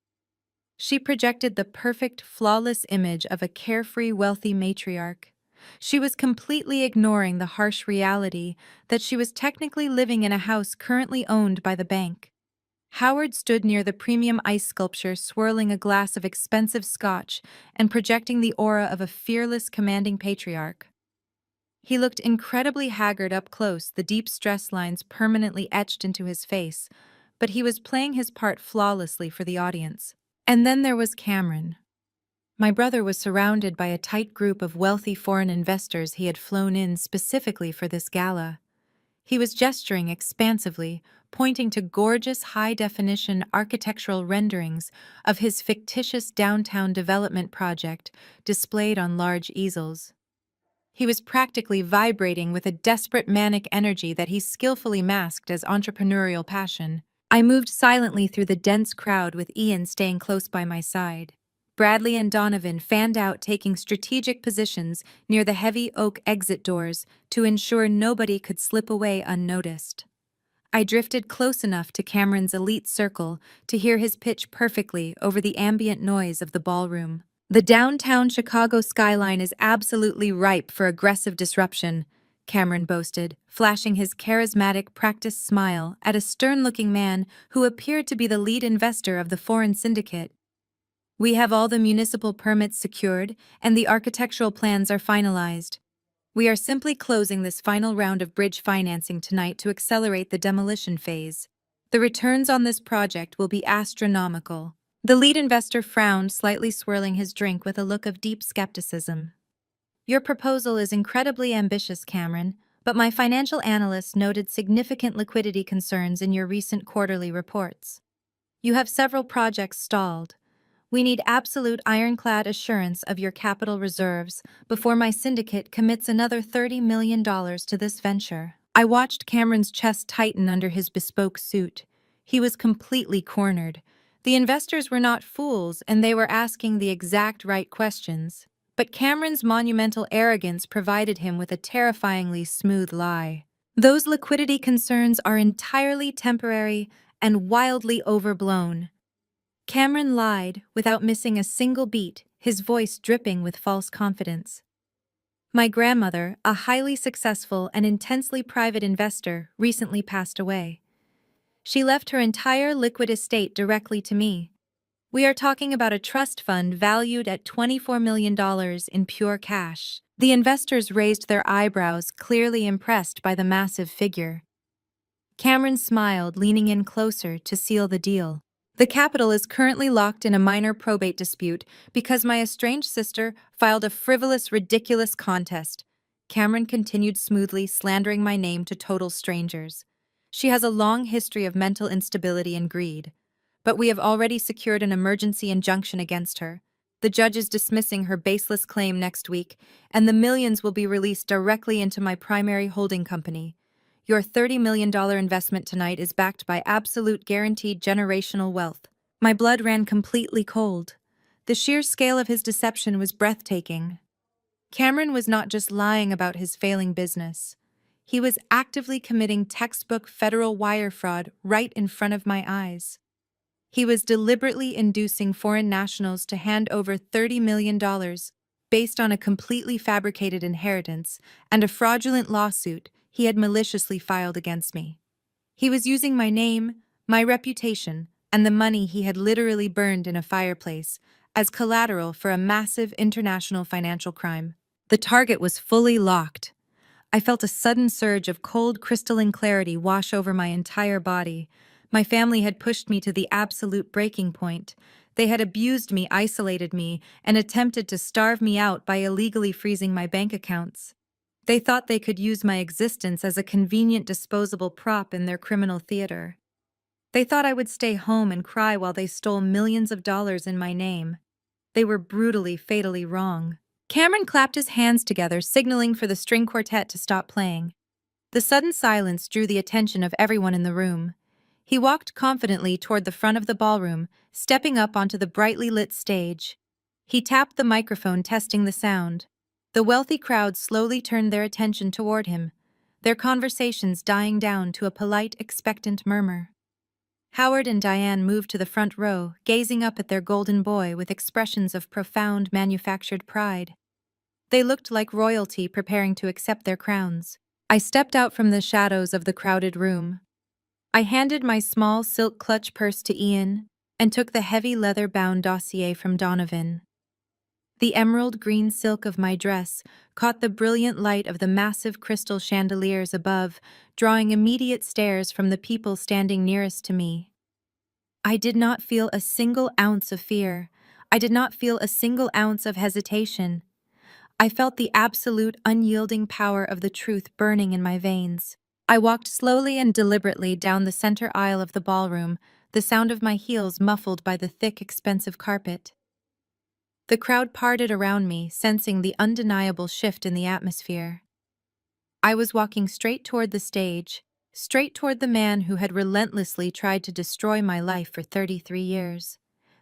She projected the perfect, flawless image of a carefree, wealthy matriarch. She was completely ignoring the harsh reality that she was technically living in a house currently owned by the bank. Howard stood near the premium ice sculpture, swirling a glass of expensive scotch and projecting the aura of a fearless, commanding patriarch. He looked incredibly haggard up close, the deep stress lines permanently etched into his face, but he was playing his part flawlessly for the audience. And then there was Cameron. My brother was surrounded by a tight group of wealthy foreign investors he had flown in specifically for this gala. He was gesturing expansively, pointing to gorgeous high-definition architectural renderings of his fictitious downtown development project displayed on large easels. He was practically vibrating with a desperate manic energy that he skillfully masked as entrepreneurial passion. I moved silently through the dense crowd with Ian staying close by my side. Bradley and Donovan fanned out, taking strategic positions near the heavy oak exit doors to ensure nobody could slip away unnoticed. I drifted close enough to Cameron's elite circle to hear his pitch perfectly over the ambient noise of the ballroom. The downtown Chicago skyline is absolutely ripe for aggressive disruption, Cameron boasted, flashing his charismatic, practiced smile at a stern-looking man who appeared to be the lead investor of the foreign syndicate. We have all the municipal permits secured, and the architectural plans are finalized. We are simply closing this final round of bridge financing tonight to accelerate the demolition phase. The returns on this project will be astronomical. The lead investor frowned, slightly swirling his drink with a look of deep skepticism. Your proposal is incredibly ambitious, Cameron, but my financial analysts noted significant liquidity concerns in your recent quarterly reports. You have several projects stalled. We need absolute ironclad assurance of your capital reserves before my syndicate commits another $30 million to this venture. I watched Cameron's chest tighten under his bespoke suit. He was completely cornered. The investors were not fools, and they were asking the exact right questions. But Cameron's monumental arrogance provided him with a terrifyingly smooth lie. Those liquidity concerns are entirely temporary and wildly overblown. Cameron lied without missing a single beat, his voice dripping with false confidence. My grandmother, a highly successful and intensely private investor, recently passed away. She left her entire liquid estate directly to me. We are talking about a trust fund valued at $24 million in pure cash. The investors raised their eyebrows, clearly impressed by the massive figure. Cameron smiled, leaning in closer to seal the deal. The capital is currently locked in a minor probate dispute because my estranged sister filed a frivolous, ridiculous contest. Cameron continued smoothly, slandering my name to total strangers. She has a long history of mental instability and greed, but we have already secured an emergency injunction against her. The judge is dismissing her baseless claim next week, and the millions will be released directly into my primary holding company. Your $30 million investment tonight is backed by absolute guaranteed generational wealth. My blood ran completely cold. The sheer scale of his deception was breathtaking. Cameron was not just lying about his failing business. He was actively committing textbook federal wire fraud right in front of my eyes. He was deliberately inducing foreign nationals to hand over $30 million based on a completely fabricated inheritance and a fraudulent lawsuit he had maliciously filed against me. He was using my name, my reputation, and the money he had literally burned in a fireplace as collateral for a massive international financial crime. The target was fully locked. I felt a sudden surge of cold, crystalline clarity wash over my entire body. My family had pushed me to the absolute breaking point. They had abused me, isolated me, and attempted to starve me out by illegally freezing my bank accounts. They thought they could use my existence as a convenient disposable prop in their criminal theater. They thought I would stay home and cry while they stole millions of dollars in my name. They were brutally, fatally wrong. Cameron clapped his hands together, signaling for the string quartet to stop playing. The sudden silence drew the attention of everyone in the room. He walked confidently toward the front of the ballroom, stepping up onto the brightly lit stage. He tapped the microphone, testing the sound. The wealthy crowd slowly turned their attention toward him, their conversations dying down to a polite, expectant murmur. Howard and Diane moved to the front row, gazing up at their golden boy with expressions of profound, manufactured pride. They looked like royalty preparing to accept their crowns. I stepped out from the shadows of the crowded room. I handed my small silk clutch purse to Ian and took the heavy leather-bound dossier from Donovan. The emerald green silk of my dress caught the brilliant light of the massive crystal chandeliers above, drawing immediate stares from the people standing nearest to me. I did not feel a single ounce of fear. I did not feel a single ounce of hesitation. I felt the absolute, unyielding power of the truth burning in my veins. I walked slowly and deliberately down the center aisle of the ballroom, the sound of my heels muffled by the thick, expensive carpet. The crowd parted around me, sensing the undeniable shift in the atmosphere. I was walking straight toward the stage, straight toward the man who had relentlessly tried to destroy my life for 33 years.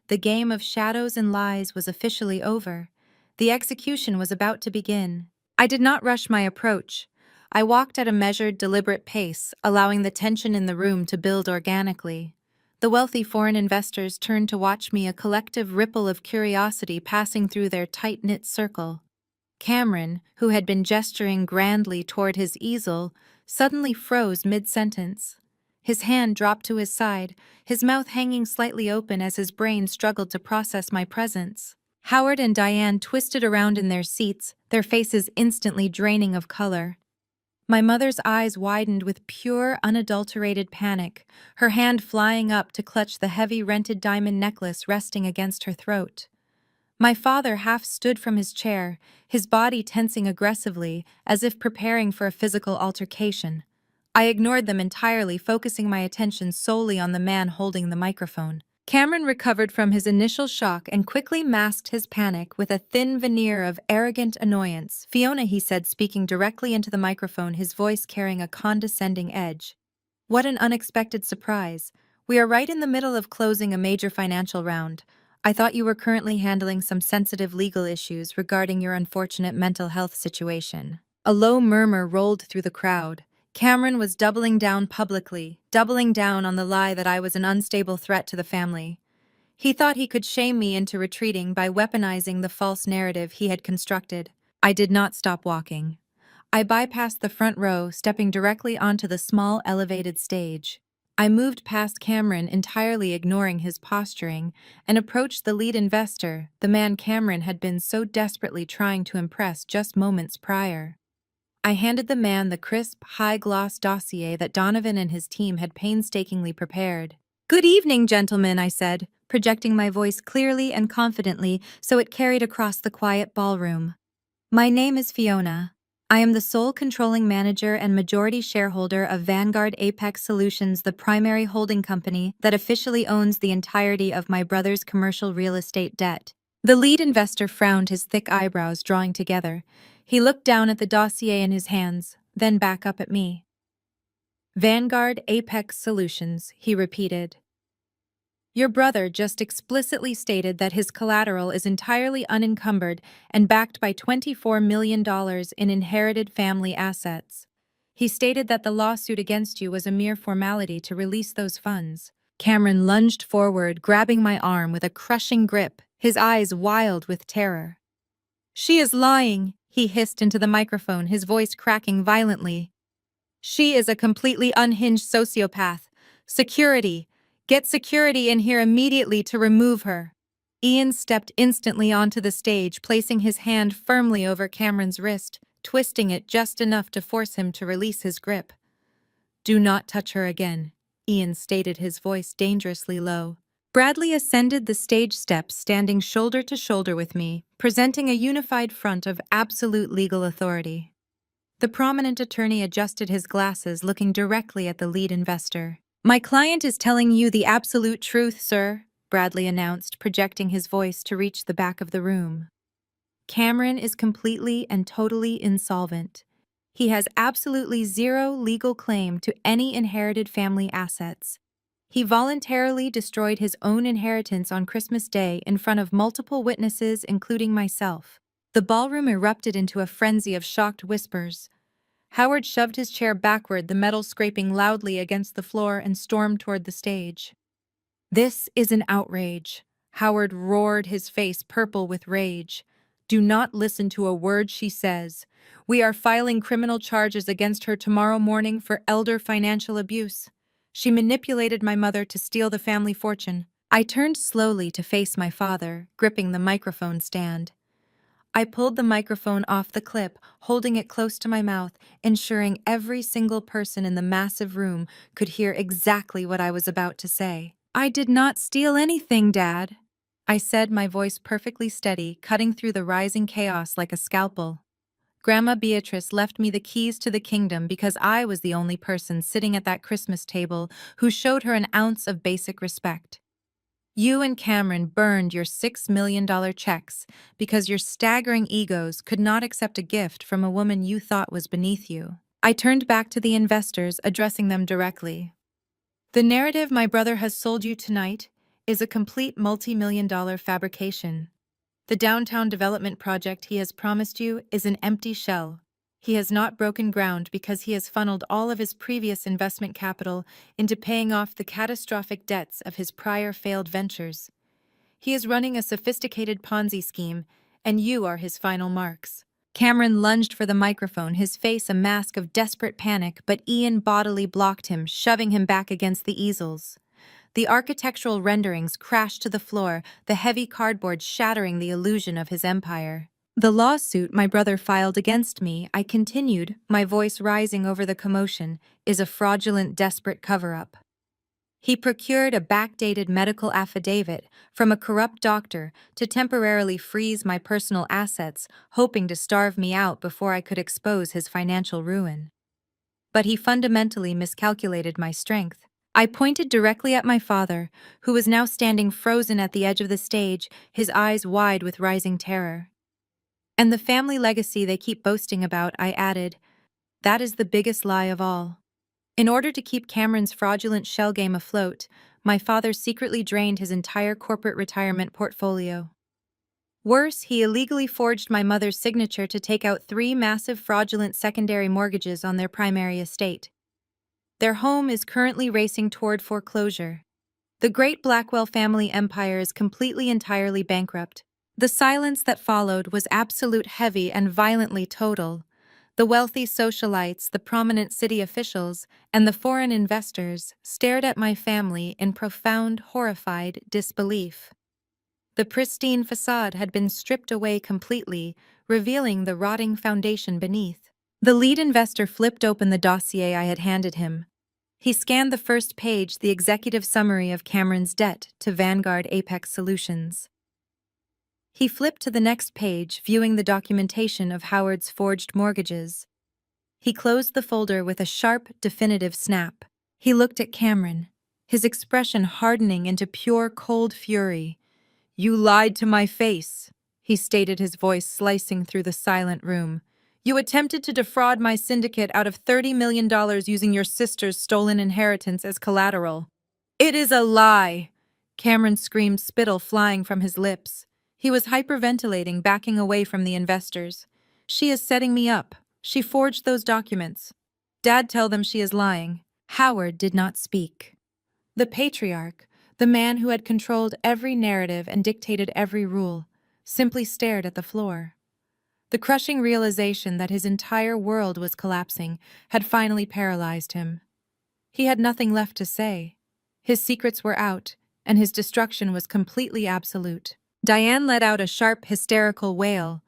The game of shadows and lies was officially over. The execution was about to begin. I did not rush my approach. I walked at a measured, deliberate pace, allowing the tension in the room to build organically. The wealthy foreign investors turned to watch me, a collective ripple of curiosity passing through their tight-knit circle. Cameron, who had been gesturing grandly toward his easel, suddenly froze mid-sentence. His hand dropped to his side, his mouth hanging slightly open as his brain struggled to process my presence. Howard and Diane twisted around in their seats, their faces instantly draining of color. My mother's eyes widened with pure, unadulterated panic, her hand flying up to clutch the heavy rented diamond necklace resting against her throat. My father half stood from his chair, his body tensing aggressively, as if preparing for a physical altercation. I ignored them entirely, focusing my attention solely on the man holding the microphone. Cameron recovered from his initial shock and quickly masked his panic with a thin veneer of arrogant annoyance. "Fiona," he said, speaking directly into the microphone, his voice carrying a condescending edge. "What an unexpected surprise. We are right in the middle of closing a major financial round. I thought you were currently handling some sensitive legal issues regarding your unfortunate mental health situation." A low murmur rolled through the crowd. Cameron was doubling down publicly, doubling down on the lie that I was an unstable threat to the family. He thought he could shame me into retreating by weaponizing the false narrative he had constructed. I did not stop walking. I bypassed the front row, stepping directly onto the small elevated stage. I moved past Cameron, entirely ignoring his posturing, and approached the lead investor, the man Cameron had been so desperately trying to impress just moments prior. I handed the man the crisp, high-gloss dossier that Donovan and his team had painstakingly prepared. "Good evening, gentlemen," I said, projecting my voice clearly and confidently so it carried across the quiet ballroom. "My name is Fiona. I am the sole controlling manager and majority shareholder of Vanguard Apex Solutions, the primary holding company that officially owns the entirety of my brother's commercial real estate debt. The lead investor frowned, his thick eyebrows drawing together. He looked down at the dossier in his hands, then back up at me. Vanguard Apex Solutions, he repeated. Your brother just explicitly stated that his collateral is entirely unencumbered and backed by $24 million in inherited family assets. He stated that the lawsuit against you was a mere formality to release those funds. Cameron lunged forward, grabbing my arm with a crushing grip, his eyes wild with terror. She is lying, he hissed into the microphone, his voice cracking violently. She is a completely unhinged sociopath. Security! Get security in here immediately to remove her. Ian stepped instantly onto the stage, placing his hand firmly over Cameron's wrist, twisting it just enough to force him to release his grip. Do not touch her again, Ian stated, his voice dangerously low. Bradley ascended the stage steps, standing shoulder to shoulder with me, presenting a unified front of absolute legal authority. The prominent attorney adjusted his glasses, looking directly at the lead investor. My client is telling you the absolute truth, sir, Bradley announced, projecting his voice to reach the back of the room. Cameron is completely and totally insolvent. He has absolutely zero legal claim to any inherited family assets. He voluntarily destroyed his own inheritance on Christmas Day in front of multiple witnesses, including myself. The ballroom erupted into a frenzy of shocked whispers. Howard shoved his chair backward, the metal scraping loudly against the floor, and stormed toward the stage. This is an outrage, Howard roared, his face purple with rage. Do not listen to a word she says. We are filing criminal charges against her tomorrow morning for elder financial abuse. She manipulated my mother to steal the family fortune. I turned slowly to face my father, gripping the microphone stand. I pulled the microphone off the clip, holding it close to my mouth, ensuring every single person in the massive room could hear exactly what I was about to say. I did not steal anything, Dad, I said, my voice perfectly steady, cutting through the rising chaos like a scalpel. Grandma Beatrice left me the keys to the kingdom because I was the only person sitting at that Christmas table who showed her an ounce of basic respect. You and Cameron burned your $6 million checks because your staggering egos could not accept a gift from a woman you thought was beneath you. I turned back to the investors, addressing them directly. The narrative my brother has sold you tonight is a complete multi-million-dollar fabrication. The downtown development project he has promised you is an empty shell. He has not broken ground because he has funneled all of his previous investment capital into paying off the catastrophic debts of his prior failed ventures. He is running a sophisticated Ponzi scheme, and you are his final marks. Cameron lunged for the microphone, his face a mask of desperate panic, but Ian bodily blocked him, shoving him back against the easels. The architectural renderings crashed to the floor, the heavy cardboard shattering the illusion of his empire. The lawsuit my brother filed against me, I continued, my voice rising over the commotion, is a fraudulent, desperate cover-up. He procured a backdated medical affidavit from a corrupt doctor to temporarily freeze my personal assets, hoping to starve me out before I could expose his financial ruin. But he fundamentally miscalculated my strength. I pointed directly at my father, who was now standing frozen at the edge of the stage, his eyes wide with rising terror. And the family legacy they keep boasting about, I added, that is the biggest lie of all. In order to keep Cameron's fraudulent shell game afloat, my father secretly drained his entire corporate retirement portfolio. Worse, he illegally forged my mother's signature to take out 3 massive fraudulent secondary mortgages on their primary estate. Their home is currently racing toward foreclosure. The great Blackwell family empire is completely entirely bankrupt. The silence that followed was absolute, heavy, and violently total. The wealthy socialites, the prominent city officials, and the foreign investors stared at my family in profound, horrified disbelief. The pristine facade had been stripped away completely, revealing the rotting foundation beneath. The lead investor flipped open the dossier I had handed him. He scanned the first page, the executive summary of Cameron's debt to Vanguard Apex Solutions. He flipped to the next page, viewing the documentation of Howard's forged mortgages. He closed the folder with a sharp, definitive snap. He looked at Cameron, his expression hardening into pure, cold fury. You lied to my face, he stated, his voice slicing through the silent room. You attempted to defraud my syndicate out of $30 million using your sister's stolen inheritance as collateral. It is a lie! Cameron screamed, spittle flying from his lips. He was hyperventilating, backing away from the investors. She is setting me up. She forged those documents. Dad, tell them she is lying. Howard did not speak. The patriarch, the man who had controlled every narrative and dictated every rule, simply stared at the floor. The crushing realization that his entire world was collapsing had finally paralyzed him. He had nothing left to say. His secrets were out, and his destruction was completely absolute. Diane let out a sharp, hysterical wail.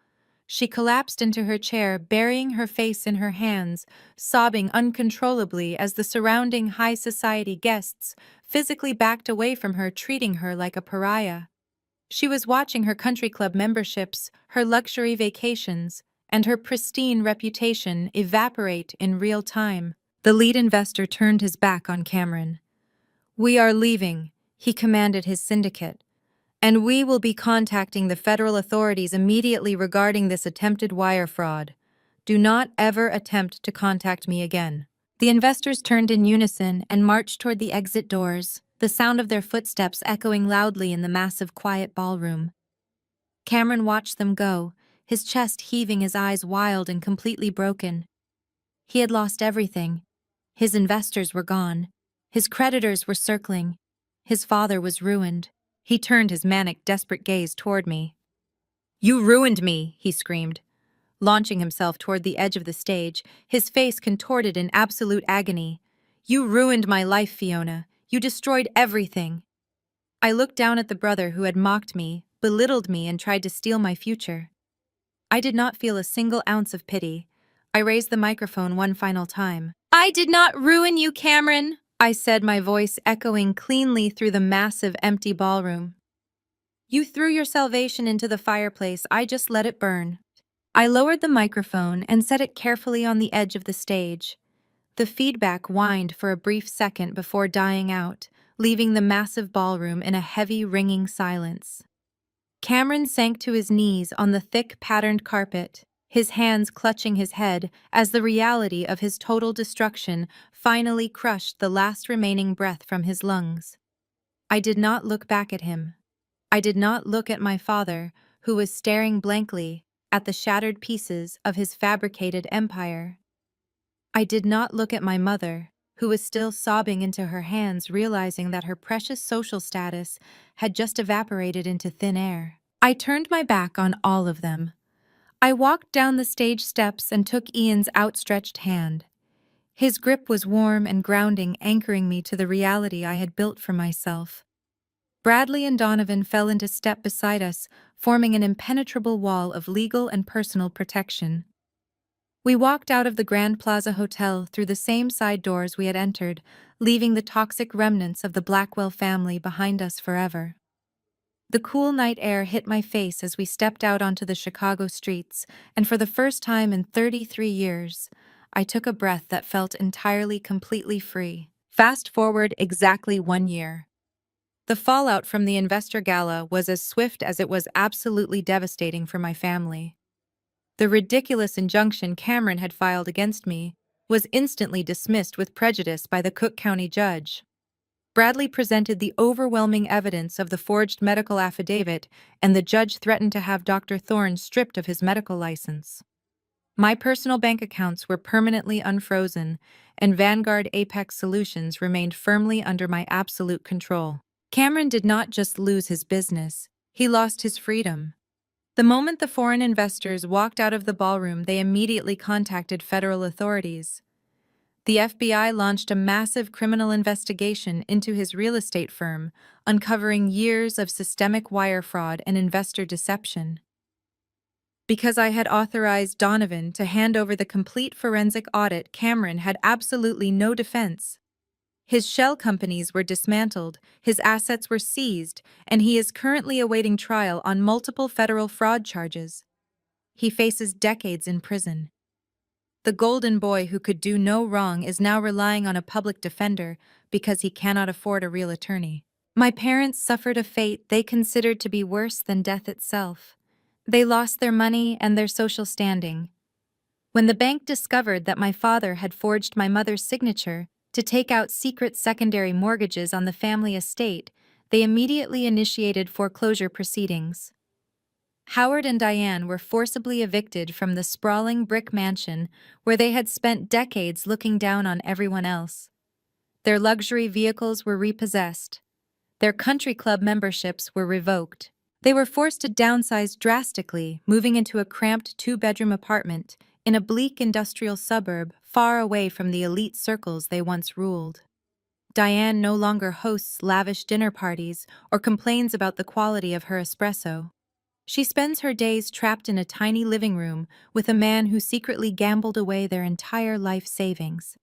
She collapsed into her chair, burying her face in her hands, sobbing uncontrollably as the surrounding high society guests physically backed away from her, treating her like a pariah. She was watching her country club memberships, her luxury vacations, and her pristine reputation evaporate in real time. The lead investor turned his back on Cameron. "We are leaving," he commanded his syndicate, "and we will be contacting the federal authorities immediately regarding this attempted wire fraud. Do not ever attempt to contact me again." The investors turned in unison and marched toward the exit doors, the sound of their footsteps echoing loudly in the massive, quiet ballroom. Cameron watched them go, his chest heaving, his eyes wild and completely broken. He had lost everything. His investors were gone. His creditors were circling. His father was ruined. He turned his manic, desperate gaze toward me. "You ruined me," he screamed. Launching himself toward the edge of the stage, his face contorted in absolute agony. "You ruined my life, Fiona. You destroyed everything." I looked down at the brother who had mocked me, belittled me, and tried to steal my future. I did not feel a single ounce of pity. I raised the microphone one final time. "I did not ruin you, Cameron," I said, my voice echoing cleanly through the massive, empty ballroom. "You threw your salvation into the fireplace. I just let it burn." I lowered the microphone and set it carefully on the edge of the stage. The feedback whined for a brief second before dying out, leaving the massive ballroom in a heavy, ringing silence. Cameron sank to his knees on the thick, patterned carpet, his hands clutching his head as the reality of his total destruction finally crushed the last remaining breath from his lungs. I did not look back at him. I did not look at my father, who was staring blankly at the shattered pieces of his fabricated empire. I did not look at my mother, who was still sobbing into her hands, realizing that her precious social status had just evaporated into thin air. I turned my back on all of them. I walked down the stage steps and took Ian's outstretched hand. His grip was warm and grounding, anchoring me to the reality I had built for myself. Bradley and Donovan fell into step beside us, forming an impenetrable wall of legal and personal protection. We walked out of the Grand Plaza Hotel through the same side doors we had entered, leaving the toxic remnants of the Blackwell family behind us forever. The cool night air hit my face as we stepped out onto the Chicago streets, and for the first time in 33 years, I took a breath that felt entirely, completely free. Fast forward exactly 1 year. The fallout from the investor gala was as swift as it was absolutely devastating for my family. The ridiculous injunction Cameron had filed against me was instantly dismissed with prejudice by the Cook County judge. Bradley presented the overwhelming evidence of the forged medical affidavit, and the judge threatened to have Dr. Thorne stripped of his medical license. My personal bank accounts were permanently unfrozen, and Vanguard Apex Solutions remained firmly under my absolute control. Cameron did not just lose his business, he lost his freedom. The moment the foreign investors walked out of the ballroom, they immediately contacted federal authorities. The FBI launched a massive criminal investigation into his real estate firm, uncovering years of systemic wire fraud and investor deception. Because I had authorized Donovan to hand over the complete forensic audit, Cameron had absolutely no defense. His shell companies were dismantled, his assets were seized, and he is currently awaiting trial on multiple federal fraud charges. He faces decades in prison. The golden boy who could do no wrong is now relying on a public defender because he cannot afford a real attorney. My parents suffered a fate they considered to be worse than death itself. They lost their money and their social standing. When the bank discovered that my father had forged my mother's signature to take out secret secondary mortgages on the family estate, they immediately initiated foreclosure proceedings. Howard and Diane were forcibly evicted from the sprawling brick mansion where they had spent decades looking down on everyone else. Their luxury vehicles were repossessed. Their country club memberships were revoked. They were forced to downsize drastically, moving into a cramped two-bedroom apartment in a bleak industrial suburb far away from the elite circles they once ruled. Diane no longer hosts lavish dinner parties or complains about the quality of her espresso. She spends her days trapped in a tiny living room with a man who secretly gambled away their entire life savings.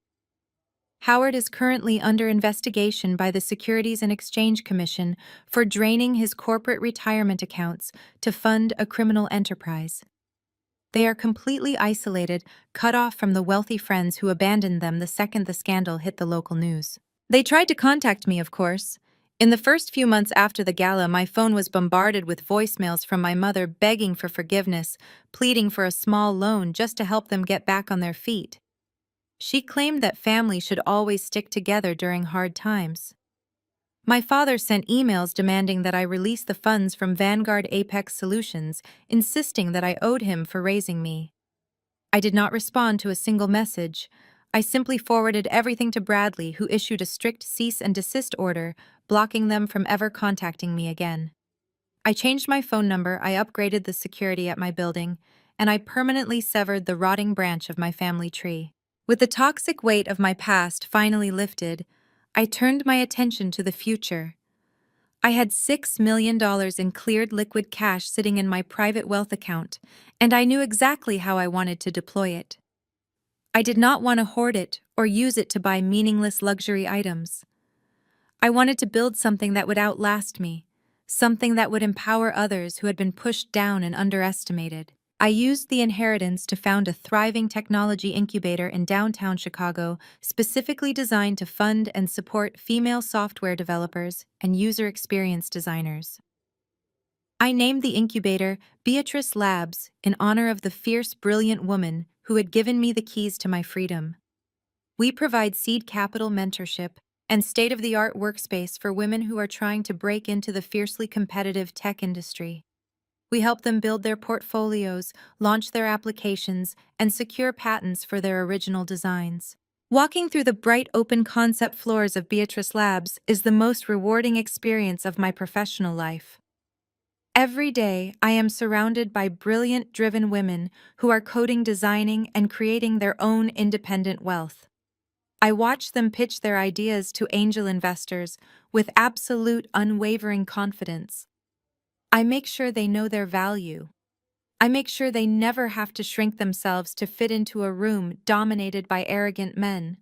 Howard is currently under investigation by the Securities and Exchange Commission for draining his corporate retirement accounts to fund a criminal enterprise. They are completely isolated, cut off from the wealthy friends who abandoned them the second the scandal hit the local news. They tried to contact me, of course. In the first few months after the gala, my phone was bombarded with voicemails from my mother begging for forgiveness, pleading for a small loan just to help them get back on their feet. She claimed that family should always stick together during hard times. My father sent emails demanding that I release the funds from Vanguard Apex Solutions, insisting that I owed him for raising me. I did not respond to a single message. I simply forwarded everything to Bradley, who issued a strict cease and desist order, blocking them from ever contacting me again. I changed my phone number, I upgraded the security at my building, and I permanently severed the rotting branch of my family tree. With the toxic weight of my past finally lifted, I turned my attention to the future. I had $6 million in cleared liquid cash sitting in my private wealth account, and I knew exactly how I wanted to deploy it. I did not want to hoard it or use it to buy meaningless luxury items. I wanted to build something that would outlast me, something that would empower others who had been pushed down and underestimated. I used the inheritance to found a thriving technology incubator in downtown Chicago, specifically designed to fund and support female software developers and user experience designers. I named the incubator Beatrice Labs in honor of the fierce, brilliant woman who had given me the keys to my freedom. We provide seed capital mentorship and state-of-the-art workspace for women who are trying to break into the fiercely competitive tech industry. We help them build their portfolios, launch their applications, and secure patents for their original designs. Walking through the bright open concept floors of Beatrice Labs is the most rewarding experience of my professional life. Every day, I am surrounded by brilliant, driven women who are coding, designing, and creating their own independent wealth. I watch them pitch their ideas to angel investors with absolute, unwavering confidence. I make sure they know their value. I make sure they never have to shrink themselves to fit into a room dominated by arrogant men.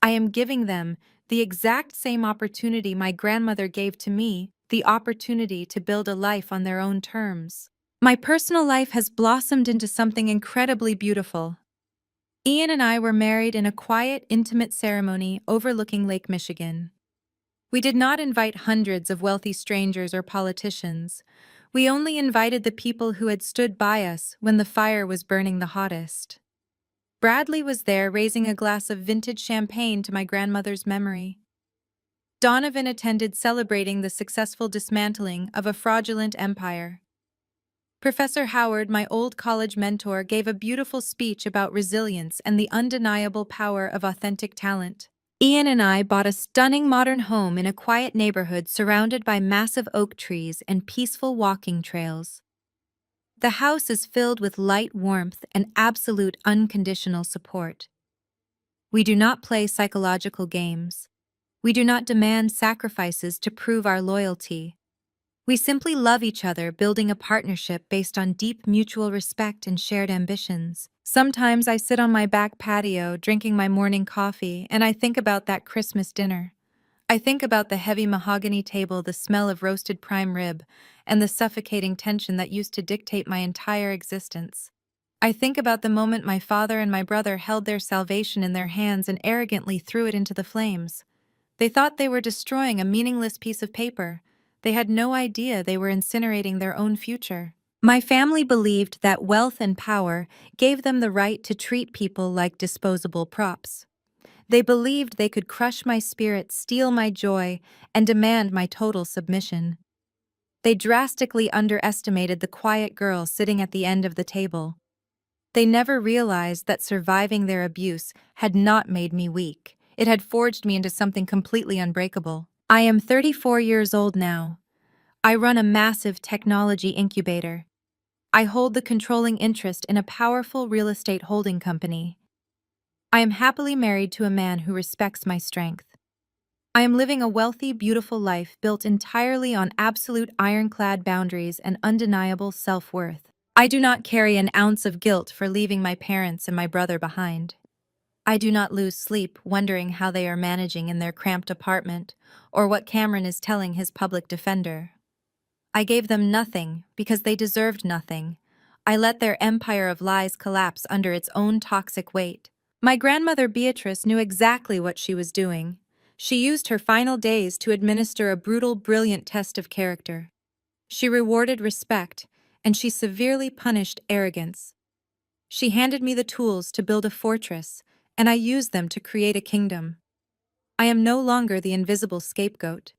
I am giving them the exact same opportunity my grandmother gave to me, the opportunity to build a life on their own terms. My personal life has blossomed into something incredibly beautiful. Ian and I were married in a quiet, intimate ceremony overlooking Lake Michigan. We did not invite hundreds of wealthy strangers or politicians. We only invited the people who had stood by us when the fire was burning the hottest. Bradley was there raising a glass of vintage champagne to my grandmother's memory. Donovan attended celebrating the successful dismantling of a fraudulent empire. Professor Howard, my old college mentor, gave a beautiful speech about resilience and the undeniable power of authentic talent. Ian and I bought a stunning modern home in a quiet neighborhood surrounded by massive oak trees and peaceful walking trails. The house is filled with light, warmth, and absolute unconditional support. We do not play psychological games. We do not demand sacrifices to prove our loyalty. We simply love each other, building a partnership based on deep mutual respect and shared ambitions. Sometimes I sit on my back patio, drinking my morning coffee, and I think about that Christmas dinner. I think about the heavy mahogany table, the smell of roasted prime rib, and the suffocating tension that used to dictate my entire existence. I think about the moment my father and my brother held their salvation in their hands and arrogantly threw it into the flames. They thought they were destroying a meaningless piece of paper. They had no idea they were incinerating their own future. My family believed that wealth and power gave them the right to treat people like disposable props. They believed they could crush my spirit, steal my joy, and demand my total submission. They drastically underestimated the quiet girl sitting at the end of the table. They never realized that surviving their abuse had not made me weak. It had forged me into something completely unbreakable. I am 34 years old now. I run a massive technology incubator. I hold the controlling interest in a powerful real estate holding company. I am happily married to a man who respects my strength. I am living a wealthy, beautiful life built entirely on absolute ironclad boundaries and undeniable self-worth. I do not carry an ounce of guilt for leaving my parents and my brother behind. I do not lose sleep wondering how they are managing in their cramped apartment or what Cameron is telling his public defender. I gave them nothing because they deserved nothing. I let their empire of lies collapse under its own toxic weight. My grandmother Beatrice knew exactly what she was doing. She used her final days to administer a brutal, brilliant test of character. She rewarded respect, and she severely punished arrogance. She handed me the tools to build a fortress, and I used them to create a kingdom. I am no longer the invisible scapegoat.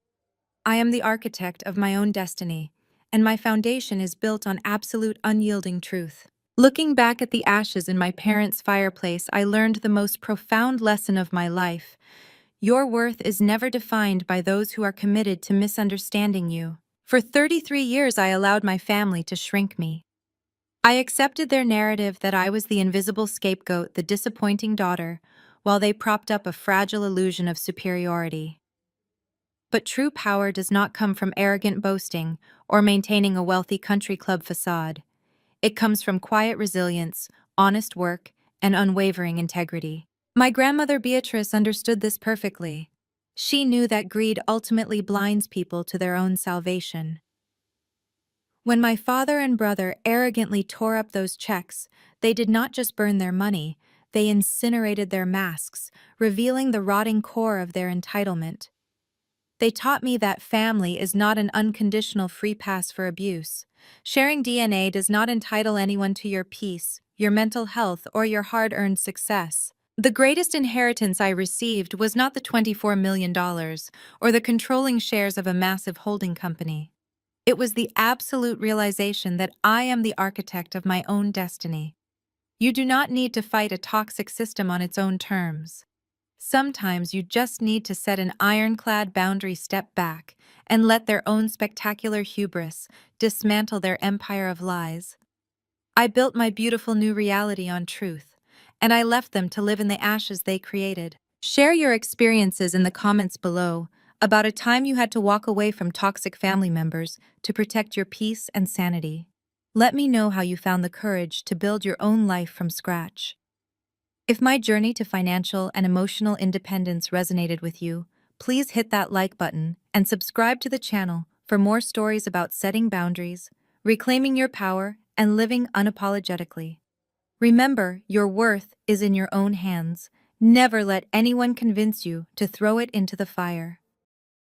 I am the architect of my own destiny, and my foundation is built on absolute unyielding truth. Looking back at the ashes in my parents' fireplace, I learned the most profound lesson of my life. Your worth is never defined by those who are committed to misunderstanding you. For 33 years, I allowed my family to shrink me. I accepted their narrative that I was the invisible scapegoat, the disappointing daughter, while they propped up a fragile illusion of superiority. But true power does not come from arrogant boasting or maintaining a wealthy country club facade. It comes from quiet resilience, honest work, and unwavering integrity. My grandmother Beatrice understood this perfectly. She knew that greed ultimately blinds people to their own salvation. When my father and brother arrogantly tore up those checks, they did not just burn their money, they incinerated their masks, revealing the rotting core of their entitlement. They taught me that family is not an unconditional free pass for abuse. Sharing DNA does not entitle anyone to your peace, your mental health, or your hard-earned success. The greatest inheritance I received was not the $24 million or the controlling shares of a massive holding company. It was the absolute realization that I am the architect of my own destiny. You do not need to fight a toxic system on its own terms. Sometimes you just need to set an ironclad boundary, step back, and let their own spectacular hubris dismantle their empire of lies. I built my beautiful new reality on truth, and I left them to live in the ashes they created. Share your experiences in the comments below about a time you had to walk away from toxic family members to protect your peace and sanity. Let me know how you found the courage to build your own life from scratch. If my journey to financial and emotional independence resonated with you, please hit that like button and subscribe to the channel for more stories about setting boundaries, reclaiming your power, and living unapologetically. Remember, your worth is in your own hands. Never let anyone convince you to throw it into the fire.